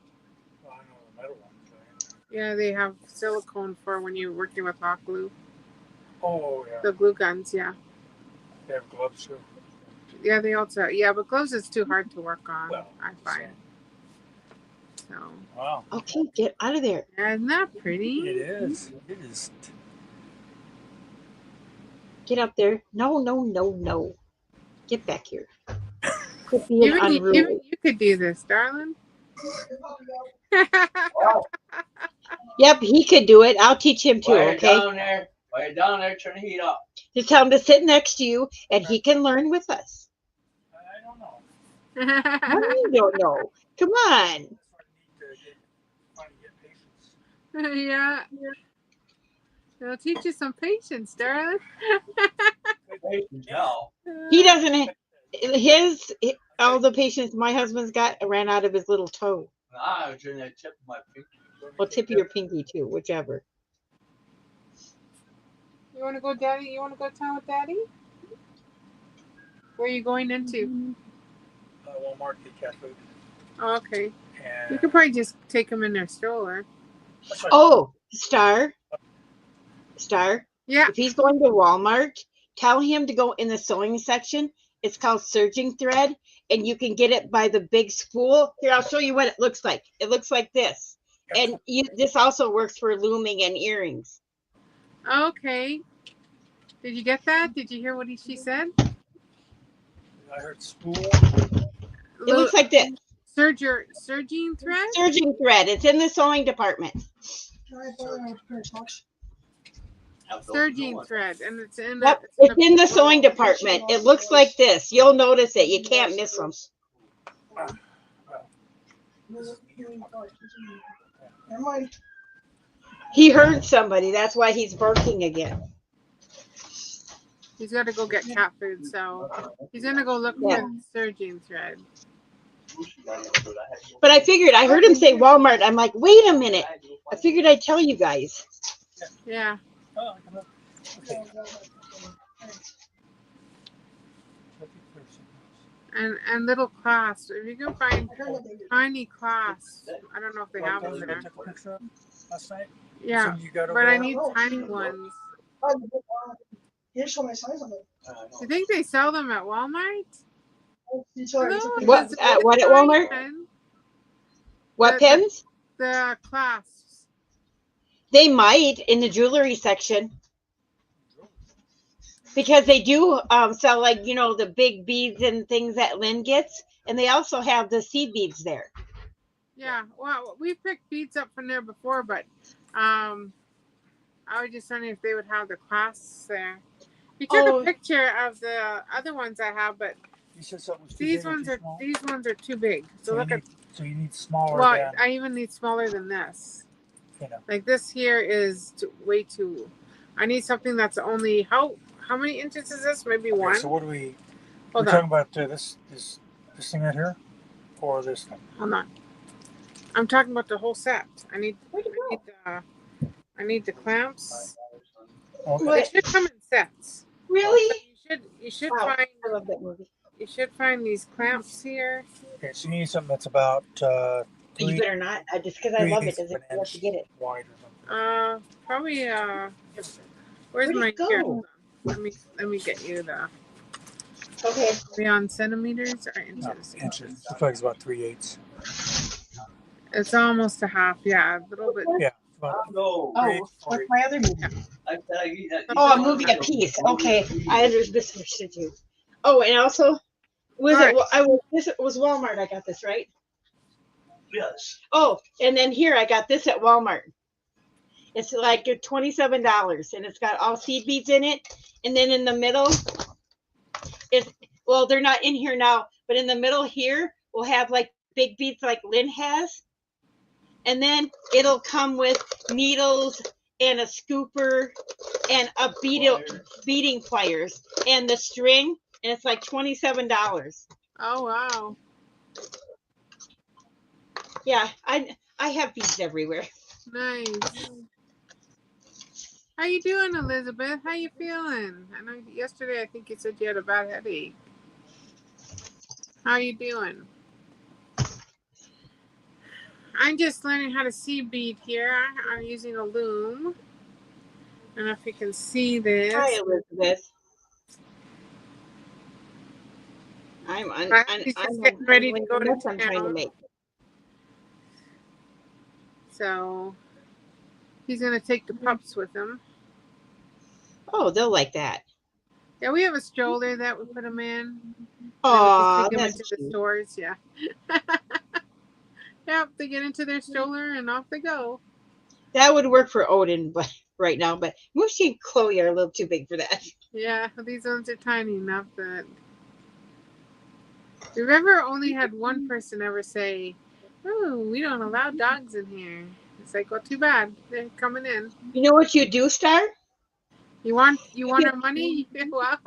Yeah, they have silicone for when you're working with hot glue. Oh, yeah. The glue guns, yeah. They have gloves too. Yeah, they also, yeah, but gloves is too hard to work on, Well, I find. So. Wow. Okay, get out of there. Isn't that pretty? It is. It is. Get up there. No, no, no, no. Get back here. Quit being unruly. You could do this, darling. Yep, he could do it. I'll teach him too, While you're okay? while you're down there, turn the heat up. Just tell him to sit next to you, and he can learn with us. I don't know. What do you don't know? Come on. Yeah. It'll teach you some patience, darling. He doesn't. All the patience my husband's got ran out of his little toe. I was in the tip of my pinky. Well, tip of your pinky too, whichever. You want to go, Daddy? You want to go town with Daddy? Where are you going into? Walmart, get cat food. Oh, okay. And You could probably just take him in their stroller. Oh, Star. Yeah. If he's going to Walmart, tell him to go in the sewing section. It's called serging thread, and you can get it by the big spool. Here, I'll show you what it looks like. It looks like this. And this also works for looming and earrings. Okay. Did you get that? Did you hear what she said? I heard spool. It looks like this. Serging thread? Serging thread. It's in the sewing department. Serging thread, and it's in. Yep, it's in the sewing department. It looks like this. You'll notice it. You can't miss them. He heard somebody. That's why he's barking again. He's got to go get cat food, so he's gonna go look for the serging thread. But I heard him say Walmart. I'm like, wait a minute. I figured I'd tell you guys. Yeah. Okay. And little clasps. If you can find tiny clasps, I don't know if they have them there. Took a picture of last night. Yeah, So you got but I over need tiny ones. You didn't show my size on it. You think they sell them at Walmart? Hello, What is at it what at tiny Walmart? pen? What The pens? the clasps. They might in the jewelry section because they do sell like the big beads and things that Lynn gets, and they also have the seed beads there. Yeah, well, we picked beads up from there before, but I was just wondering if they would have the clasps there. We took a picture of the other ones I have, but You said something was too these big or ones too are small? these ones are too big. So look at. So you need smaller. Well, than, I even need smaller than this. you know. Like this here is way too. I need something that's only how many inches is this? Maybe Okay, one. so what do we? Hold we're on. talking about this thing right here, or this thing? Hold on. I'm talking about the whole set. I need the clamps. Okay. They should come in sets. Really? So you should Wow, find I love that movie. you should find these clamps here. Okay, so you need something that's about You better not. Just because I love it doesn't mean you have to get it. wide or something. Probably where's Where'd my it go? here? Hold on. Let me get you the. Okay. Are we on centimeters or inches? No, inches. Looks like it's about 3/8. It's almost a half. Yeah, a little bit. Yeah. About Oh, 3/8, what's 4/8. my other movie? Yeah. Oh, a movie a piece. Okay, I misunderstood you. Oh, and also, was All it? right. This was Walmart. I got this right. Yes. Oh, and then here I got this at Walmart. It's like $27, and it's got all seed beads in it. And then in the middle, they're not in here now, but in the middle here, we'll have like big beads like Lynn has. And then it'll come with needles and a scooper and a beading pliers and the string, and it's like $27. Oh wow. Yeah, I have beads everywhere. Nice. How you doing, Elizabeth? How you feeling? I know yesterday I think you said you had a bad headache. How you doing? I'm just learning how to seed bead here. I'm using a loom. I don't know if you can see this. Hi, Elizabeth. I'm just getting ready to go to I'm trying to town. make. So he's gonna take the pups with him. Oh, they'll like that. Yeah, we have a stroller that we put them in. Oh, Take them that's into the cute. stores. Yeah. Yep, they get into their stroller and off they go. That would work for Odin, but right now, but Mushy and Chloe are a little too big for that. Yeah, these ones are tiny enough that. We've ever only had one person ever say, "Oh, we don't allow dogs in here." It's like, well, too bad. They're coming in. You know what you do, Star? You want our money? Well,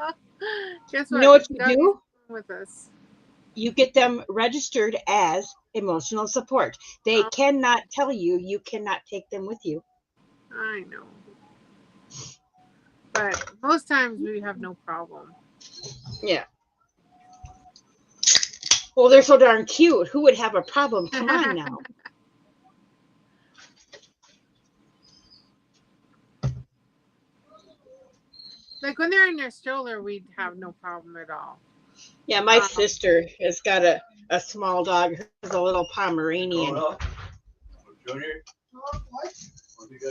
guess You know what? what you Doggy's do? with us. You get them registered as emotional support. They cannot tell you cannot take them with you. I know. But most times we have no problem. Yeah. Well, they're so darn cute. Who would have a problem? Come on now. Like when they're in their stroller, we'd have no problem at all. Yeah, my sister has got a small dog. Hers a little Pomeranian.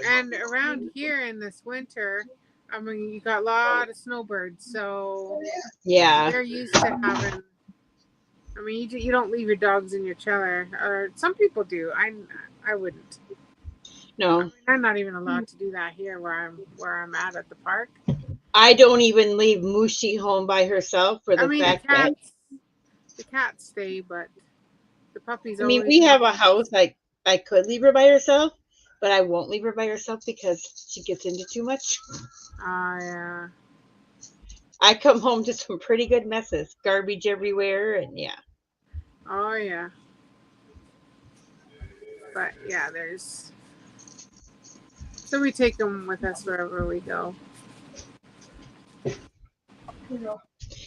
And around here in this winter, I mean, you got a lot of snowbirds, so yeah, they're used to having. I mean, you don't leave your dogs in your trailer, or some people do. I wouldn't. no, I mean, I'm not even allowed to do that here where I'm at the park. I don't even leave Mushy home by herself for the fact that the cats stay, but the puppies. I mean, we have a house. I could leave her by herself, but I won't leave her by herself because she gets into too much. Yeah. I come home to some pretty good messes, garbage everywhere, and yeah. Oh yeah. But yeah, so we take them with us wherever we go. But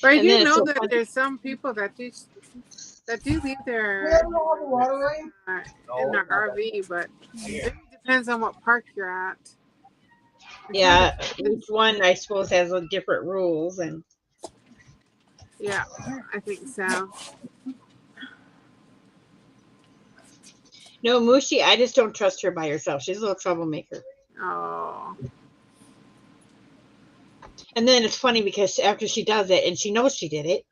I And then do it's know so that funny. there's some people that do leave their in their RV, but it depends on what park you're at. It's hard Yeah, to- each one I suppose has a different rules, and yeah, I think so. no, Mushi, I just don't trust her by herself. She's a little troublemaker. Oh, And then it's funny because after she does it and she knows she did it,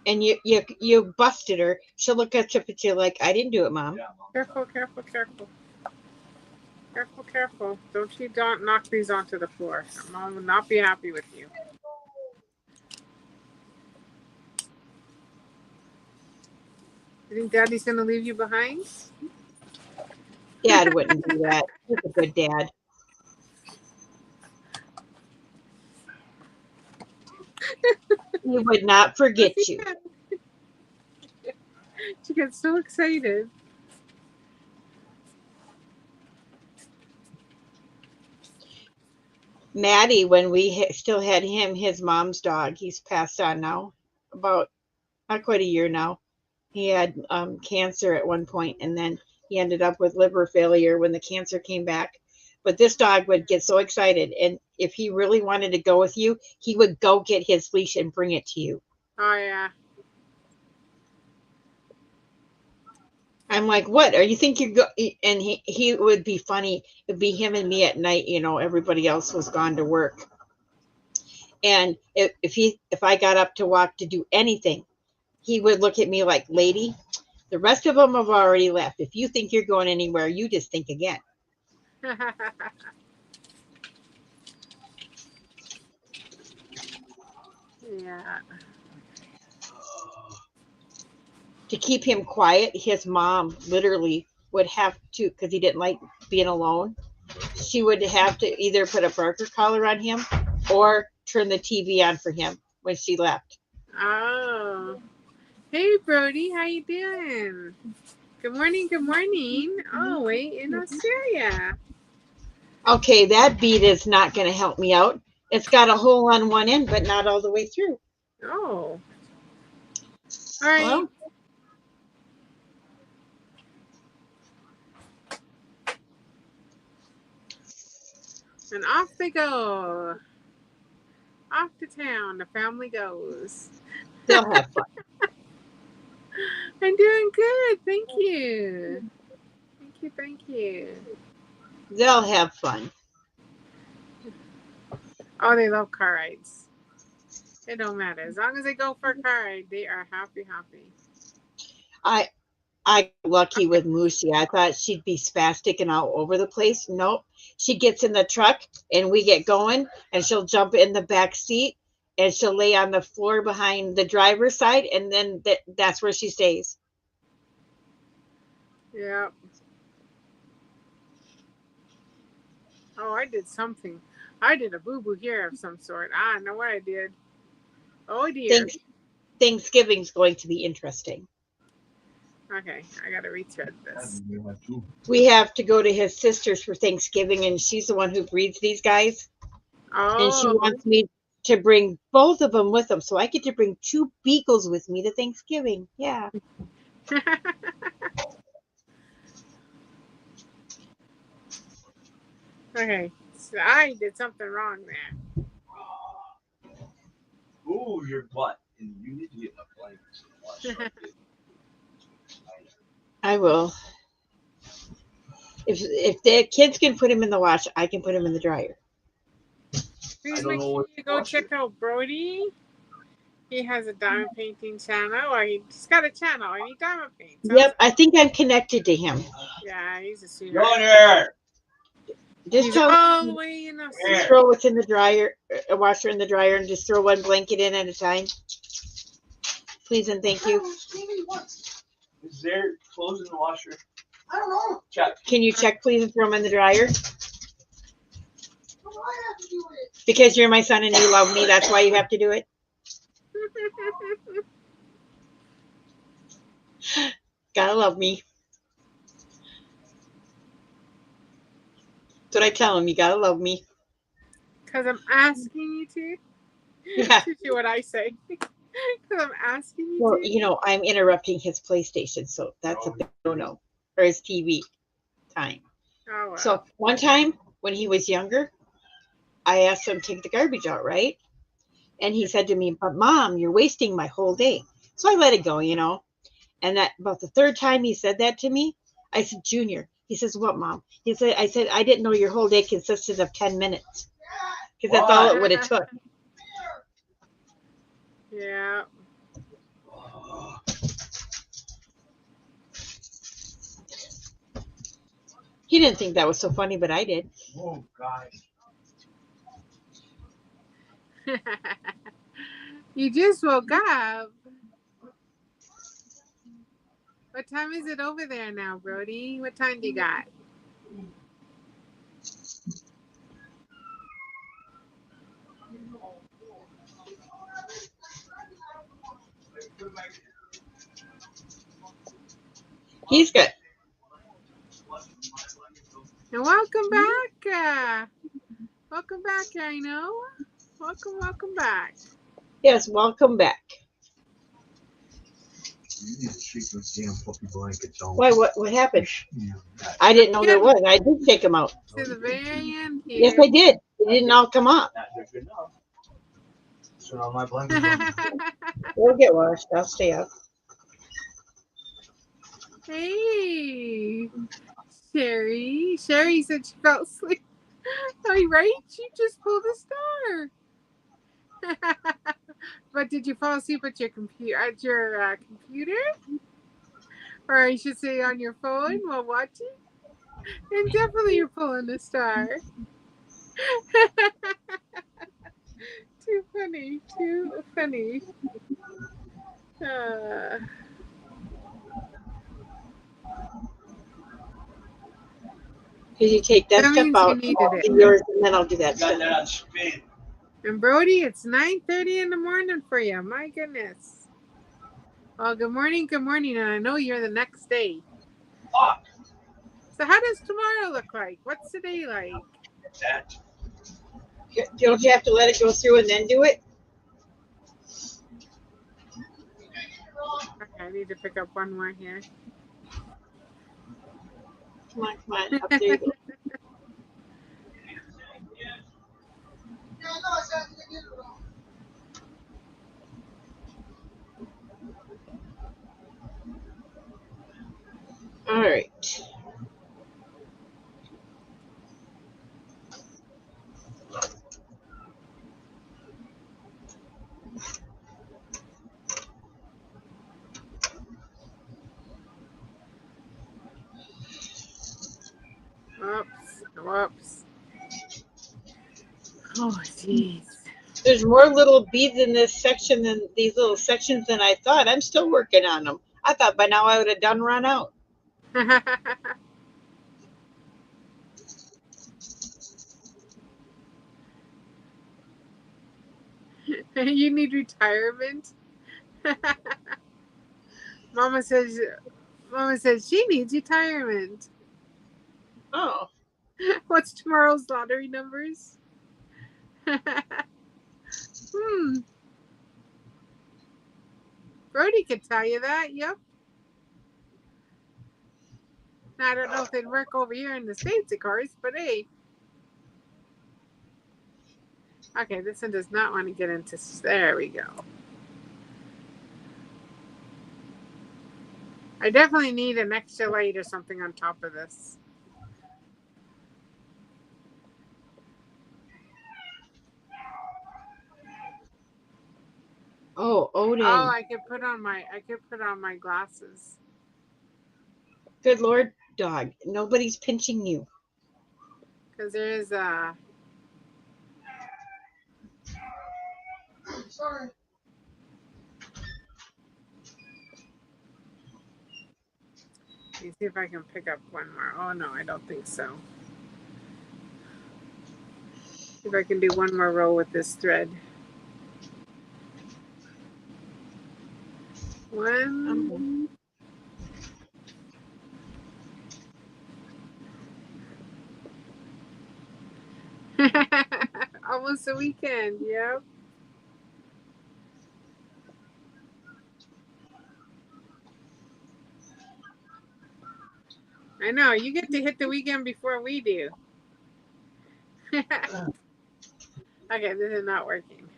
and you busted her, she'll look at you like, I didn't do it, Mom. careful, careful, careful. Careful, careful. Don't knock these onto the floor. Mom will not be happy with you. You think Daddy's going to leave you behind? Dad wouldn't do that. He's a good dad. He would not forget you. She gets so excited. Maddie, when we still had him, his mom's dog, he's passed on now, about not quite a year now. He had cancer at one point, and then he ended up with liver failure when the cancer came back. But this dog would get so excited, and if he really wanted to go with you, he would go get his leash and bring it to you. Oh, yeah. I'm like, what? Are you think you're and he would be funny. It'd be him and me at night, everybody else was gone to work. And if I got up to walk to do anything, he would look at me like, lady, the rest of them have already left. If you think you're going anywhere, you just think again. Yeah. To keep him quiet, his mom literally would have to, because he didn't like being alone, she would have to either put a barker collar on him or turn the TV on for him when she left. Oh. Hey, Brody. How you doing? Good morning. Good morning. Oh, wait. In Australia. Okay, that bead is not going to help me out. It's got a hole on one end, but not all the way through. Oh. All right. Well, and off they go. Off to town. The family goes. they'll have fun. I'm doing good. Thank you. Thank you. Thank you. They'll have fun. Oh, they love car rides. It don't matter. As long as they go for a car ride, they are happy. I got lucky with Moosey. I thought she'd be spastic and all over the place. Nope. She gets in the truck and we get going, and she'll jump in the back seat and she'll lay on the floor behind the driver's side, and then that's where she stays. Yeah. Oh, I did something. I did a boo-boo here of some sort. I know what I did. Oh, dear. Thanksgiving's going to be interesting. Okay, I got to rethread this. We have to go to his sister's for Thanksgiving, and she's the one who breeds these guys. And she Oh. wants me to bring both of them with them. So I get to bring 2 beagles with me to Thanksgiving. Yeah. Okay, so I did something wrong there. Ooh, your butt. And you need to get in a blanket. I will. If the kids can put him in the wash, I can put him in the dryer. Please make sure you go check out Brody. He has a diamond painting channel, or he's got a channel, and he diamond paints. Yep, I think I'm connected to him. Yeah, he's a Go sweetheart. there. Just tell all the way in the throw what's in the dryer, a washer in the dryer, and just throw one blanket in at a time. Please and thank you. Is there clothes in the washer? I don't know. Check. Can you check, please, and throw them in the dryer? What do I have to do with it? Because you're my son and you love me, that's why you have to do it. Gotta love me. That's what I tell him. You gotta love me. Because I'm asking you to. Yeah. To see what I say. Because I'm asking you Well, to. you know, I'm interrupting his PlayStation, so that's a big no-no. Or his TV time. Oh, wow. So one time when he was younger, I asked him to take the garbage out, right? And he said to me, "But Mom, you're wasting my whole day." So I let it go, you know. And that about the third time he said that to me, I said, "Junior." He says, "What, Mom?" He said, "I said I didn't know your whole day consisted of 10 minutes." Because that's all it would have took. Yeah. He didn't think that was so funny, but I did. Oh, God. You just woke up. What time is it over there now, Brody? What time do you got? He's good. And welcome back. Welcome back, I know. Welcome back. Yes, welcome back. You need to shake those damn fluffy blankets out. Why? What happened? Yeah. I didn't know there was. I did take them out. To the very end Yes, here. I did. It didn't all come off. Not good enough. So now my blankets on. We'll get washed. I'll stay up. Hey, Sherri. Sherri said she fell asleep. Are you right? She just pulled a star. But did you fall asleep at your computer? Or I should say on your phone while watching? And definitely you're pulling a star. Too funny. Too funny. Because you take that That stuff means you out, needed it. yours, and then I'll do that Got stuff. that on speed. And Brody, it's 9:30 in the morning for you. My goodness. Well, good morning, and I know you're the next day. Fuck. So how does tomorrow look like? What's the day like? That. Don't you have to let it go through and then do it? Okay, I need to pick up one more here. Come on. Up there you go. All right. Whoops. Oh, jeez. There's more little beads in this section than these little sections than I thought. I'm still working on them. I thought by now I would have done run out. You need retirement. Mama says she needs retirement. Oh, What's tomorrow's lottery numbers? Brody could tell you that. Yep. Now, I don't know if they'd work over here in the States, of course, but hey. Okay, this one does not want to get into. There we go. I definitely need an extra light or something on top of this. oh, Odin. Oh, I could put on my glasses. Good Lord, dog. Nobody's pinching you. Because there is a. Sorry. Let me see if I can pick up one more. Oh no, I don't think so. See if I can do one more row with this thread. One. Almost a weekend, yep. I know. You get to hit the weekend before we do. Okay, this is not working.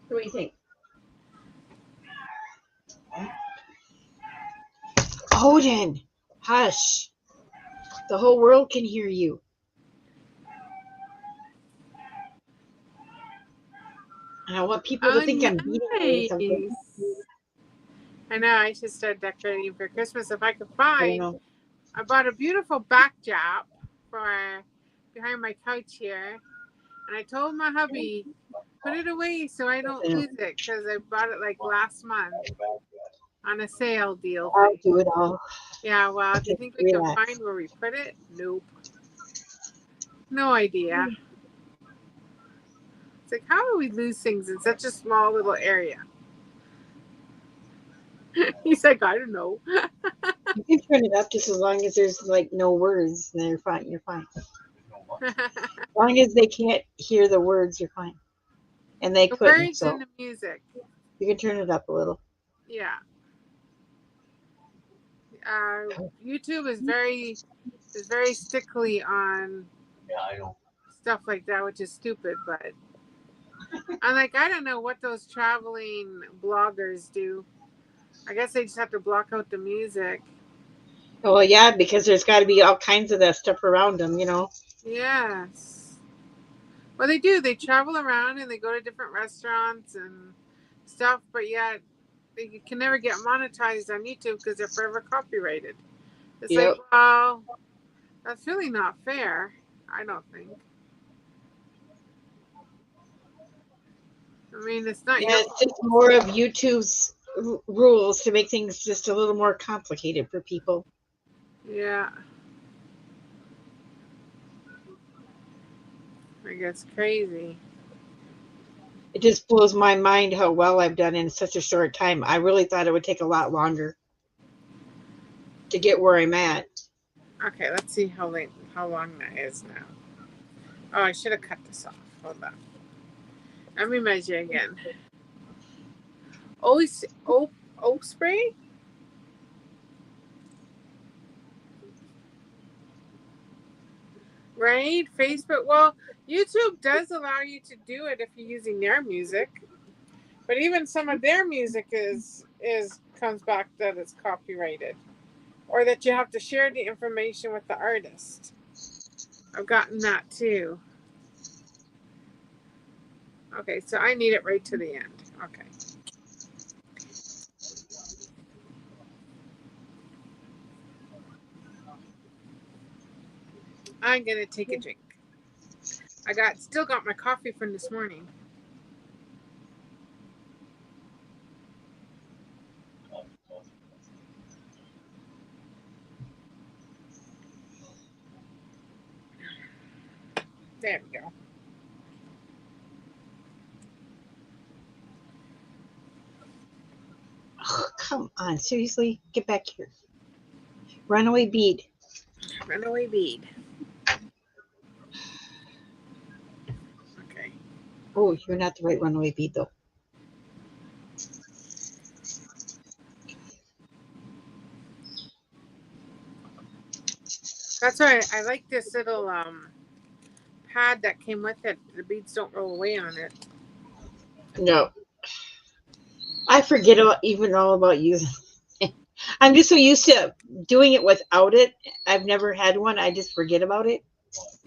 What do you think? Odin, hush. The whole world can hear you. And I want people to think I'm beating you or something. I know. I should start decorating for Christmas if I could I don't find. know. I bought a beautiful backdrop for behind my couch here, and I told my hubby, put it away so I don't lose it because I bought it like last month on a sale deal I'll thing. do it all. Yeah, well, do you Just think we can relax. find where we put it? Nope. No idea. It's like, how do we lose things in such a small little area? He's like, I don't know. You can turn it up just as long as there's like no words. And they're fine. You're fine. As long as they can't hear the words, you're fine. And they The couldn't, words so and the music. you can turn it up a little. Yeah. YouTube is very stickly on Yeah, I know. stuff like that, which is stupid, but I'm like, I don't know what those traveling bloggers do. I guess they just have to block out the music. Well, yeah, because there's got to be all kinds of that stuff around them, you know. Yes. Well, they do. They travel around and they go to different restaurants and stuff, but yet they can never get monetized on YouTube because they're forever copyrighted. It's Yep. like, well, that's really not fair. I don't think. I mean, it's not Yeah, your it's just more of YouTube's rules to make things just a little more complicated for people. Yeah. I guess crazy. It just blows my mind how well I've done in such a short time. I really thought it would take a lot longer to get where I'm at. Okay, let's see how long that is now. Oh, I should have cut this off. Hold on. Let me measure again. Oak spray? Right? Facebook. Well, YouTube does allow you to do it if you're using their music. But even some of their music is comes back that it's copyrighted. Or that you have to share the information with the artist. I've gotten that too. Okay, so I need it right to the end. Okay. I'm gonna take a drink. I still got my coffee from this morning. There we go. Oh, come on, seriously, get back here. Runaway bead. Runaway bead. Okay. Oh, you're not the right runaway bead though. That's why I like this little pad that came with it. The beads don't roll away on it. No. I forget even all about using it. I'm just so used to doing it without it. I've never had one. I just forget about it.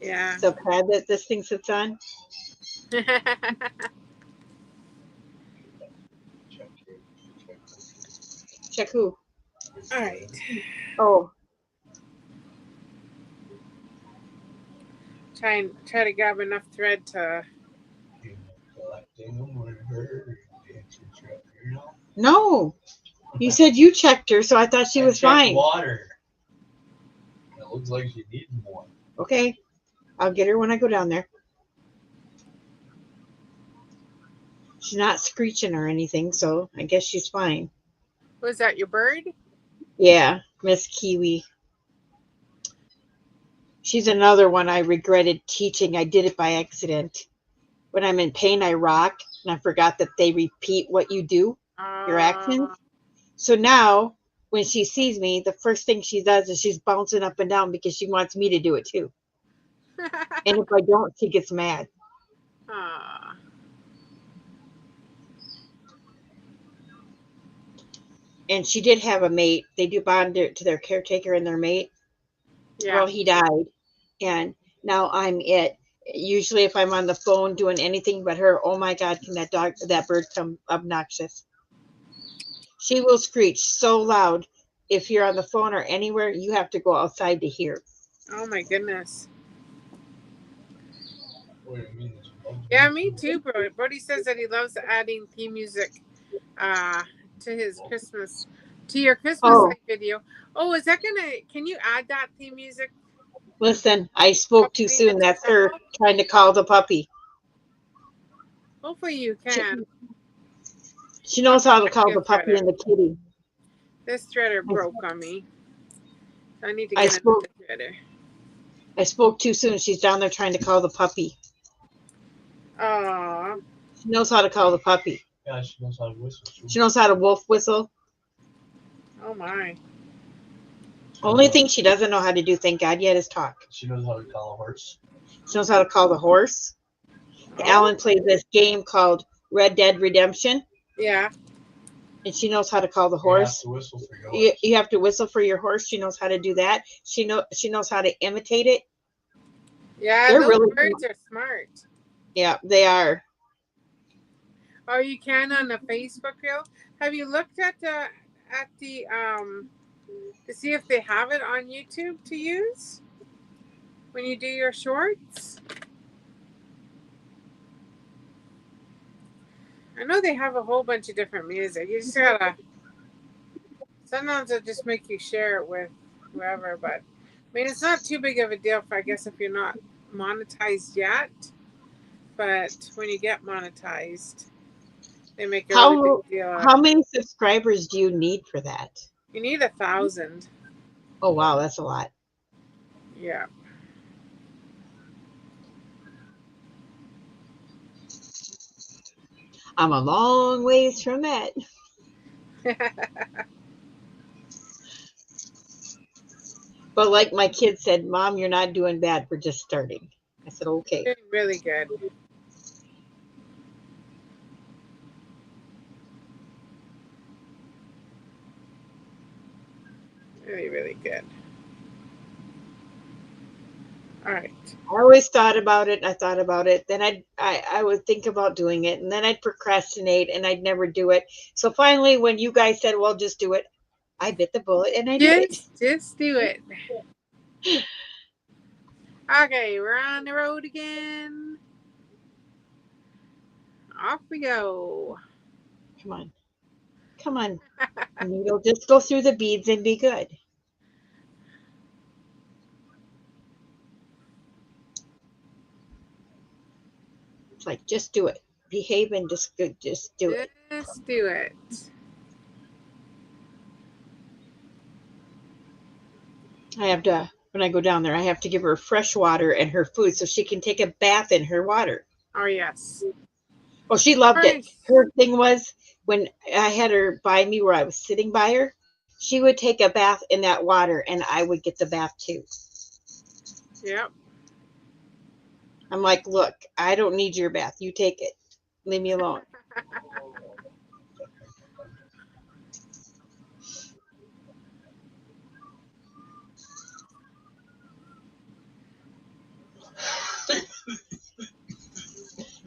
Yeah. The pad that this thing sits on. Check who? All right. Oh. Try to grab enough thread to. No. You said you checked her, so I thought she was fine. Water. It looks like she needs more. Okay. I'll get her when I go down there. She's not screeching or anything, so I guess she's fine. Was that your bird? Yeah, Miss Kiwi. She's another one I regretted teaching. I did it by accident. When I'm in pain, I rock, and I forgot that they repeat what you do, your actions. So now, when she sees me, the first thing she does is she's bouncing up and down because she wants me to do it too. And if I don't, she gets mad. Aw. And she did have a mate. They do bond to their caretaker and their mate. Yeah. Well, he died, and now I'm it. Usually, if I'm on the phone doing anything but her, oh my God, can that bird come obnoxious? She will screech so loud. If you're on the phone or anywhere, you have to go outside to hear. Oh my goodness. What do you mean? Yeah, me too, bro. Brody says that he loves adding theme music to his Christmas, to your Christmas Oh, light video. Oh, is that can you add that theme music? listen, I spoke too Hopefully in the soon. That's her channel. trying to call the puppy. Hopefully you She, can. she knows how to call Your the puppy threader. and the kitty. This threader broke on me. I need to I get spoke. another threader. I spoke too soon. She's down there trying to call the puppy. Aw. She knows how to call the puppy. Yeah, she knows how to whistle. She knows how to wolf whistle. Oh my. Only thing she doesn't know how to do, thank God, yet is talk. She knows how to call a horse. She knows how to call the horse. Oh. Alan plays this game called Red Dead Redemption, Yeah. and she knows how to call the You have horse. to whistle for your You, horse. you have to whistle for your horse. She knows how to do that. She knows how to imitate it. Yeah, They're those really birds are smart. Yeah, they are. Oh, you can on the Facebook reel. Have you looked at the to see if they have it on YouTube to use when you do your shorts? I know they have a whole bunch of different music. You just gotta. Sometimes it'll just make you share it with whoever, but I mean, it's not too big of a deal for, I guess, if you're not monetized yet. But when you get monetized, they make a really How big deal. how many subscribers do you need for that? You need 1,000. Oh wow, that's a lot. Yeah. I'm a long ways from that. But like my kid said, Mom, you're not doing bad. We're just starting. I said, okay. Doing really good. Really, really good. All right. I always thought about it. I thought about it. Then I would think about doing it, and then I'd procrastinate, and I'd never do it. So finally, when you guys said, "Well, just do it," I bit the bullet and I did it. Just do it. Okay, we're on the road again. Off we go. Come on, come on. Needle, just go through the beads and be good. It's like just do it. Behave and just do it. Just do it. I have to, when I go down there, I have to give her fresh water and her food so she can take a bath in her water. Oh, yes. Oh, she loved it. Nice. Her thing was when I had her by me where I was sitting by her, she would take a bath in that water and I would get the bath too. Yep. I'm like, look, I don't need your bath. You take it. Leave me alone.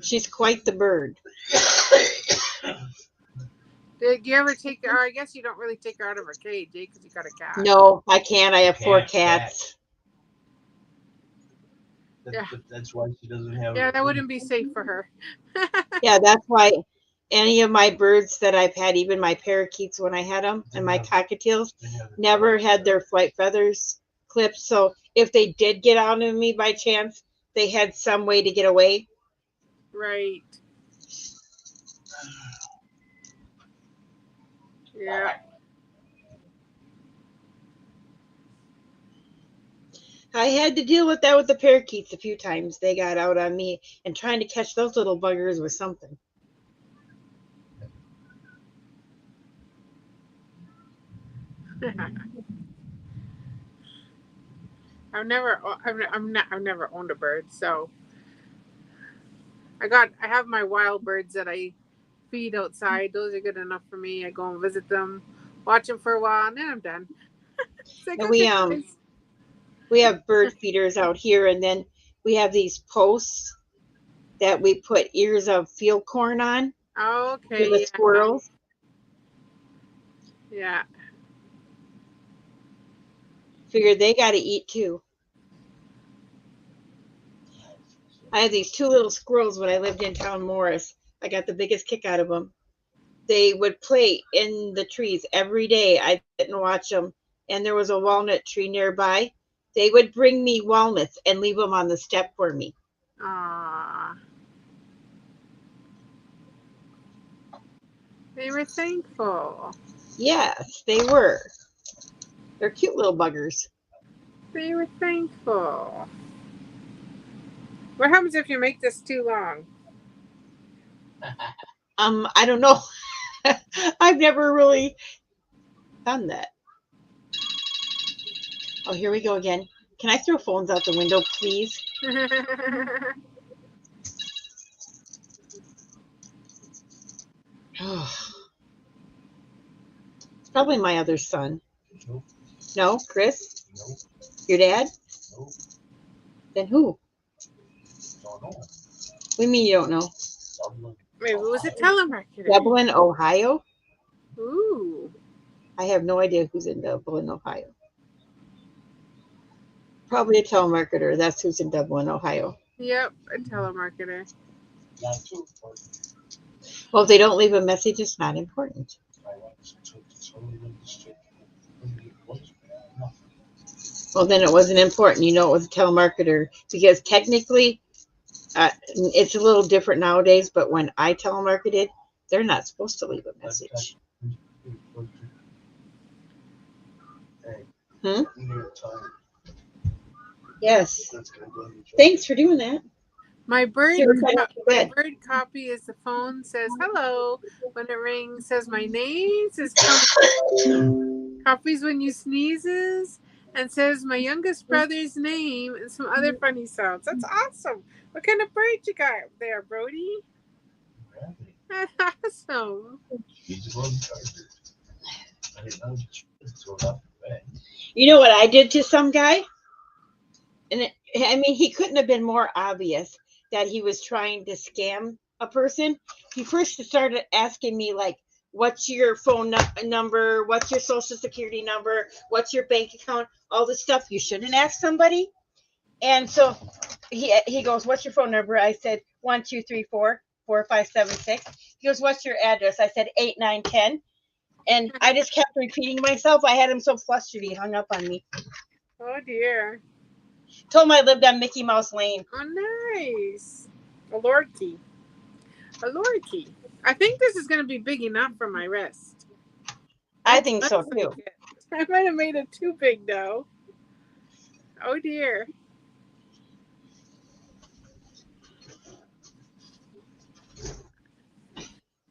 She's quite the bird. Did you ever take her? I guess you don't really take her out of her cage, eh? Because you got a cat. No, I can't. I have 4 cats. That's why she doesn't have. Yeah, that wouldn't be safe for her. Yeah, that's why any of my birds that I've had, even my parakeets when I had them, and my cockatiels, never had their flight feathers clipped. So if they did get onto me by chance, they had some way to get away. Right. Yeah. I had to deal with that with the parakeets a few times. They got out on me, and trying to catch those little buggers was something. I've never owned a bird, so I have my wild birds that I feed outside. Those are good enough for me. I go and visit them, watch them for a while, and then I'm done. It's like, And okay, guys. we have bird feeders out here, and then we have these posts that we put ears of field corn on for Okay, the yeah, squirrels. yeah. Figured they got to eat too. I had these two little squirrels when I lived in town Morris. I got the biggest kick out of them. They would play in the trees every day. I didn't watch them, and there was a walnut tree nearby. They would bring me walnuts and leave them on the step for me. Aww. They were thankful. Yes, they were. They're cute little buggers. They were thankful. What happens if you make this too long? I don't know. I've never really done that. Oh, here we go again. Can I throw phones out the window, please? Probably my other son. Nope. No, Chris? Nope. Your dad? Nope. Then who? Don't know. What do you mean you don't know? Dublin. Maybe it was a telemarketer. Dublin, Ohio? Ooh. I have no idea who's in Dublin, Ohio. Probably a telemarketer. That's who's in Dublin, Ohio. Yep, a telemarketer. Not too important. Well, if they don't leave a message, it's not important. I went to the district. Nothing. Well, then it wasn't important. You know, it was a telemarketer because technically it's a little different nowadays. But when I telemarketed, they're not supposed to leave a message. Hey. Hmm? You're tired. Yes. That's good. Thanks for doing that. My bird, See, we're heading up to my bed. bird copy is the phone says hello when it rings, says my name, says copies when you sneezes, and says my youngest brother's name and some other funny sounds. That's awesome. What kind of bird you got there, Brody? That's awesome. You know what I did to some guy? And I mean, he couldn't have been more obvious that he was trying to scam a person. He first started asking me, like, what's your phone number? What's your social security number? What's your bank account? All the stuff you shouldn't ask somebody. And so he goes, what's your phone number? I said, 1, 2, 3, 4, 4, 5, 7, 6. He goes, what's your address? I said, 8, 9, 10. And I just kept repeating myself. I had him so flustered he hung up on me. Oh dear. Told him I lived on Mickey Mouse Lane. Oh, nice. A lorky. A lorky. I think this is going to be big enough for my wrist. I think so too. I might have made it too big though. Oh dear.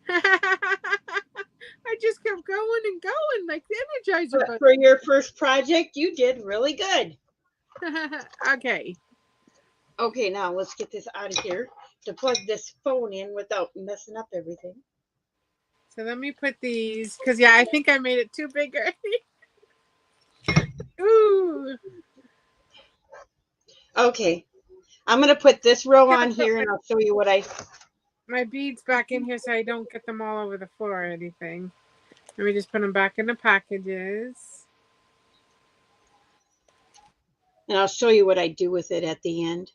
I just kept going and going like the Energizer But Bunny. for your first project, you did really good. Okay. Okay, now let's get this out of here to plug this phone in without messing up everything. So let me put these, because yeah, I think I made it too big already. Ooh. Okay, I'm going to put this row on here and I'll show you what my beads back in here so I don't get them all over the floor or anything. Let me just put them back in the packages. And I'll show you what I do with it at the end.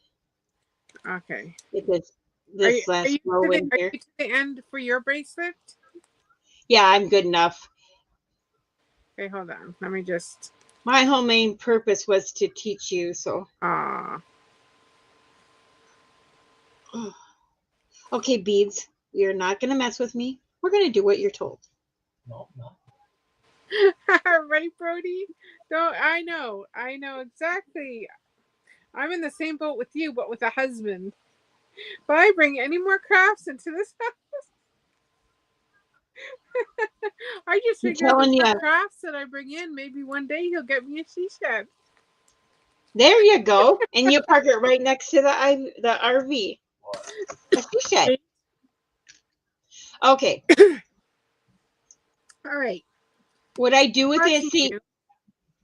Okay. Because this last row in here. Are you to the end for your bracelet? Yeah, I'm good enough. Okay, hold on. Let me just. My whole main purpose was to teach you, so. Okay, beads. You're not going to mess with me. We're going to do what you're told. No, no. Right, Brody? No, I know exactly. I'm in the same boat with you, but with a husband. If I bring any more crafts into this house, I just I'm figured the telling more you. crafts that I bring in, maybe one day he'll get me a she shed. There you go. And you park it right next to the RV. A she shed. Okay. All right. What I do with it, Watching see, you.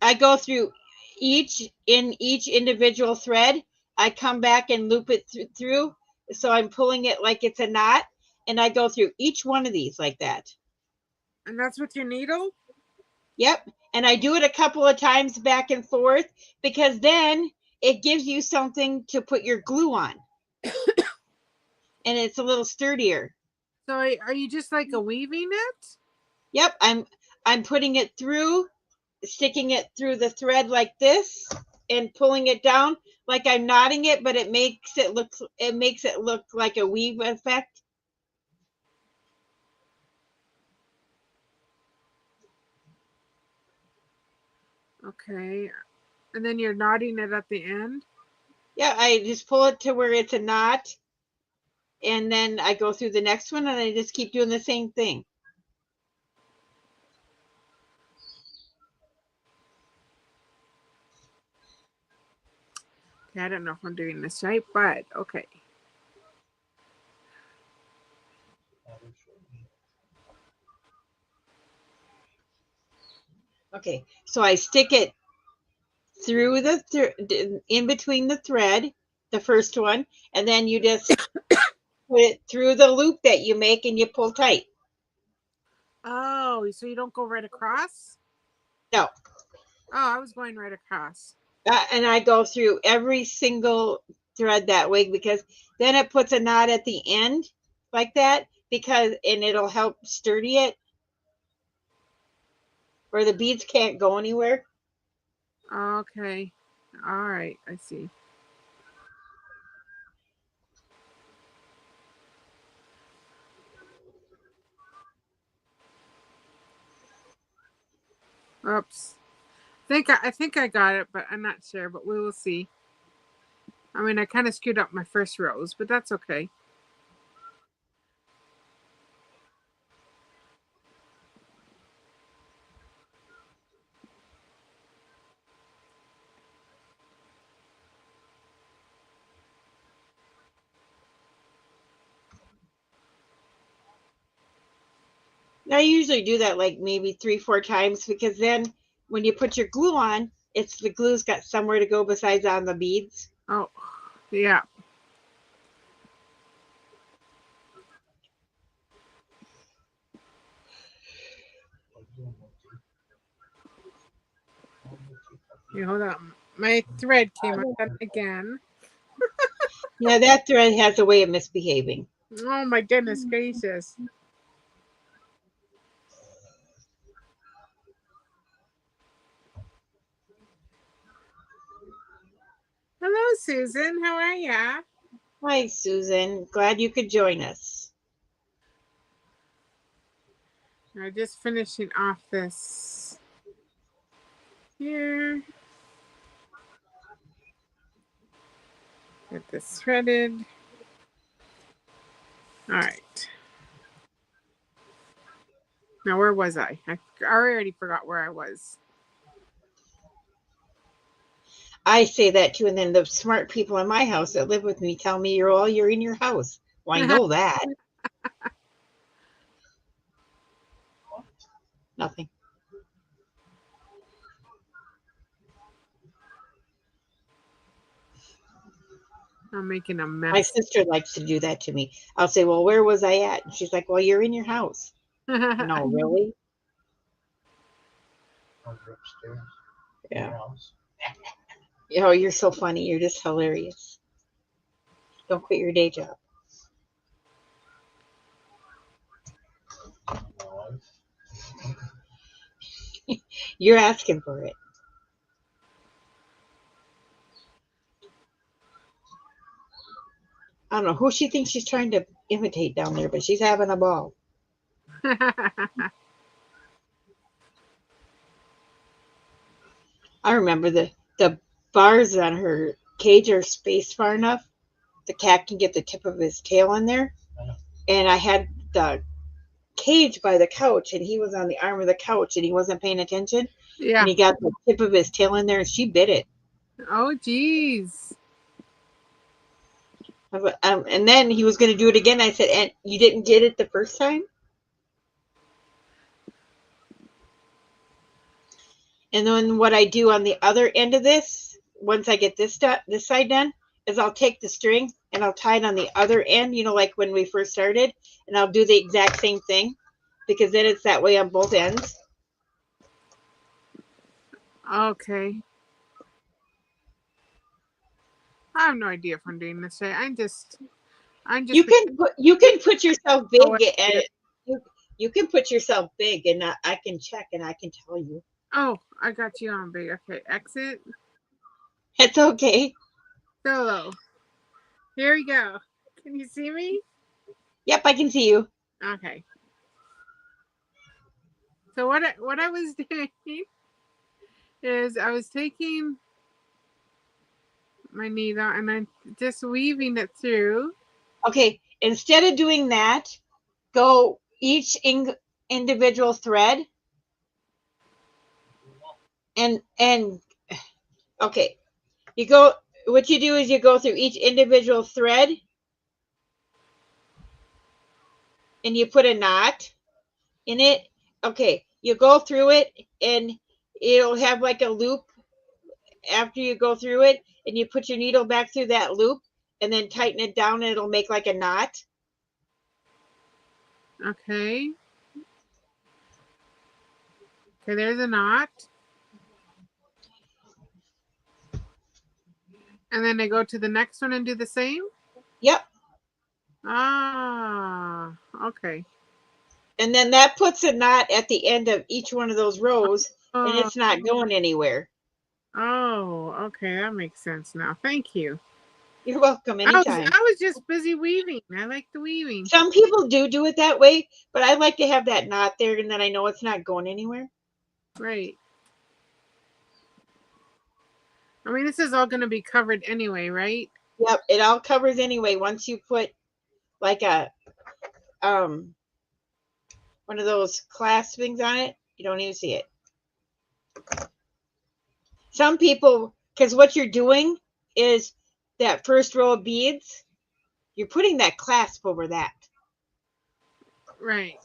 I go through each individual thread. I come back and loop it through. So I'm pulling it like it's a knot. And I go through each one of these like that. And that's with your needle? Yep. And I do it a couple of times back and forth because then it gives you something to put your glue on. And it's a little sturdier. So are you just like a weaving it? Yep. I'm putting it through, sticking it through the thread like this and pulling it down like I'm knotting it, but it makes it look like a weave effect. Okay. And then you're knotting it at the end? Yeah, I just pull it to where it's a knot, and then I go through the next one, and I just keep doing the same thing. Okay, I don't know if I'm doing this right, but okay. Okay, so I stick it through in between the thread, the first one, and then you just put it through the loop that you make, and you pull tight. Oh, so you don't go right across? No. Oh, I was going right across. And I go through every single thread that way because then it puts a knot at the end like that and it'll help sturdy it where the beads can't go anywhere. Okay. All right. I see. Oops. I think I got it, but I'm not sure, but we will see. I mean, I kind of screwed up my first rows, but that's okay. I usually do that like maybe 3-4 times because then when you put your glue on, the glue's got somewhere to go besides on the beads. Oh, yeah. You hold on. My thread came undone again. Yeah, that thread has a way of misbehaving. Oh my goodness gracious. Hello, Susan. How are ya? Hi, Susan. Glad you could join us. I'm just finishing off this here. Get this threaded. All right. Now, where was I? I already forgot where I was. I say that too, and then the smart people in my house that live with me tell me you're in your house. Well, I know that. Nothing. I'm making a mess. My sister likes to do that to me. I'll say, "Well, where was I at?" And she's like, "Well, you're in your house." No, really? Upstairs. Yeah. Oh, you're so funny. You're just hilarious. Don't quit your day job. You're asking for it. I don't know who she thinks she's trying to imitate down there, but she's having a ball. I remember the bars on her cage or space far enough, the cat can get the tip of his tail in there. And I had the cage by the couch, and he was on the arm of the couch, and he wasn't paying attention. Yeah. And he got the tip of his tail in there, and she bit it. Oh, geez. And then he was going to do it again. I said, "And you didn't get it the first time?" And then what I do on the other end of this, once I get this side done, is I'll take the string and I'll tie it on the other end, like when we first started, and I'll do the exact same thing, because then it's that way on both ends. Okay. I have no idea if I'm doing this right. I'm just. You can put yourself big Oh, and you can put yourself big, and I can check and I can tell you. Oh, I got you on big. Okay, exit. It's okay. Solo. Here we go. Can you see me? Yep, I can see you. Okay. So what I was doing is I was taking my needle and I'm just weaving it through. Okay, instead of doing that, go each individual thread and okay, what you do is you go through each individual thread and you put a knot in it. Okay, you go through it and it'll have like a loop after you go through it, and you put your needle back through that loop and then tighten it down, and it'll make like a knot. Okay. Okay, there's a knot. And then I go to the next one and do the same? Yep. Ah, okay. And then that puts a knot at the end of each one of those rows, and Oh, it's not going anywhere. oh, okay, that makes sense now. Thank you. You're welcome anytime. I was just busy weaving. I like the weaving. Some people do it that way, but I like to have that knot there, and then I know it's not going anywhere. Right. I mean, this is all going to be covered anyway, right? Yep, it all covers anyway. Once you put like a one of those clasp things on it, you don't even see it. Some people, because what you're doing is that first row of beads, you're putting that clasp over that. Right.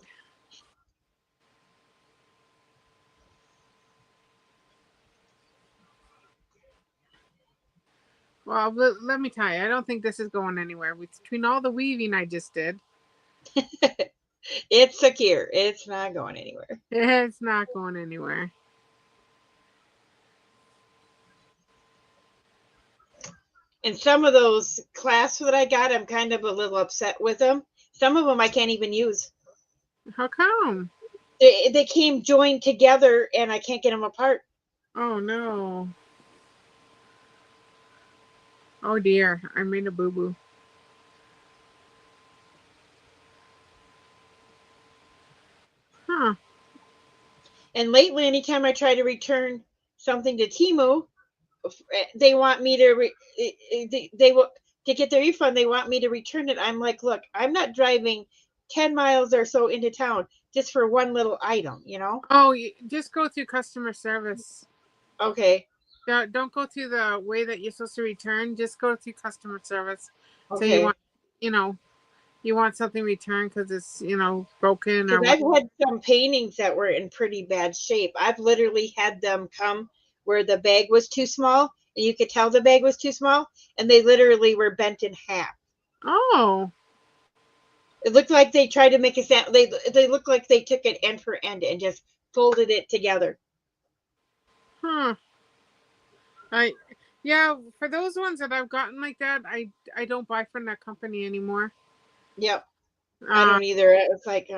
Well, let me tell you, I don't think this is going anywhere. Between all the weaving I just did. It's secure. It's not going anywhere. It's not going anywhere. And some of those clasps that I got, I'm kind of a little upset with them. Some of them I can't even use. How come? They came joined together, and I can't get them apart. Oh, no. Oh, dear. I made a boo-boo. Huh. And lately, anytime I try to return something to Temu, they want me to they will to get their refund. They want me to return it. I'm like, look, I'm not driving 10 miles or so into town just for one little item, Oh, just go through customer service. Okay. Don't go through the way that you're supposed to return. Just go through customer service. Okay. So you want something returned because it's broken or Because I've had some paintings that were in pretty bad shape. I've literally had them come where the bag was too small, and you could tell the bag was too small, and they literally were bent in half. Oh. It looked like they tried to make a sound. They looked like they took it end for end and just folded it together. Huh. For those ones that I've gotten like that, I don't buy from that company anymore. Yep. I don't either. It's like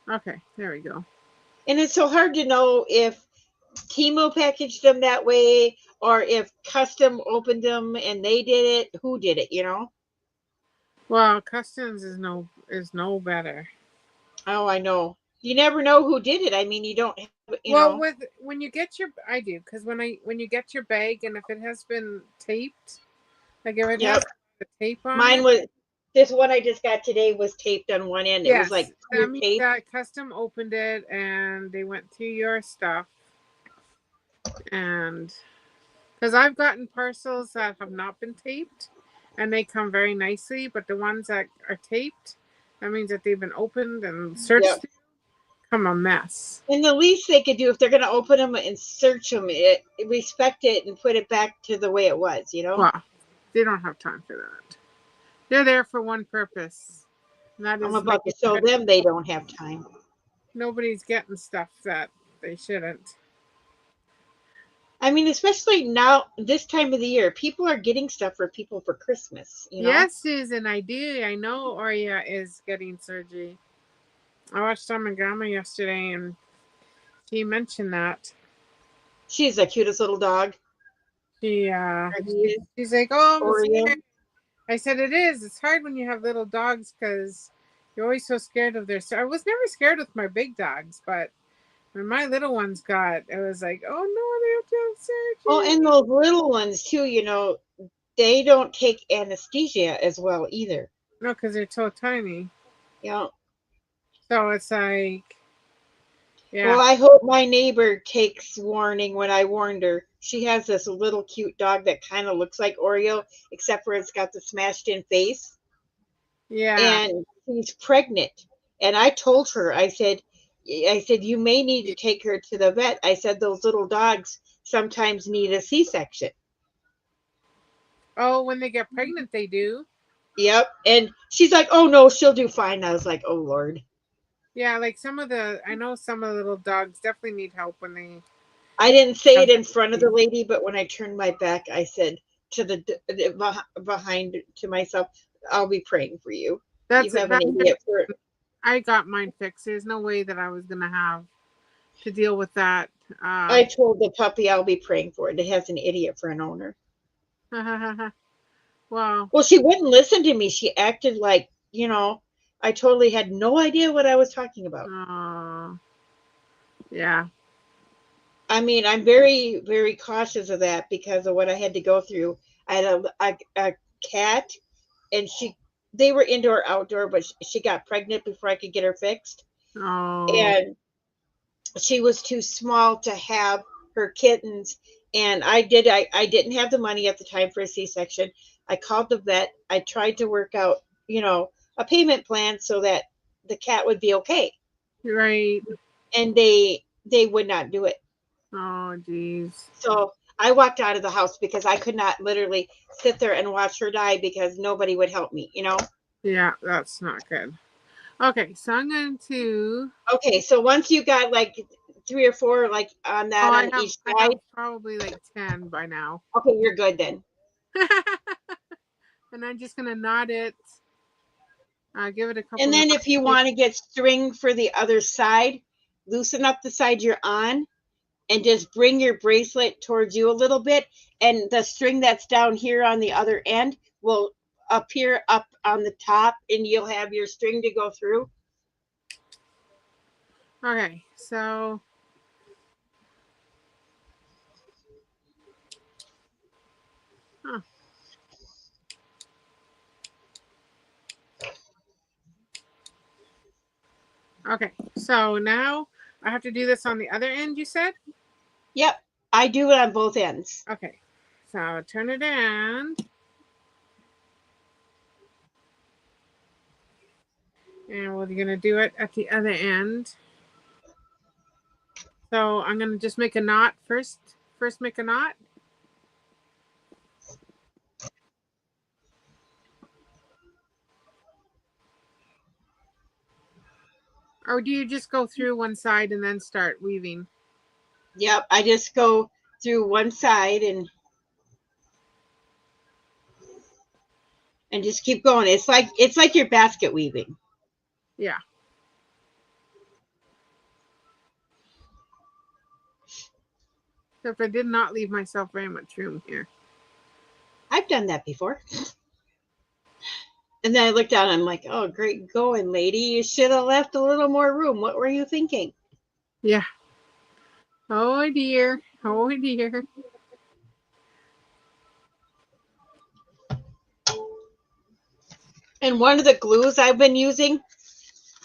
Okay, there we go. And it's so hard to know if Temu packaged them that way or if custom opened them and they did it. Who did it, Well, customs is no better. Oh, I know. you never know who did it. I mean, you don't have, Well, when you get your, I do, because when you get your bag and if it has been taped, like if it Yep. has the tape on Mine it. was, this one I just got today was taped on one end. It was like Yes, clear Sammy tape. got custom opened it and they went through your stuff. And because I've gotten parcels that have not been taped and they come very nicely, but the ones that are taped, that means that they've been opened and searched Yep. through, come a mess. And the least they could do if they're going to open them and search them, respect it and put it back to the way it was, you know? Well, they don't have time for that. They're there for one purpose. And that I'm is about to making show sure them they don't have time. nobody's getting stuff that they shouldn't. I mean, especially now, this time of the year, people are getting stuff for people for Christmas, you know? Yes, Susan, I do. I know Oria is getting surgery. I watched on my grandma yesterday and she mentioned that. She's the cutest little dog. She That he is. she's like, "Oh, I'm Oreo. scared." I said, "It is. It's hard when you have little dogs because you're always so scared of their." I was never scared with my big dogs, but when my little ones got, it was like, "Oh no, they have to have Oh, surgery." and those little ones, too, you know, they don't take anesthesia as well either. No, because they're so tiny. You know? So it's like, Well, yeah. I hope my neighbor takes warning when I warned her. She has this little cute dog that kind of looks like Oreo, except for it's got the smashed in face. Yeah. And she's pregnant. And I told her, I said, you may need to take her to the vet. I said, those little dogs sometimes need a C-section. Oh, when they get pregnant, they do. Yep. And she's like, oh no, she'll do fine. I was like, oh Lord. Yeah, like I know some of the little dogs definitely need help when they I didn't say have it in front of the babies. lady, but when I turned my back, I said to behind to myself, "I'll be praying for you. You have an That idiot for." I got mine fixed. There's no way that I was gonna have to deal with that. I told the puppy, "I'll be praying for it. It has an idiot for an owner." Well, Well, she wouldn't listen to me. She acted like, I totally had no idea what I was talking about. yeah. I mean, I'm very, very cautious of that because of what I had to go through. I had a cat, and they were indoor outdoor, but she got pregnant before I could get her fixed, Oh, and she was too small to have her kittens. And I didn't have the money at the time for a C-section. I called the vet. I tried to work out, a payment plan so that the cat would be okay, right. and they would not do it. Oh, geez. So I walked out of the house because I could not literally sit there and watch her die because nobody would help me. Yeah, that's not good. Okay, so I'm going to. Okay, so once you got like 3 or 4 like on Oh, that on each I have side, probably like 10 by now. okay, you're good then. And I'm just gonna knot it. Give it a couple And then knots. if you want to get string for the other side, loosen up the side you're on and just bring your bracelet towards you a little bit, and the string that's down here on the other end will appear up on the top, and you'll have your string to go through. Okay, so. Huh. Okay, so now I have to do this on the other end, you said? Yep, I do it on both ends. Okay, so turn it in. And we're going to do it at the other end. So I'm going to just make a knot first. First make a knot. Or do you just go through one side and then start weaving? Yep, I just go through one side and just keep going. It's like you're basket weaving. Yeah. Except I did not leave myself very much room here. I've done that before. And then I looked down and I'm like, oh, great going, lady. You should have left a little more room. What were you thinking? Yeah. Oh dear. Oh dear. And one of the glues I've been using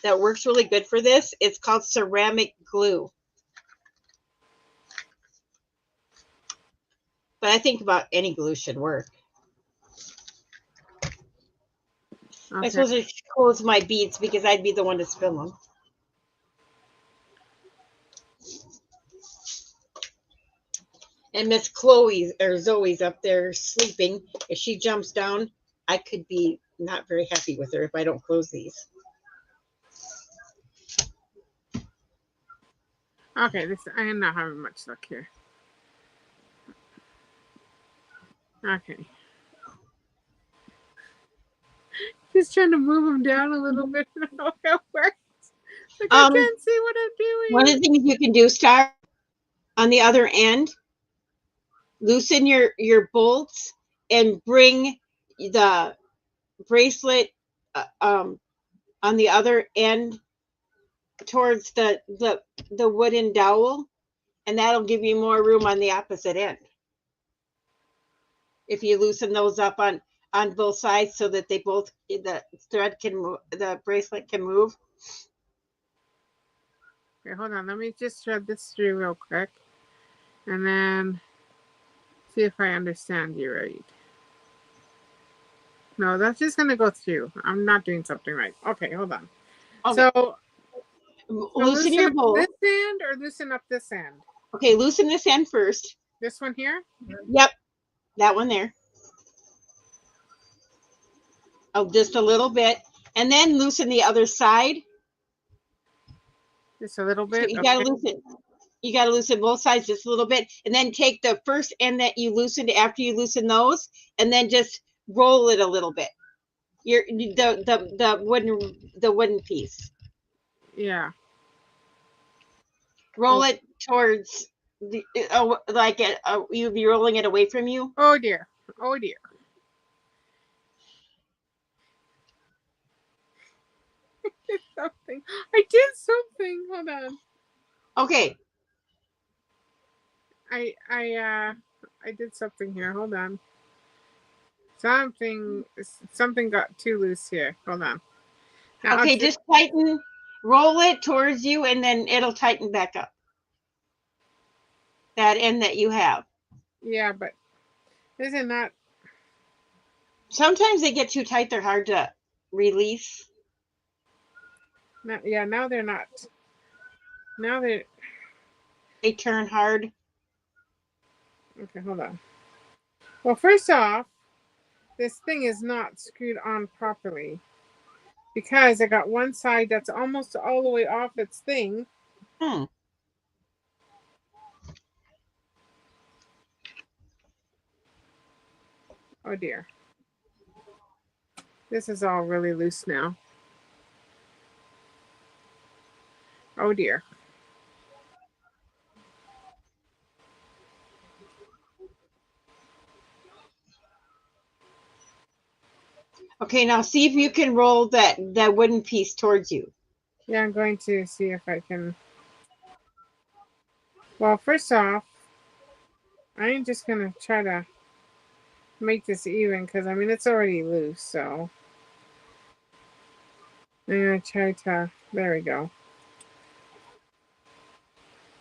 that works really good for this, it's called ceramic glue. But I think about any glue should work. Okay. I suppose I should close my beads because I'd be the one to spill them. And Miss Chloe or Zoe's up there sleeping. If she jumps down, I could be not very happy with her if I don't close these. Okay, this I am not having much luck here. Okay. Just trying to move them down a little bit. No, it works. Like I can't see what I'm doing. One of the things you can do, start on the other end, loosen your bolts and bring the bracelet on the other end towards the wooden dowel, and that'll give you more room on the opposite end. If you loosen those up on both sides so that they both, the thread can move, the bracelet can move. Okay, hold on. Let me just thread this through real quick. And then see if I understand you right. No, that's just going to go through. I'm not doing something right. Okay, hold on. Okay. So loosen your bolt. This end or loosen up this end? Okay, loosen this end first. This one here? Yep, that one there. Oh, just a little bit. And then loosen the other side. Just a little bit? So you gotta loosen both sides just a little bit. And then take the first end that you loosened after you loosen those, and then just roll it a little bit. The wooden piece. Yeah. Roll it towards the you'd be rolling it away from you. Oh dear. Oh dear. Something. I did something. Hold on. Okay. I did something here. Hold on. Something got too loose here. Hold on. Now, okay, just tighten, roll it towards you, and then it'll tighten back up. That end that you have. Yeah, but isn't that? Sometimes they get too tight; they're hard to release. Now they're not. Now they turn hard. Okay, hold on. Well, first off, this thing is not screwed on properly because I got one side that's almost all the way off its thing. Hmm. Oh dear. This is all really loose now. Oh dear. Okay, now see if you can roll that wooden piece towards you. Yeah, I'm going to see if I can. Well, first off, I'm just going to try to make this even because, I mean, it's already loose, so I'm going to try to, there we go.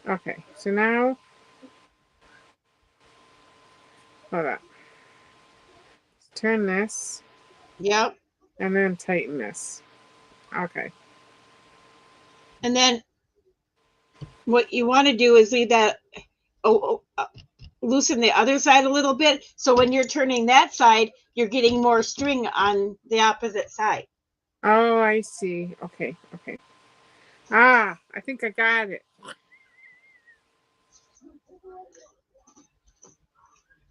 Okay, so now, hold on. Turn this. Yep. And then tighten this. Okay. And then what you want to do is leave that, loosen the other side a little bit. So when you're turning that side, you're getting more string on the opposite side. Oh, I see. Okay. Ah, I think I got it.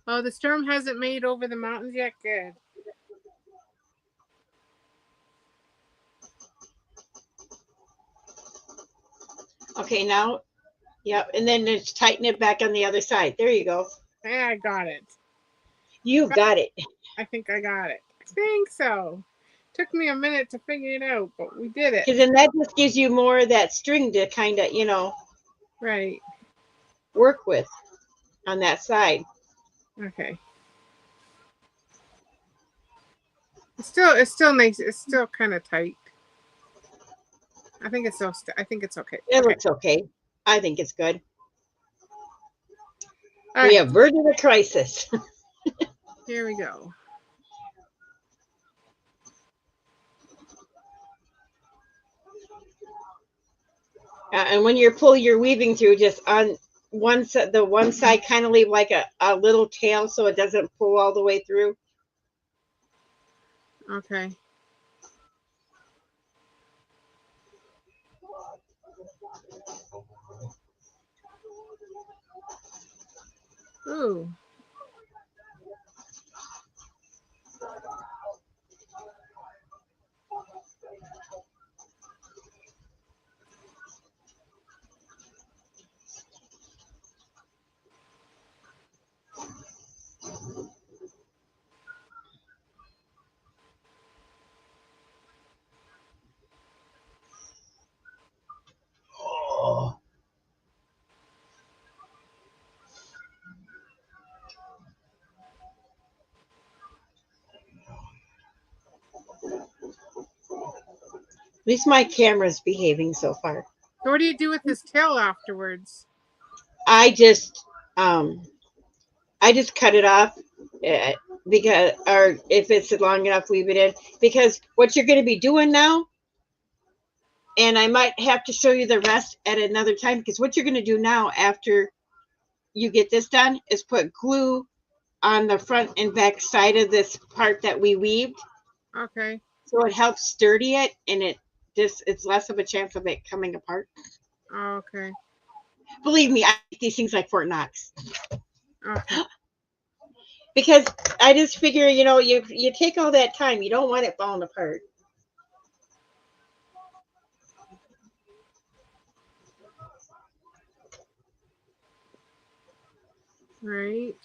Oh, the storm hasn't made over the mountains yet? Good. Okay, now, yep, and then just tighten it back on the other side. There you go. Yeah, I got it. You got it. I think I got it. I think so. Took me a minute to figure it out, but we did it. Because then that just gives you more of that string to kind of, Right. work with on that side. Okay. It's still nice. It's still kind of tight. I think it's I think it's okay. It Okay. looks okay. I think it's good. All We right. averted a crisis. Here we go. And when you're pulling your weaving through, just on the one side, kind of leave like a little tail so it doesn't pull all the way through. Okay. Ooh. Oh. At least my camera's behaving so far. So what do you do with this tail afterwards? I just cut it off because, or if it's long enough, weave it in. Because what you're going to be doing now, and I might have to show you the rest at another time, because what you're going to do now after you get this done is put glue on the front and back side of this part that we weaved. Okay. So it helps sturdy it, and it's less of a chance of it coming apart. Okay. Believe me, I make these things like Fort Knox. Okay. Because I just figure, you take all that time, you don't want it falling apart. Right.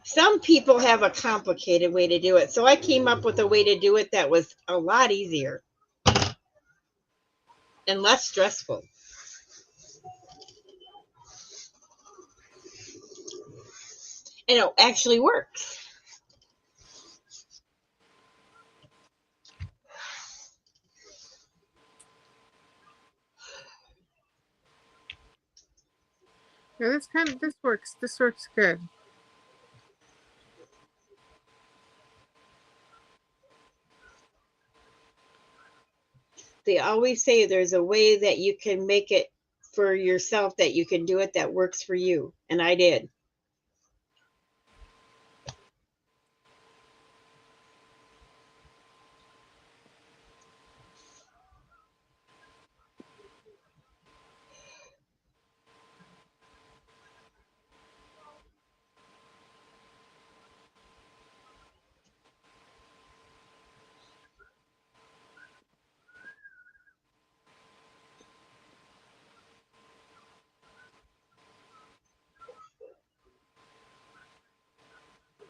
Some people have a complicated way to do it, so I came up with a way to do it that was a lot easier and less stressful. And it actually works. Yeah, this works. This works good. They always say there's a way that you can make it for yourself, that you can do it that works for you. And I did.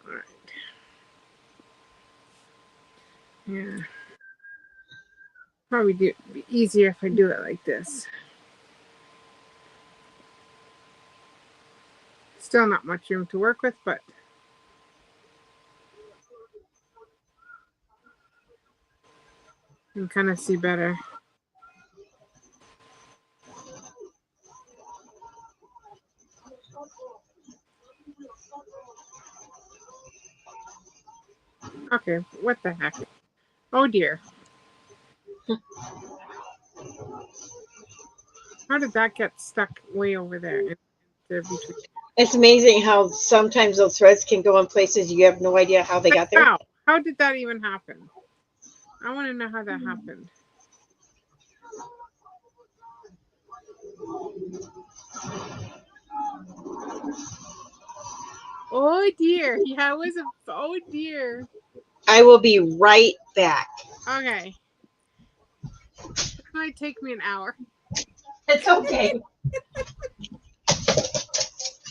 All right. Yeah. Probably be easier if I do it like this. Still not much room to work with, but you can kind of see better. Okay, what the heck? Oh dear. How did that get stuck way over there? It's amazing how sometimes those threads can go in places you have no idea how they got there. How did that even happen? I want to know how that happened. Oh dear. Yeah, it was oh dear. I will be right back. Okay. It might take me an hour. It's okay.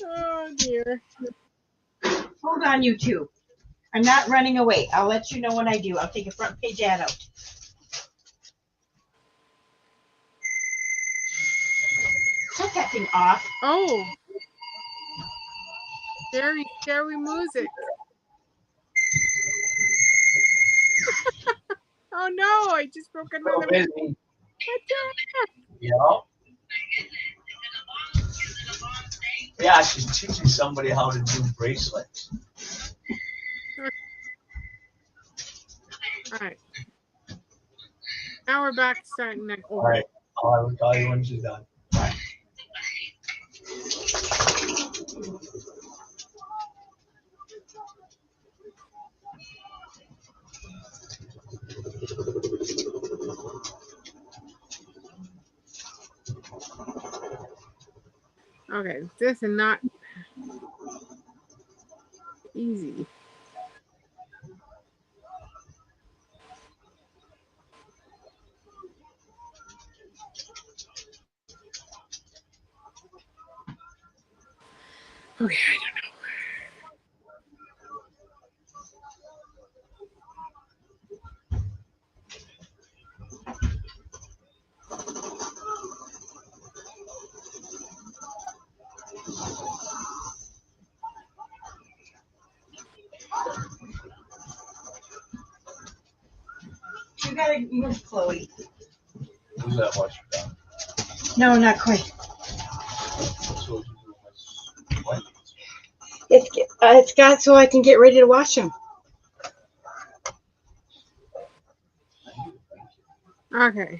Oh dear. Hold on, you two. I'm not running away. I'll let you know when I do. I'll take a front page ad out. Cut that thing off. Oh, very scary music. Oh no, I just broke So another. busy. What's that? Yeah. Yeah, she's teaching somebody how to do bracelets. All right. Now we're back starting that All over. right. I'll call you when she's done. Okay, this is not easy. Okay, I don't know. You gotta move, Chloe. Who's that watch you done? No, not quite. So what you do is what? It's got so I can get ready to wash them. Okay.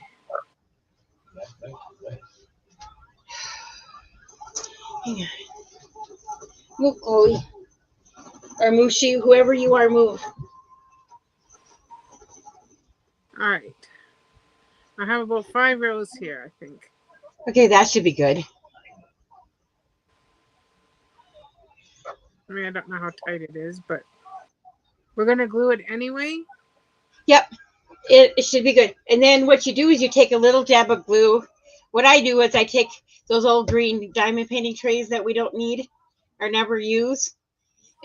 Hang on. Move, Chloe. Or Mushi, whoever you are, move. All right. I have about 5 rows here, I think. Okay, that should be good. I mean, I don't know how tight it is, but we're going to glue it anyway. Yep, it should be good. And then what you do is you take a little dab of glue. What I do is I take those old green diamond painting trays that we don't need or never use,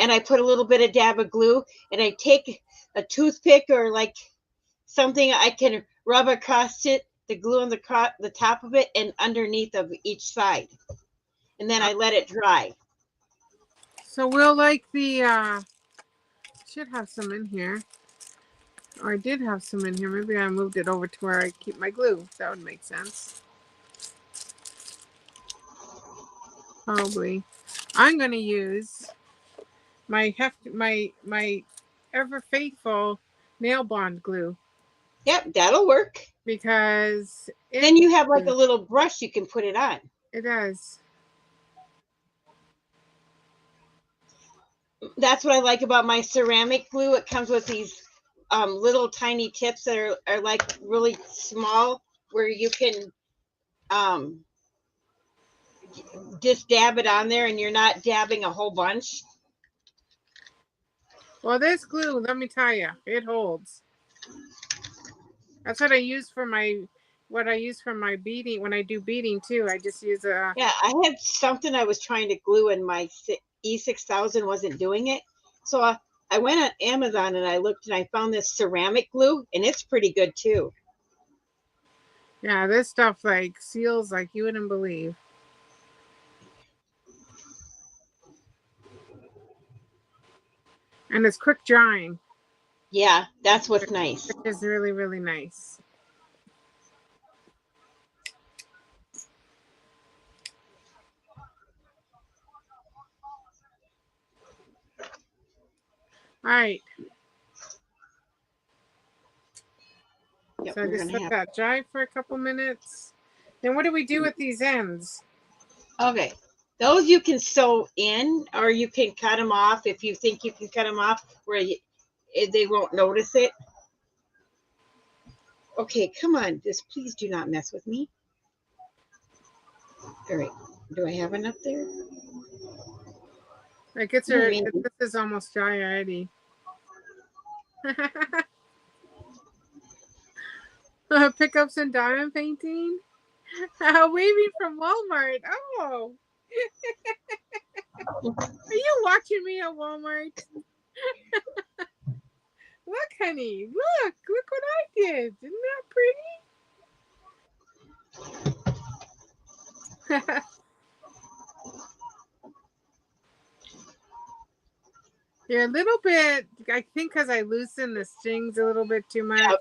and I put a little bit of dab of glue, and I take a toothpick or like something I can rub across it, the glue on the top of it and underneath of each side. And then I let it dry. So we'll like the, should have some in here. Or I did have some in here. Maybe I moved it over to where I keep my glue. That would make sense. Probably. I'm going to use my ever faithful nail bond glue. Yep, that'll work. Because then you have like a little brush you can put it on. It does. That's what I like about my ceramic glue. It comes with these little tiny tips that are like really small, where you can just dab it on there and you're not dabbing a whole bunch. Well, this glue, let me tell you, it holds. That's what I use for my beading. When I do beading too, I just use a. Yeah, I had something I was trying to glue and my E6000 wasn't doing it. So I went on Amazon and I looked and I found this ceramic glue, and it's pretty good too. Yeah, this stuff like seals like you wouldn't believe. And it's quick drying. Yeah, that's what's nice. Which is really, really nice. All right. Yep, so I just let that dry for a couple minutes. Then what do we do with these ends? Okay. Those you can sew in, or you can cut them off if you think you can cut them off where they won't notice it. Okay, come on. Just please do not mess with me. All right. Do I have enough there? Like this is almost dry already. Pick up some diamond painting. Waving from Walmart. Oh. Are you watching me at Walmart? Look, honey. Look what I did. Isn't that pretty? You're a little bit, I think because I loosened the strings a little bit too much,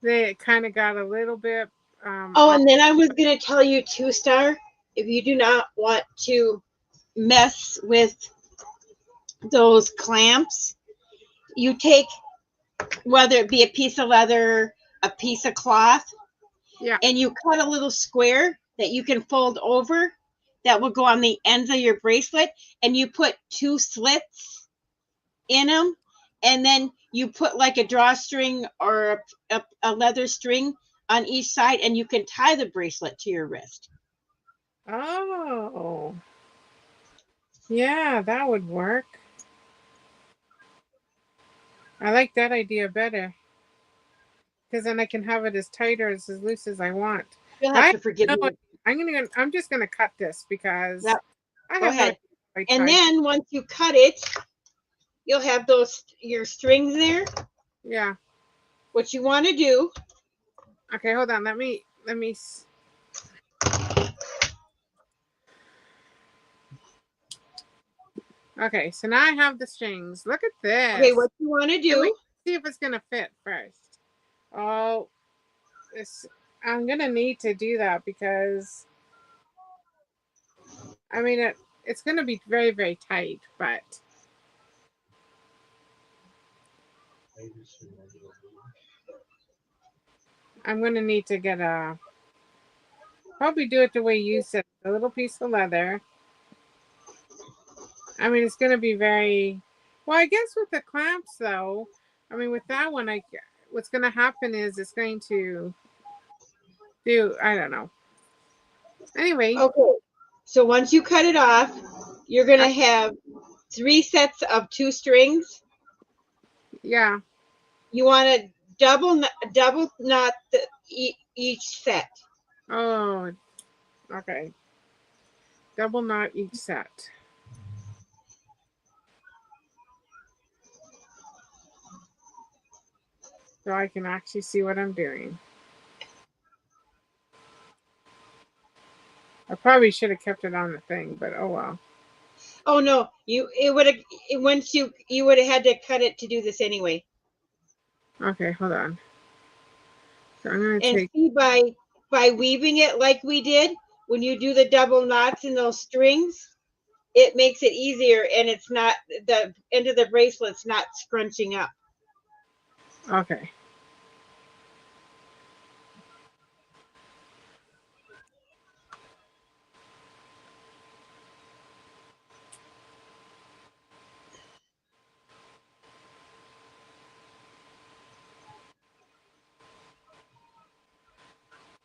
they kind of got a little bit. Oh, and then I was going to tell you too, Star, if you do not want to mess with those clamps, you take, whether it be a piece of leather, a piece of cloth, Yeah. and you cut a little square that you can fold over that will go on the ends of your bracelet, and you put 2 slits in them, and then you put like a drawstring or a leather string on each side, and you can tie the bracelet to your wrist. Oh. Yeah, that would work. I like that idea better. Because then I can have it as tight or as loose as I want. You'll have to forgive me. I'm just gonna cut this because Yep. I Go have ahead. no And then once you cut it, you'll have your strings there. Yeah. What you want to do. Okay, hold on. Let me. Okay, so now I have the strings. Look at this. Okay, what you want to do. See if it's gonna fit first. Oh, I'm gonna need to do that because I mean it's gonna be very, very tight, but I'm gonna need to get probably do it the way you said, a little piece of leather. I mean, it's gonna be very well. I guess with the clamps, though, I mean, with that one, what's gonna happen is it's going to do. I don't know. Anyway. Okay. So once you cut it off, you're gonna have 3 sets of 2 strings. Yeah. You want to double knot each set. Oh, okay. Double knot each set. So I can actually see what I'm doing. I probably should have kept it on the thing, but oh well. Oh no, you would have had to cut it to do this anyway. Okay, hold on. So I'm gonna take see by weaving it like we did, when you do the double knots in those strings, it makes it easier, and it's not the end of the bracelet's not scrunching up. Okay.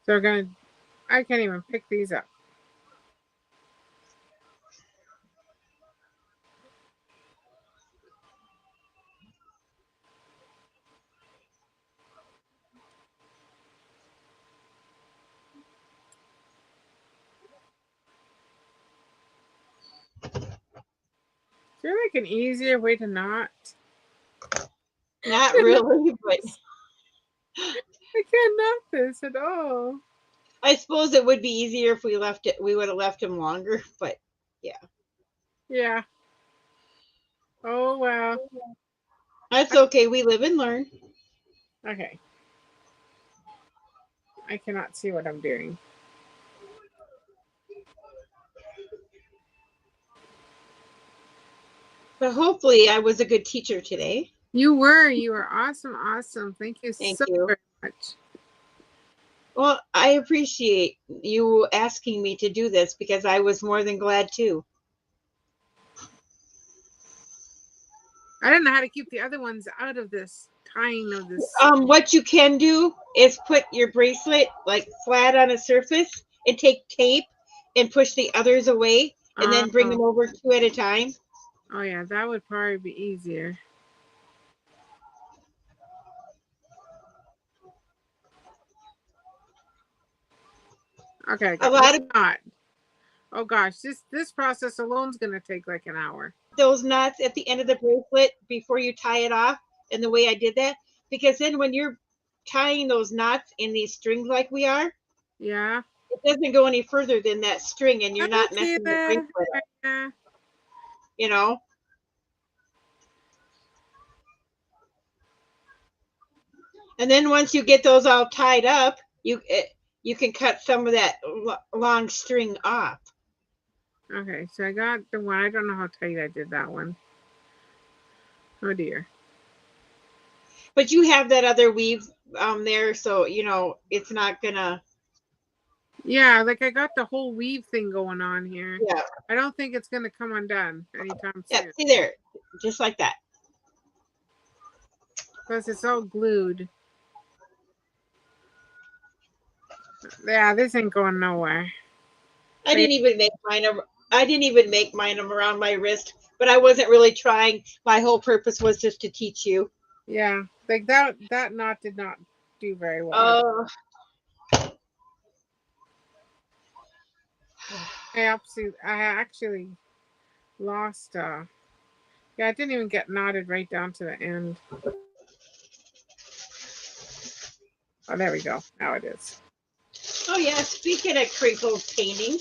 So I can't even pick these up. Is there like an easier way to knot? Not really, but I can't knot this at all. I suppose it would be easier if we would have left him longer, but yeah. Yeah. Oh wow. That's okay. We live and learn. Okay. I cannot see what I'm doing. But hopefully I was a good teacher today. You were awesome. Thank you so very much. Well, I appreciate you asking me to do this because I was more than glad to. I don't know how to keep the other ones out of this tying of this. What you can do is put your bracelet like flat on a surface and take tape and push the others away and then bring them over 2 at a time. Oh yeah, that would probably be easier. Okay, a lot of knot. Oh gosh, this process alone is going to take like an hour. Those knots at the end of the bracelet before you tie it off, and the way I did that, because then when you're tying those knots in these strings like we are, Yeah. it doesn't go any further than that string, and you're I not see messing the that. bracelet up, Yeah. you know. And then once you get those all tied up, you can cut some of that long string off. Okay, so I got the one. I don't know how tight I did that one. Oh dear. But you have that other weave there, so you know it's not gonna. Yeah, like I got the whole weave thing going on here. Yeah. I don't think it's gonna come undone anytime Yeah. soon. See there, just like that. Plus, it's all glued. Yeah, this ain't going nowhere. I didn't even make mine. I didn't even make mine around my wrist, but I wasn't really trying. My whole purpose was just to teach you. Yeah, like that knot did not do very well. Oh. I actually lost. Yeah, I didn't even get knotted right down to the end. Oh, there we go. Now it is. Oh yeah. Speaking of crinkled painting,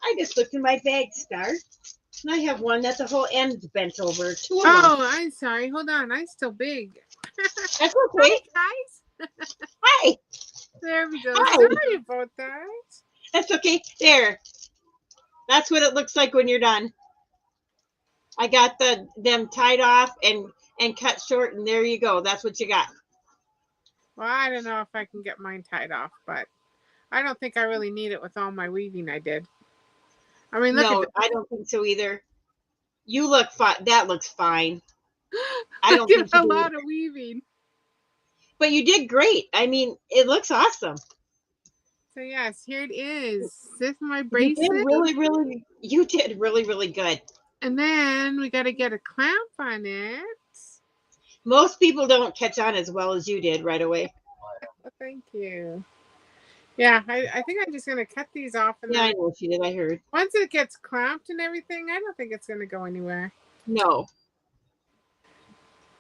I just looked in my bag, Star, and I have one that the whole end's bent over. Two of them. Oh, I'm sorry. Hold on. I'm still big. That's okay. Hi, guys. Hi. There we go. Hi. Sorry about that. That's okay. There. That's what it looks like when you're done. I got them tied off and cut short, and there you go. That's what you got. Well, I don't know if I can get mine tied off, but I don't think I really need it with all my weaving I did. I mean, look No, at I don't think so either. You look fine. That looks fine. I I don't did think a you lot did. of weaving. But you did great. I mean, it looks awesome. So yes, here it is. This is my You did bracelet. you did really, really good. And then we got to get a clamp on it. Most people don't catch on as well as you did right away. Oh, thank you. Yeah, I think I'm just going to cut these off. And Yeah, I then know what you did. I heard. once it gets clamped and everything, I don't think it's going to go anywhere. No.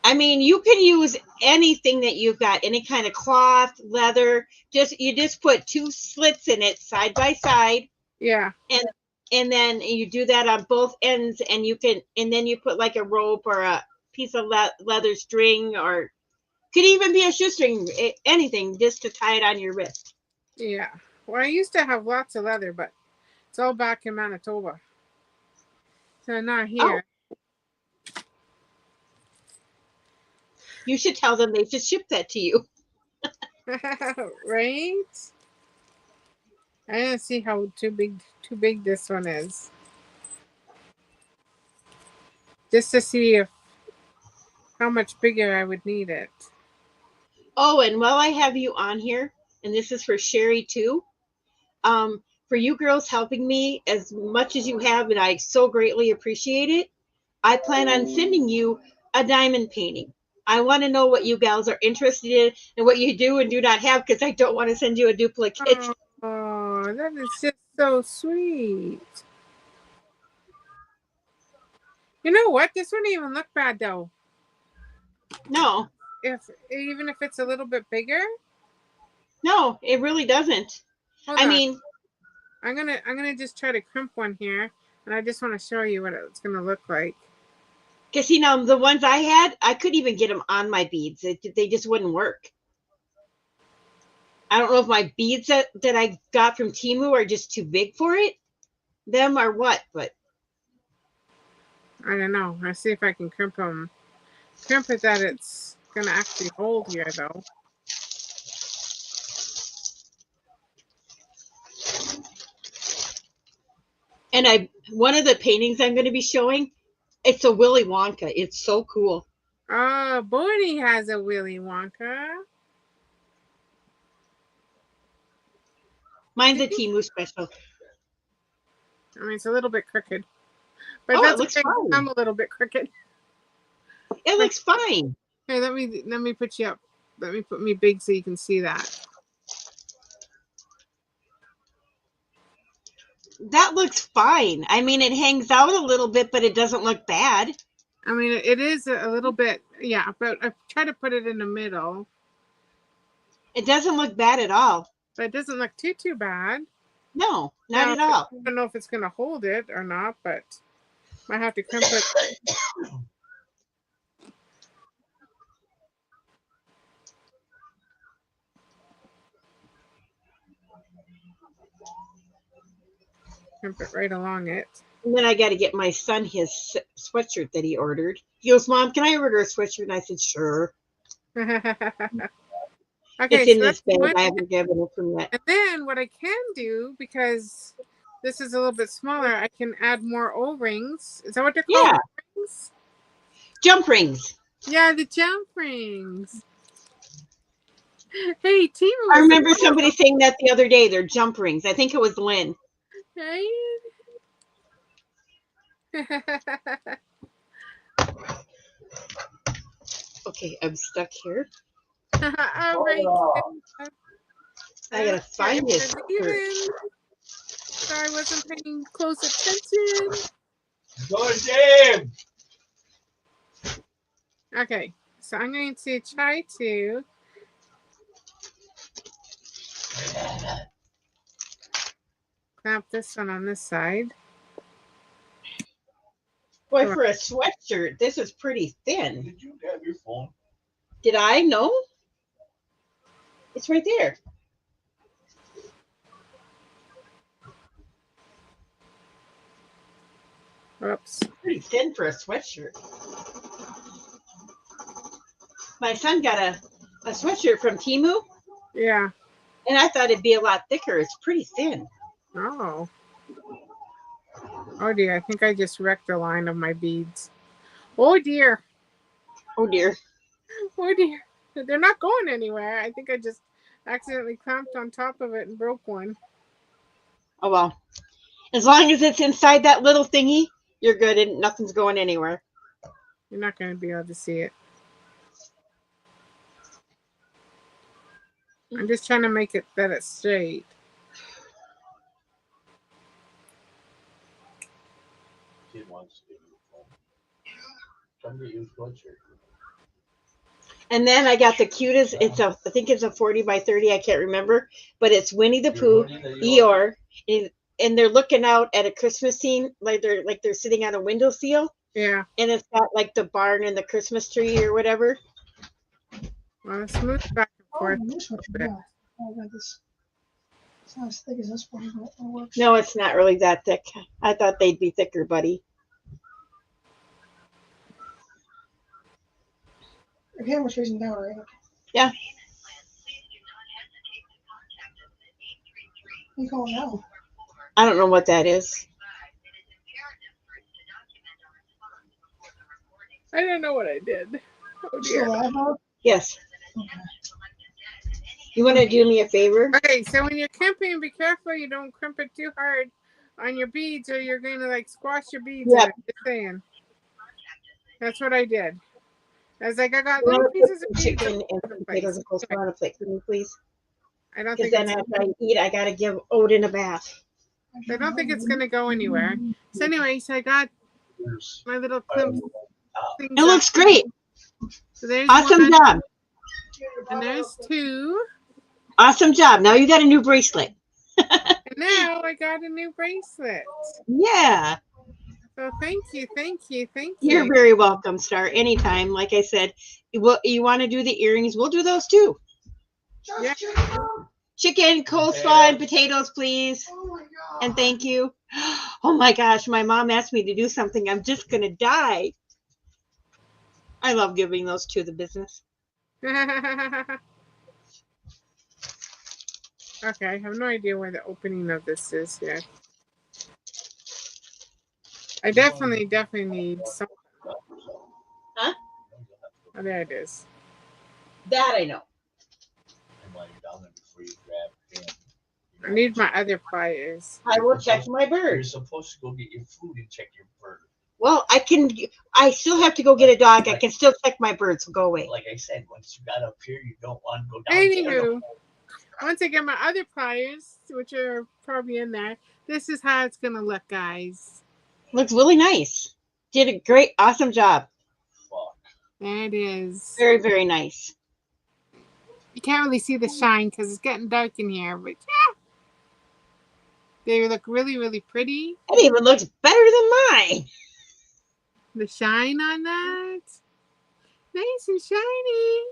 I mean, you can use anything that you've got, any kind of cloth, leather. You just put 2 slits in it side by side, Yeah. and then you do that on both ends, and then you put like a rope or a piece of leather string, or could even be a shoestring, anything, just to tie it on your wrist. Yeah. Well, I used to have lots of leather, but it's all back in Manitoba. So not here. You should tell them they should ship that to you. Right? I don't see how too big this one is. Just to see how much bigger I would need it. Oh, and while I have you on here, and this is for Sherri too, for you girls helping me as much as you have, and I so greatly appreciate it, I plan on sending you a diamond painting. I want to know what you gals are interested in and what you do and do not have, because I don't want to send you a duplicate. Oh, that is just so sweet. You know what? This wouldn't even look bad though. No. Even if it's a little bit bigger. No, it really doesn't. Hold on. mean, I'm gonna just try to crimp one here, and I just want to show you what it's gonna look like. because the ones I had, I couldn't even get them on my beads. They just wouldn't work. I don't know if my beads that I got from Temu are just too big for them or what, but I don't know. I'll see if I can crimp them. Crimp it that it's gonna actually hold here though. And one of the paintings I'm going to be showing, it's a Willy Wonka. It's so cool. Oh, Bonnie has a Willy Wonka. Mine's a Temu special. I mean, it's a little bit crooked, but it looks fine. I'm a little bit crooked. It looks fine. Hey, let me put you up. Let me put me big so you can see that. That looks fine. I mean, it hangs out a little bit, but it doesn't look bad. I mean, it is a little bit Yeah, but I try to put it in the middle. It doesn't look bad at all. But it doesn't look too bad. No, not Now, at all. I don't know if it's going to hold it or not, but might have to crimp it. Crimp it right along it. And then I got to get my son his sweatshirt that he ordered. He goes, Mom, can I order a sweatshirt? And I said, sure. Okay, It's in so this that's bag. one. I haven't given it from yet. And then what I can do, because this is a little bit smaller, I can add more O-rings. Is that what they're called? Yeah. O-rings? Jump rings. Yeah, the jump rings. Hey, Temu. I remember somebody saying that the other day. They're jump rings. I think it was Lynn. Right? Okay, I'm stuck here. All right. I gotta find this. Sorry, I wasn't paying close attention. Go Dave! Okay, so I'm going to try to clamp this one on this side. Boy, for a sweatshirt, this is pretty thin. Did you have your phone? Did I? No. It's right there. Oops. Pretty thin for a sweatshirt. My son got a sweatshirt from Temu. Yeah. And I thought it'd be a lot thicker. It's pretty thin. Oh. Oh dear, I think I just wrecked the line of my beads. Oh dear. Oh dear. Oh dear. They're not going anywhere. I think I just accidentally clamped on top of it and broke one. Oh well. As long as it's inside that little thingy, you're good and nothing's going anywhere. You're not going to be able to see it. I'm just trying to make it that it's straight. Kid wants to get your phone. Come get your sweatshirt. And then I got the cutest. I think it's a 40 by 30. I can't remember, but it's Winnie the Pooh, Eeyore, and they're looking out at a Christmas scene, like they're sitting on a windowsill. Yeah. And it's got like the barn and the Christmas tree or whatever. Well, it's moved back and forth. Yeah. Oh, I got this. It's not as thick as this one, but it works. No, it's not really that thick. I thought they'd be thicker, buddy. Your camera's facing down, right? Yeah. What do you call it now? I don't know what that is. I don't know what I did. Oh Still dear. live mode? Yes. Okay. You want to do me a favor? Okay, so when you're crimping, be careful you don't crimp it too hard on your beads or you're going to like squash your beads. Yep. In it. Just saying. That's what I did. I was like, I got little pieces of beads. Chicken and potatoes and coleslaw on a plate for me, please. I don't Because think then after I eat, I gotta give Odin a bath. it's going to go anywhere. So anyways, I got my little clip. It looks great. So there's Awesome one, job. and there's two. Awesome job. Now you got a new bracelet. And now I got a new bracelet. Yeah. So thank you. You're very welcome, Star. Anytime. Like I said, you want to do the earrings, we'll do those too. Yeah. Chicken, coleslaw, and potatoes, please. Oh my God. And thank you. Oh my gosh, my mom asked me to do something. I'm just going to die. I love giving those to the business. Okay, I have no idea where the opening of this is yet. I definitely need some. Huh? Oh, there it is. That I know. And while you're down there before you grab him. I need my other pliers. I will check my You're bird. supposed to go get your food and check your bird. Well, I still have to go get a dog. I can still check my bird, so go away. Like I said, once you got up here, you don't want to go down there. Anywho, once I get my other pliers, which are probably in there, this is how it's gonna look, guys. Looks really nice. Did a great, awesome job. Fuck. There it is. Very, very nice. You can't really see the shine because it's getting dark in here, but yeah. They look really, really pretty. It even looks better than mine. The shine on that. Nice and shiny.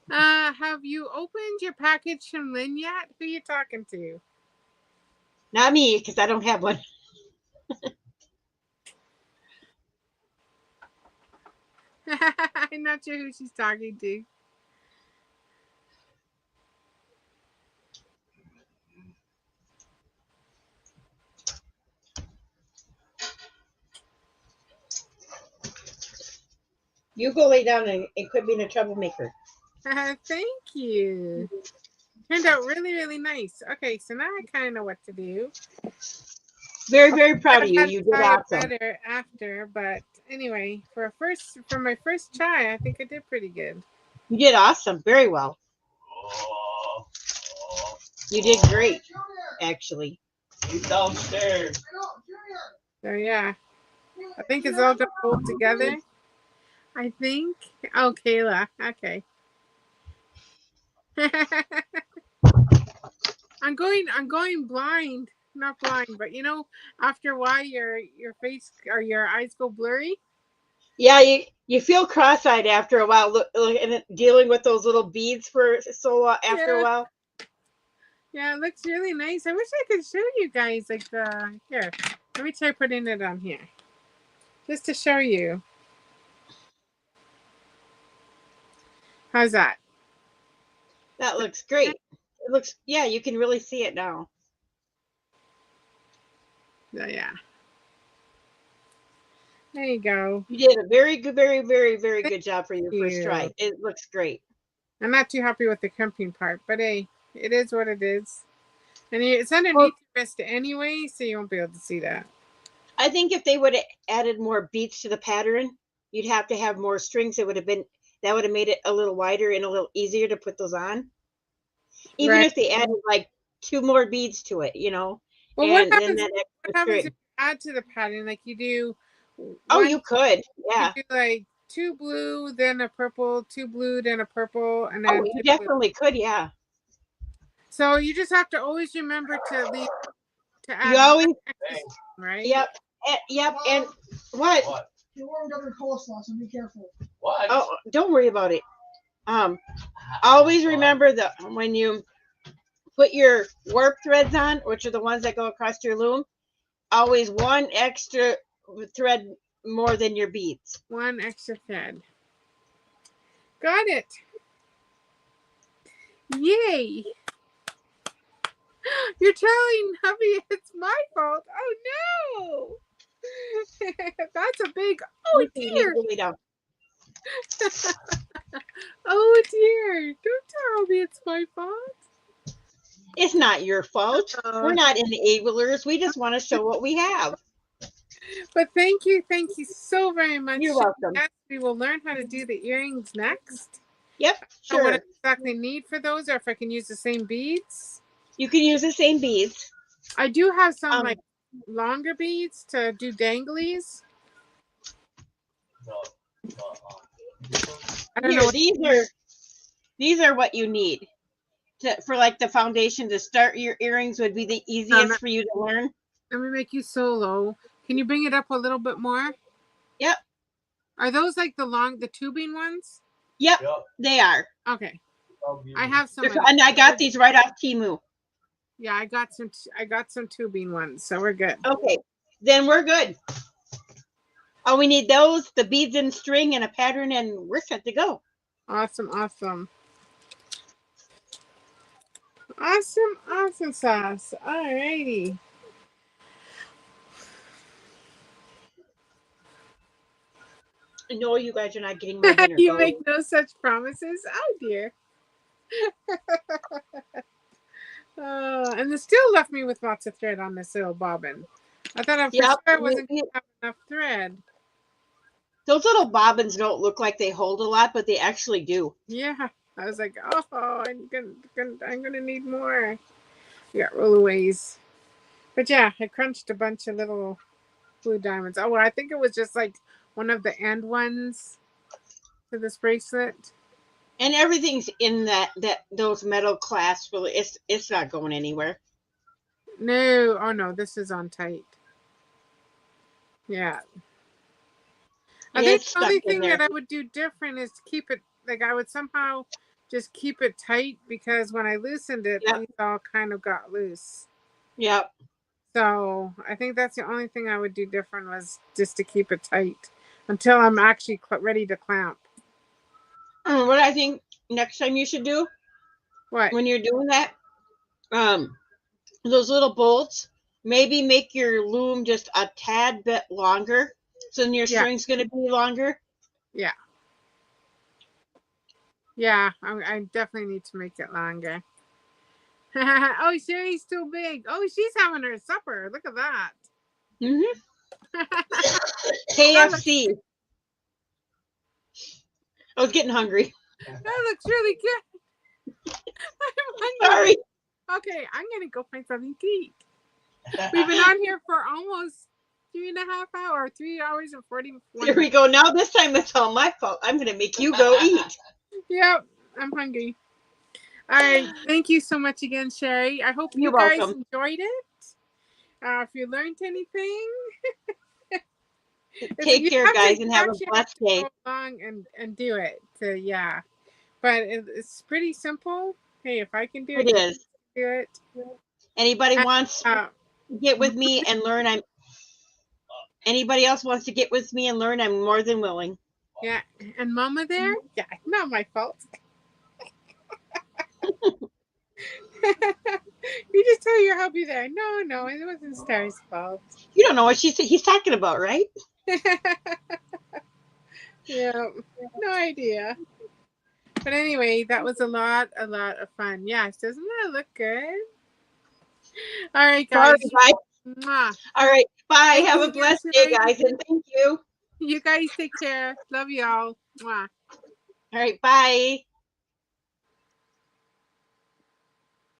Have you opened your package from Lynn yet? Who are you talking to? Not me, because I don't have one. I'm not sure who she's talking to. You go lay down and quit being a troublemaker. Thank you. Turned out really, really nice. Okay, so now I kind of know what to do. Very, very proud of you. I You did try it awesome. better after, but anyway, for my first try, I think I did pretty good. You did awesome. Very well. You did great, actually. He's downstairs. So yeah, I think it's all gonna hold together. I think. Oh, Kayla. Okay. I'm going blind. Not blind, but you know, after a while, your face or your eyes go blurry. Yeah, you feel cross-eyed after a while, and dealing with those little beads for so long after a while. Yeah, it looks really nice. I wish I could show you guys like the here. Let me try putting it on here, just to show you. How's that? That looks great. It looks, yeah, you can really see it now. Yeah. There you go. You did a very good, very, very, very good job for your first try. It looks great. I'm not too happy with the crimping part, but hey, it is what it is. And it's underneath your wrist anyway, so you won't be able to see that. I think if they would have added more beads to the pattern, you'd have to have more strings. That would have made it a little wider and a little easier to put those on. Even if they added like 2 more beads to it, you know. Well, and what then happens if you add to the pattern? Like you do. Oh, you could, yeah. You do like 2 blue, then a purple, 2 blue, then a purple, and then. Oh, you definitely could, yeah. So you just have to always remember to leave to add. You always, right? Yep, yep, and what? You warmed up your coleslaw, so be careful. What? Oh, don't worry about it. Always remember that when you put your warp threads on, which are the ones that go across your loom, always 1 extra thread more than your beads. 1 extra thread. Got it. Yay. You're telling hubby it's my fault. Oh no. That's a big, oh dear. Oh dear. Don't tell me it's my fault. It's not your fault. We're not enablers. We just want to show what we have. But thank you so very much. You're welcome. Yes, we will learn how to do the earrings next. Yep, sure. What I exactly need for those, or if I can use the same beads. You can use the same beads. I do have some like longer beads to do danglies. I don't know. These are what you need for like the foundation to start your earrings. Would be the easiest for you to learn. Let me make you solo. Can you bring it up a little bit more? Yep. Are those like the tubing ones? Yep, they are. Okay. I have some. And I got these right off Temu. Yeah, I got some tubing ones, so we're good. Okay, then we're good. Oh, we need those, the beads and string and a pattern, and we're set to go. Awesome, awesome. Awesome, awesome sauce. Alrighty. No, you guys are not getting my dinner. You make no such promises. Oh dear. And it still left me with lots of thread on this little bobbin. I thought for sure I wasn't going to have enough thread. Those little bobbins don't look like they hold a lot, but they actually do. Yeah, I was like, oh, I'm gonna need more. We got rollaways, but yeah, I crunched a bunch of little blue diamonds. Oh, well, I think it was just like one of the end ones to this bracelet. And everything's in those metal clasps. Well, it's not going anywhere. No, oh no, this is on tight. Yeah. I think It's the only stuck in thing there. that I would do different is keep it, like I would somehow just keep it tight, because when I loosened it, Yep. these all kind of got loose. Yep. So I think that's the only thing I would do different, was just to keep it tight until I'm actually ready to clamp. What I think next time you should do What? when you're doing that, those little bolts, maybe make your loom just a tad bit longer, so then your Yeah. string's going to be longer. Yeah. Yeah, I definitely need to make it longer. Oh, Sherry's too big. Oh, she's having her supper. Look at that. KFC. I was getting hungry. That looks really good. I'm hungry. Sorry. Okay, I'm going to go find something to eat. We've been on here for almost 3.5 hours, 3 hours and 41 Here we go. Now this time it's all my fault. I'm going to make you go eat. Yep, I'm hungry. All right, thank you so much again, Sherri. I hope you You're guys welcome. enjoyed it. If you learned anything, Take care, guys, and have a actually blessed day. go along and do it. So, yeah, but it's pretty simple. Hey, if I can do it, It is. do it. Anybody wants to get with me and learn, anybody else wants to get with me and learn, I'm more than willing. Yeah, and Mama there? Yeah, not my fault. You just tell your hubby there. No, it wasn't Star's fault. You don't know what he's talking about, right? Yeah, no idea. But anyway, that was a lot of fun. Yes, doesn't that look good? All right, guys. Sorry, Mwah. all right, bye. Thank Have you a blessed again, day, guys, and thank you. You guys take care. Love y'all. Mwah. All right, bye.